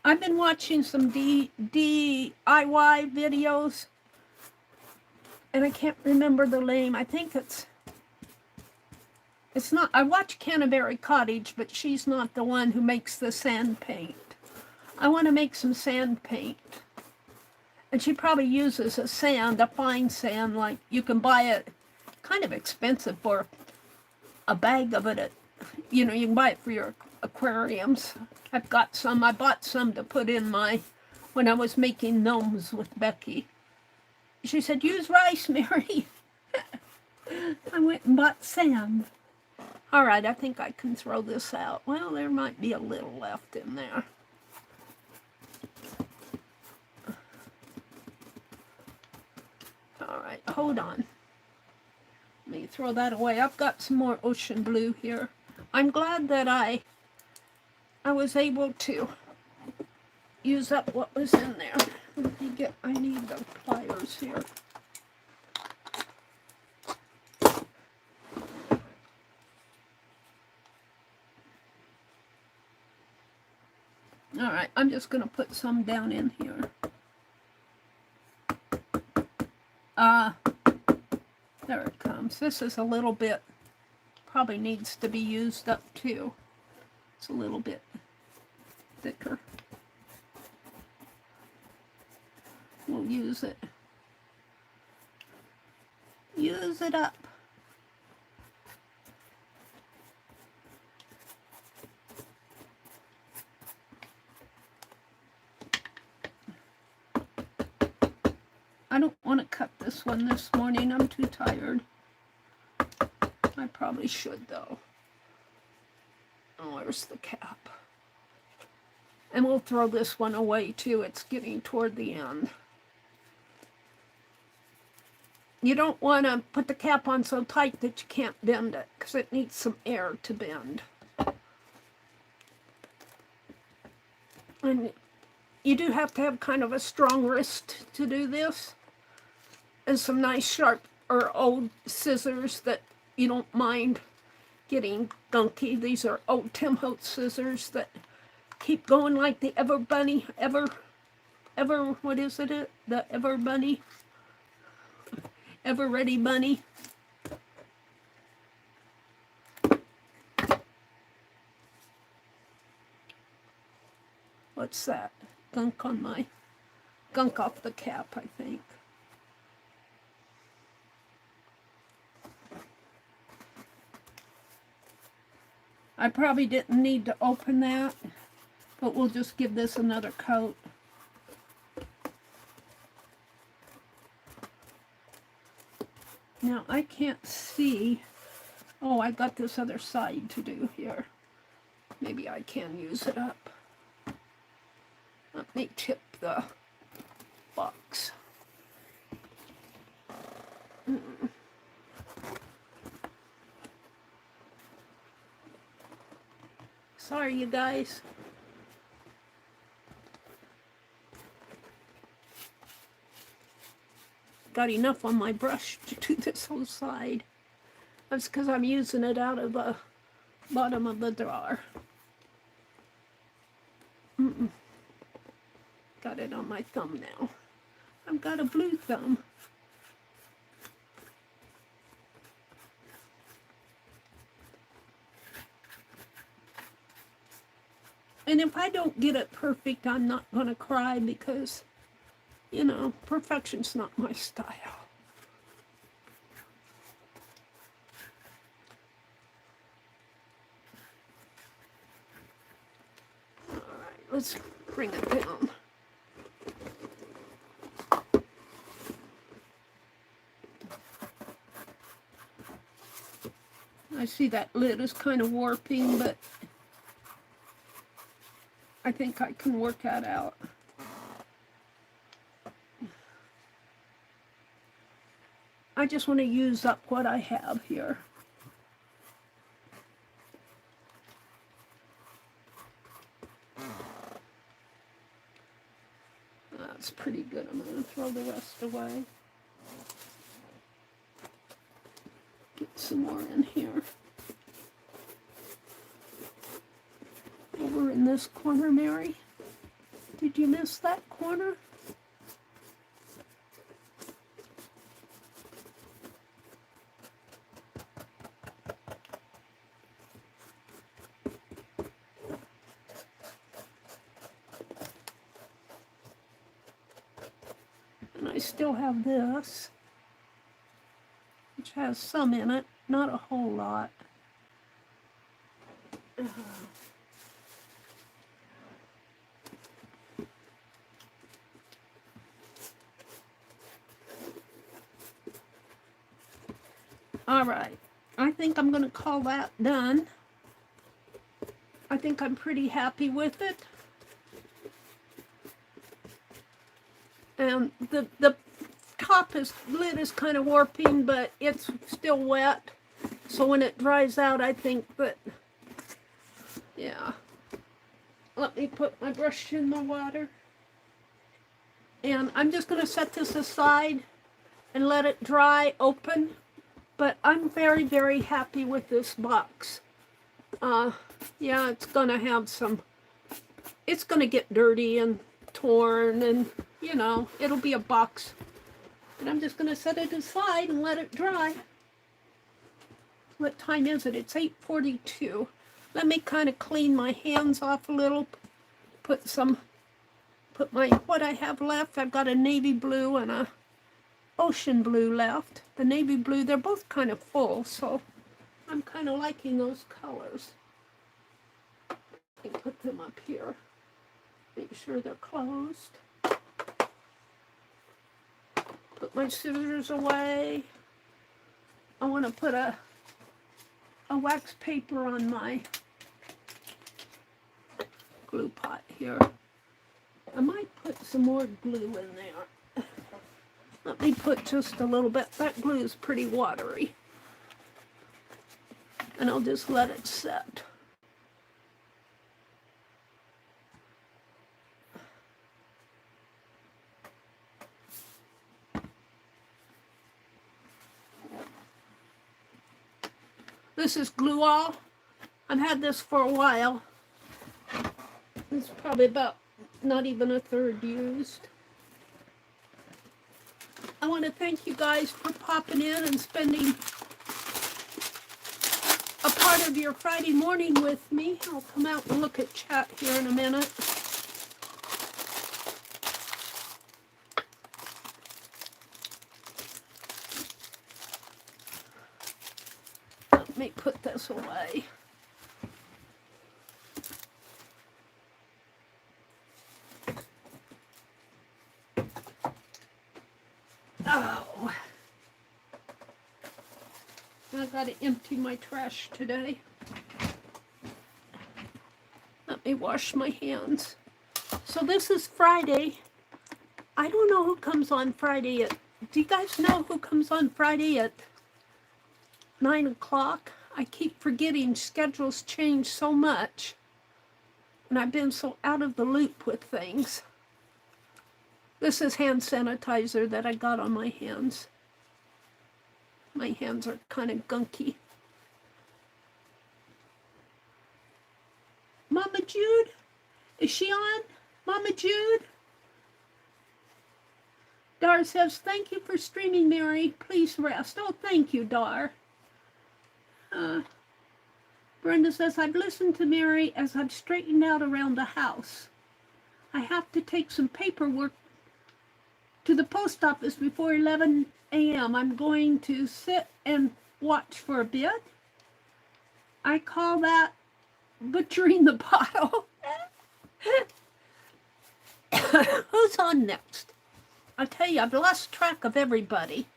I've been watching some DIY videos, and I can't remember the name. I think it's not, I watch Canterbury Cottage, but she's not the one who makes the sand paint. I want to make some sand paint. And she probably uses a sand, a fine sand, like you can buy it kind of expensive for a bag of it. You know, you can buy it for your aquariums. I've got some. I bought some to put in when I was making gnomes with Becky. She said, use rice, Meri. I went and bought sand. All right, I think I can throw this out. Well, there might be a little left in there. All right, hold on. Let me throw that away. I've got some more ocean blue here. I'm glad that I was able to use up what was in there. I need the pliers here. All right, I'm just going to put some down in here. There it comes. This is a little bit, probably needs to be used up too. It's a little bit thicker. We'll use it. Use it up. I don't want to cut this one this morning. I'm too tired. I probably should though. Oh, there's the cap. And we'll throw this one away too. It's getting toward the end. You don't want to put the cap on so tight that you can't bend it, because it needs some air to bend. And you do have to have kind of a strong wrist to do this. And some nice sharp or old scissors that you don't mind getting gunky. These are old Tim Holtz scissors that keep going like the Ever Bunny. What is it? The Ever Bunny? Ever Ready Bunny. What's that? Gunk off the cap, I think. I probably didn't need to open that, but we'll just give this another coat. Now I can't see. Oh, I got this other side to do here. Maybe I can use it up. Let me tip the box. Sorry, you guys. Got enough on my brush to do this whole side. That's because I'm using it out of the bottom of the drawer. Got it on my thumb now. I've got a blue thumb. And if I don't get it perfect, I'm not going to cry because, you know, perfection's not my style. All right, let's bring it down. I see that lid is kind of warping, but I think I can work that out. I just want to use up what I have here. That's pretty good. I'm going to throw the rest away. Get some more in here. Over in this corner, Meri. Did you miss that corner? And I still have this, which has some in it, not a whole lot. All right, I think I'm going to call that done. I think I'm pretty happy with it. And the lid is kind of warping, but it's still wet. So when it dries out, I think that, yeah. Let me put my brush in the water. And I'm just going to set this aside and let it dry open. But I'm very, very happy with this box. Yeah, it's going to have some, it's going to get dirty and torn and, you know, it'll be a box. And I'm just going to set it aside and let it dry. What time is it? It's 8:42. Let me kind of clean my hands off a little. Put what I have left. I've got a navy blue and a ocean blue left. The navy blue, they're both kind of full, so I'm kind of liking those colors. I put them up here. Make sure they're closed. Put my scissors away. I want to put a wax paper on my glue pot here. I might put some more glue in there. Let me put just a little bit. That glue is pretty watery. And I'll just let it set. This is glue all. I've had this for a while. It's probably about not even a third used. I want to thank you guys for popping in and spending a part of your Friday morning with me. I'll come out and look at chat here in a minute. Let me put this away. Oh, I've got to empty my trash today. Let me wash my hands. So this is Friday. I don't know who comes on Friday at, do you guys know who comes on Friday at 9 o'clock? I keep forgetting, schedules change so much. And I've been so out of the loop with things. This is hand sanitizer that I got on my hands. My hands are kind of gunky. Mama Jude? Is she on? Mama Jude? Dar says, thank you for streaming, Mary. Please rest. Oh, thank you, Dar. Brenda says, I've listened to Mary as I've straightened out around the house. I have to take some paperwork to the post office before 11 a.m. I'm going to sit and watch for a bit. I call that butchering the bottle. Who's on next? I'll tell you, I've lost track of everybody.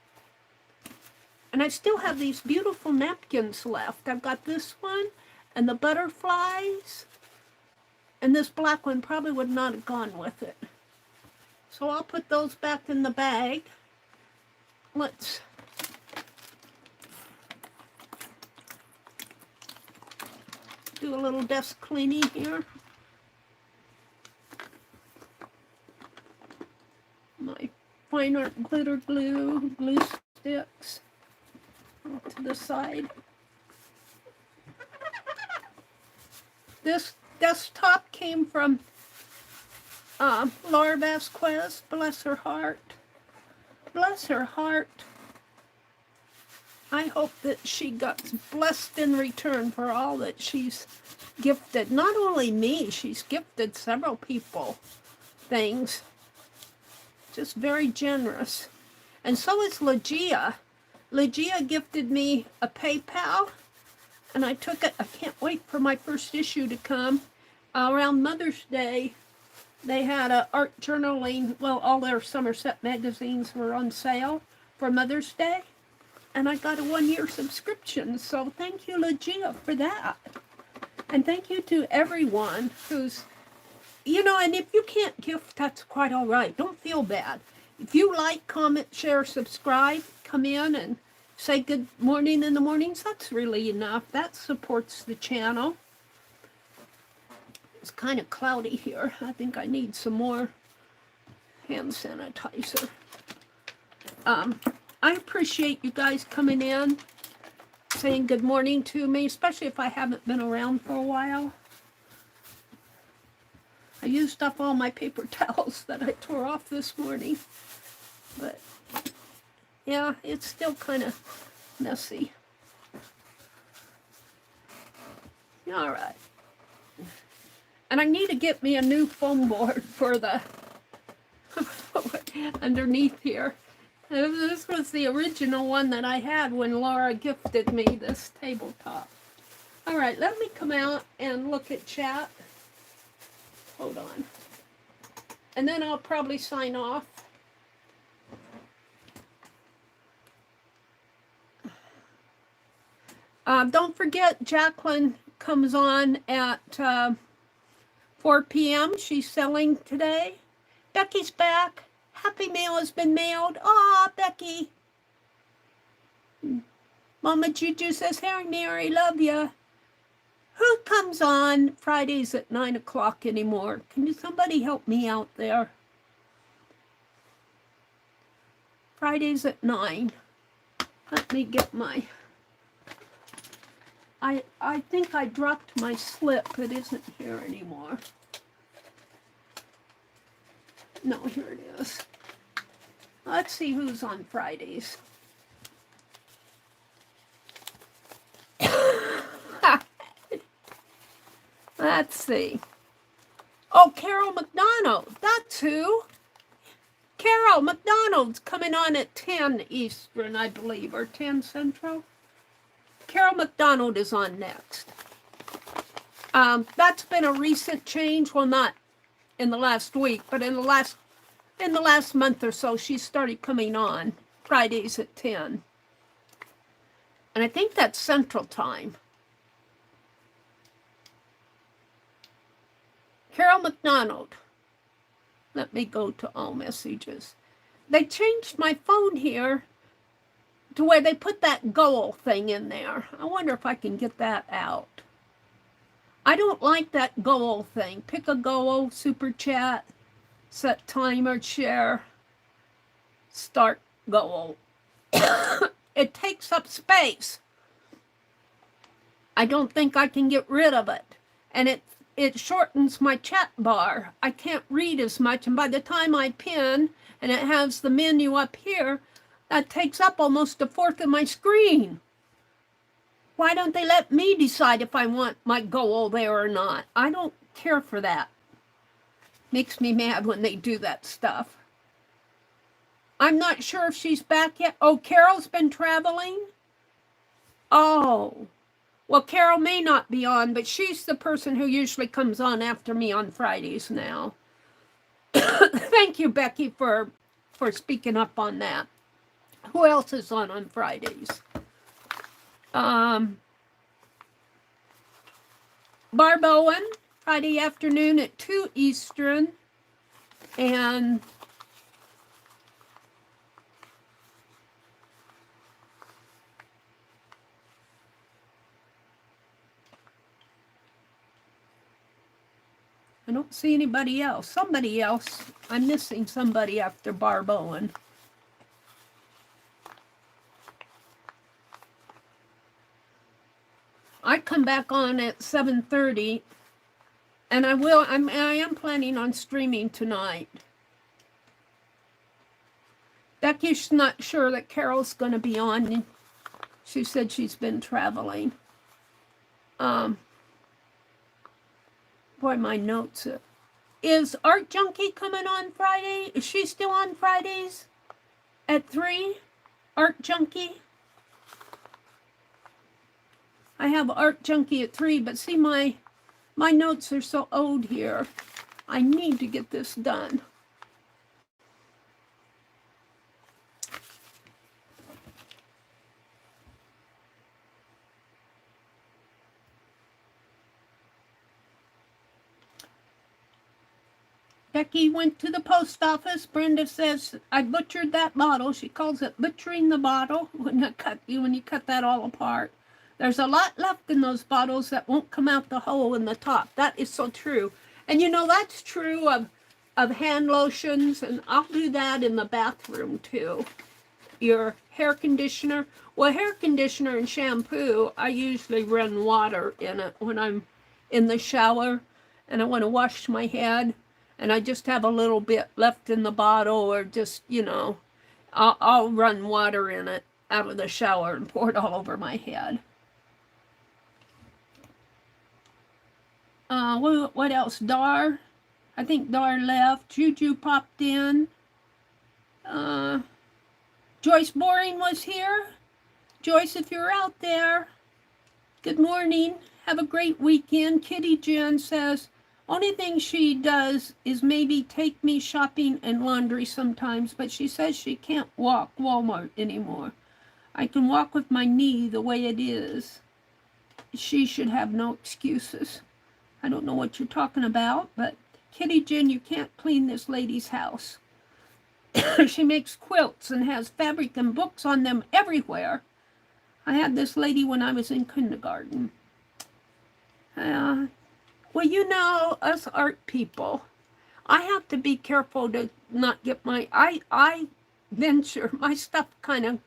And I still have these beautiful napkins left. I've got this one and the butterflies. And this black one probably would not have gone with it. So I'll put those back in the bag. Let's do a little desk cleaning here. My fine art glitter glue, glue sticks off to the side. This desktop came from Laura Vasquez, bless her heart. Bless her heart. I hope that she got blessed in return for all that she's gifted. Not only me, she's gifted several people things. Just very generous. And so is Legia. Legia gifted me a PayPal, and I took it. I can't wait for my first issue to come. Around Mother's Day, they had a art journaling, well, all their Somerset magazines were on sale for Mother's Day, and I got a 1-year subscription, so thank you, Legia, for that. And thank you to everyone who's, you know, and if you can't gift, that's quite all right. Don't feel bad. If you like, comment, share, subscribe, come in and say good morning in the mornings, that's really enough. That supports the channel. It's kind of cloudy here. I think I need some more hand sanitizer. I appreciate you guys coming in, saying good morning to me, especially if I haven't been around for a while. I used up all my paper towels that I tore off this morning. But, yeah, it's still kind of messy. All right. And I need to get me a new foam board for the underneath here. This was the original one that I had when Laura gifted me this tabletop. All right, let me come out and look at chat. Hold on. And then I'll probably sign off. Don't forget, Jacqueline comes on at 4 p.m. She's selling today. Becky's back. Happy mail has been mailed. Aw, Becky. Mama Juju says, "Hey, Mary, love ya." Who comes on Fridays at 9 o'clock anymore? Can somebody help me out there? Fridays at 9. Let me get my... I think I dropped my slip. It isn't here anymore. No, here it is. Let's see who's on Fridays. Let's see. Oh, Carol McDonald. That's who. Carol McDonald's coming on at 10 Eastern, I believe, or 10 Central. Carol McDonald is on next. That's been a recent change. Well, not in the last week, but in the last month or so, she started coming on Fridays at 10. And I think that's Central Time. Carol McDonald. Let me go to all messages. They changed my phone here to where they put that goal thing in there. I wonder if I can get that out. I don't like that goal thing. Pick a goal, super chat, set timer, share, start goal. It takes up space. I don't think I can get rid of it. And it shortens my chat bar. I can't read as much, and by the time I pin and it has the menu up here, that takes up almost a fourth of my screen. Why don't they let me decide if I want my goal there or not? I don't care for that. Makes me mad when they do that stuff. I'm not sure if she's back yet. Oh, Carol's been traveling? Oh. Well, Carol may not be on, but she's the person who usually comes on after me on Fridays now. Thank you, Becky, for speaking up on that. Who else is on Fridays? Barb Owen, Friday afternoon at 2 Eastern. And I don't see anybody else. Somebody else. I'm missing somebody after Barb Owen. I come back on at 7:30 And I am planning on streaming tonight. Becky's not sure that Carol's going to be on. She said she's been traveling. Boy, my notes. Is Art Junkie coming on Friday? Is she still on Fridays at 3? Art Junkie? I have Art Junkie at 3, but see, my notes are so old here. I need to get this done. Becky went to the post office. Brenda says, I butchered that bottle. She calls it butchering the bottle when you cut that all apart. There's a lot left in those bottles that won't come out the hole in the top. That is so true. And you know, that's true of hand lotions, and I'll do that in the bathroom too. Your hair conditioner. Well, hair conditioner and shampoo, I usually run water in it when I'm in the shower and I want to wash my head. And I just have a little bit left in the bottle, or just, you know, I'll run water in it out of the shower and pour it all over my head. What else? Dar? I think Dar left. Juju popped in. Joyce Boring was here. Joyce, if you're out there, good morning. Have a great weekend. Kitty Jen says, only thing she does is maybe take me shopping and laundry sometimes, but she says she can't walk Walmart anymore. I can walk with my knee the way it is. She should have no excuses. I don't know what you're talking about, but Kitty Jen, you can't clean this lady's house. She makes quilts and has fabric and books on them everywhere. I had this lady when I was in kindergarten. Well, you know, us art people, I have to be careful to not get I venture, my stuff kind of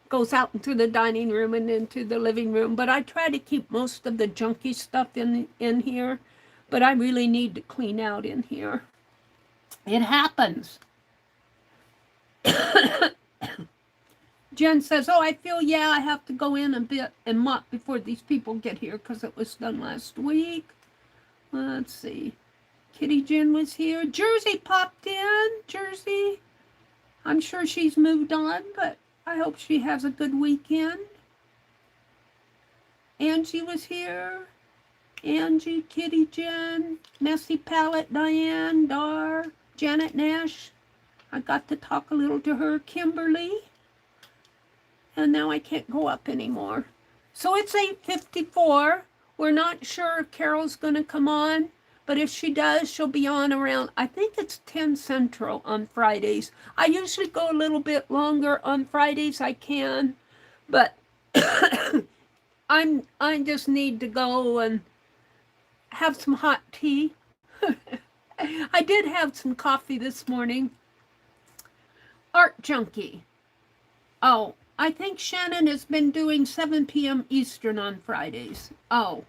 goes out into the dining room and into the living room, but I try to keep most of the junky stuff in here, but I really need to clean out in here. It happens. Jen says, oh, I feel, yeah, I have to go in a bit and mop before these people get here because it was done last week. Let's see. Kitty Jen was here. Jersey popped in. Jersey. I'm sure she's moved on, but I hope she has a good weekend. Angie was here. Angie, Kitty Jen, Messy Palette, Diane, Dar, Janet Nash. I got to talk a little to her. Kimberly. And now I can't go up anymore. So it's 8:54. We're not sure if Carol's going to come on, but if she does, she'll be on around, I think it's 10 Central on Fridays. I usually go a little bit longer on Fridays. I can, but I just need to go and have some hot tea. I did have some coffee this morning. Art Junkie. Oh, I think Shannon has been doing 7 p.m. Eastern on Fridays. Oh,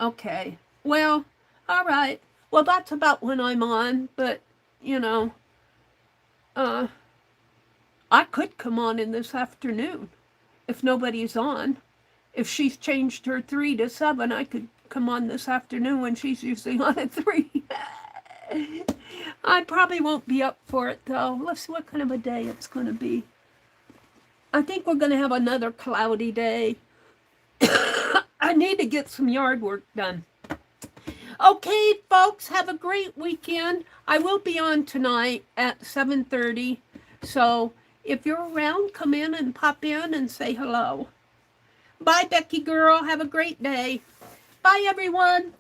okay. Well, all right. Well, that's about when I'm on, but, you know, I could come on in this afternoon if nobody's on. If she's changed her 3 to 7, I could come on this afternoon when she's usually on at 3. I probably won't be up for it, though. Let's see what kind of a day it's going to be. I think we're going to have another cloudy day. I need to get some yard work done. Okay, folks, have a great weekend. I will be on tonight at 7:30. So if you're around, come in and pop in and say hello. Bye, Becky girl. Have a great day. Bye, everyone.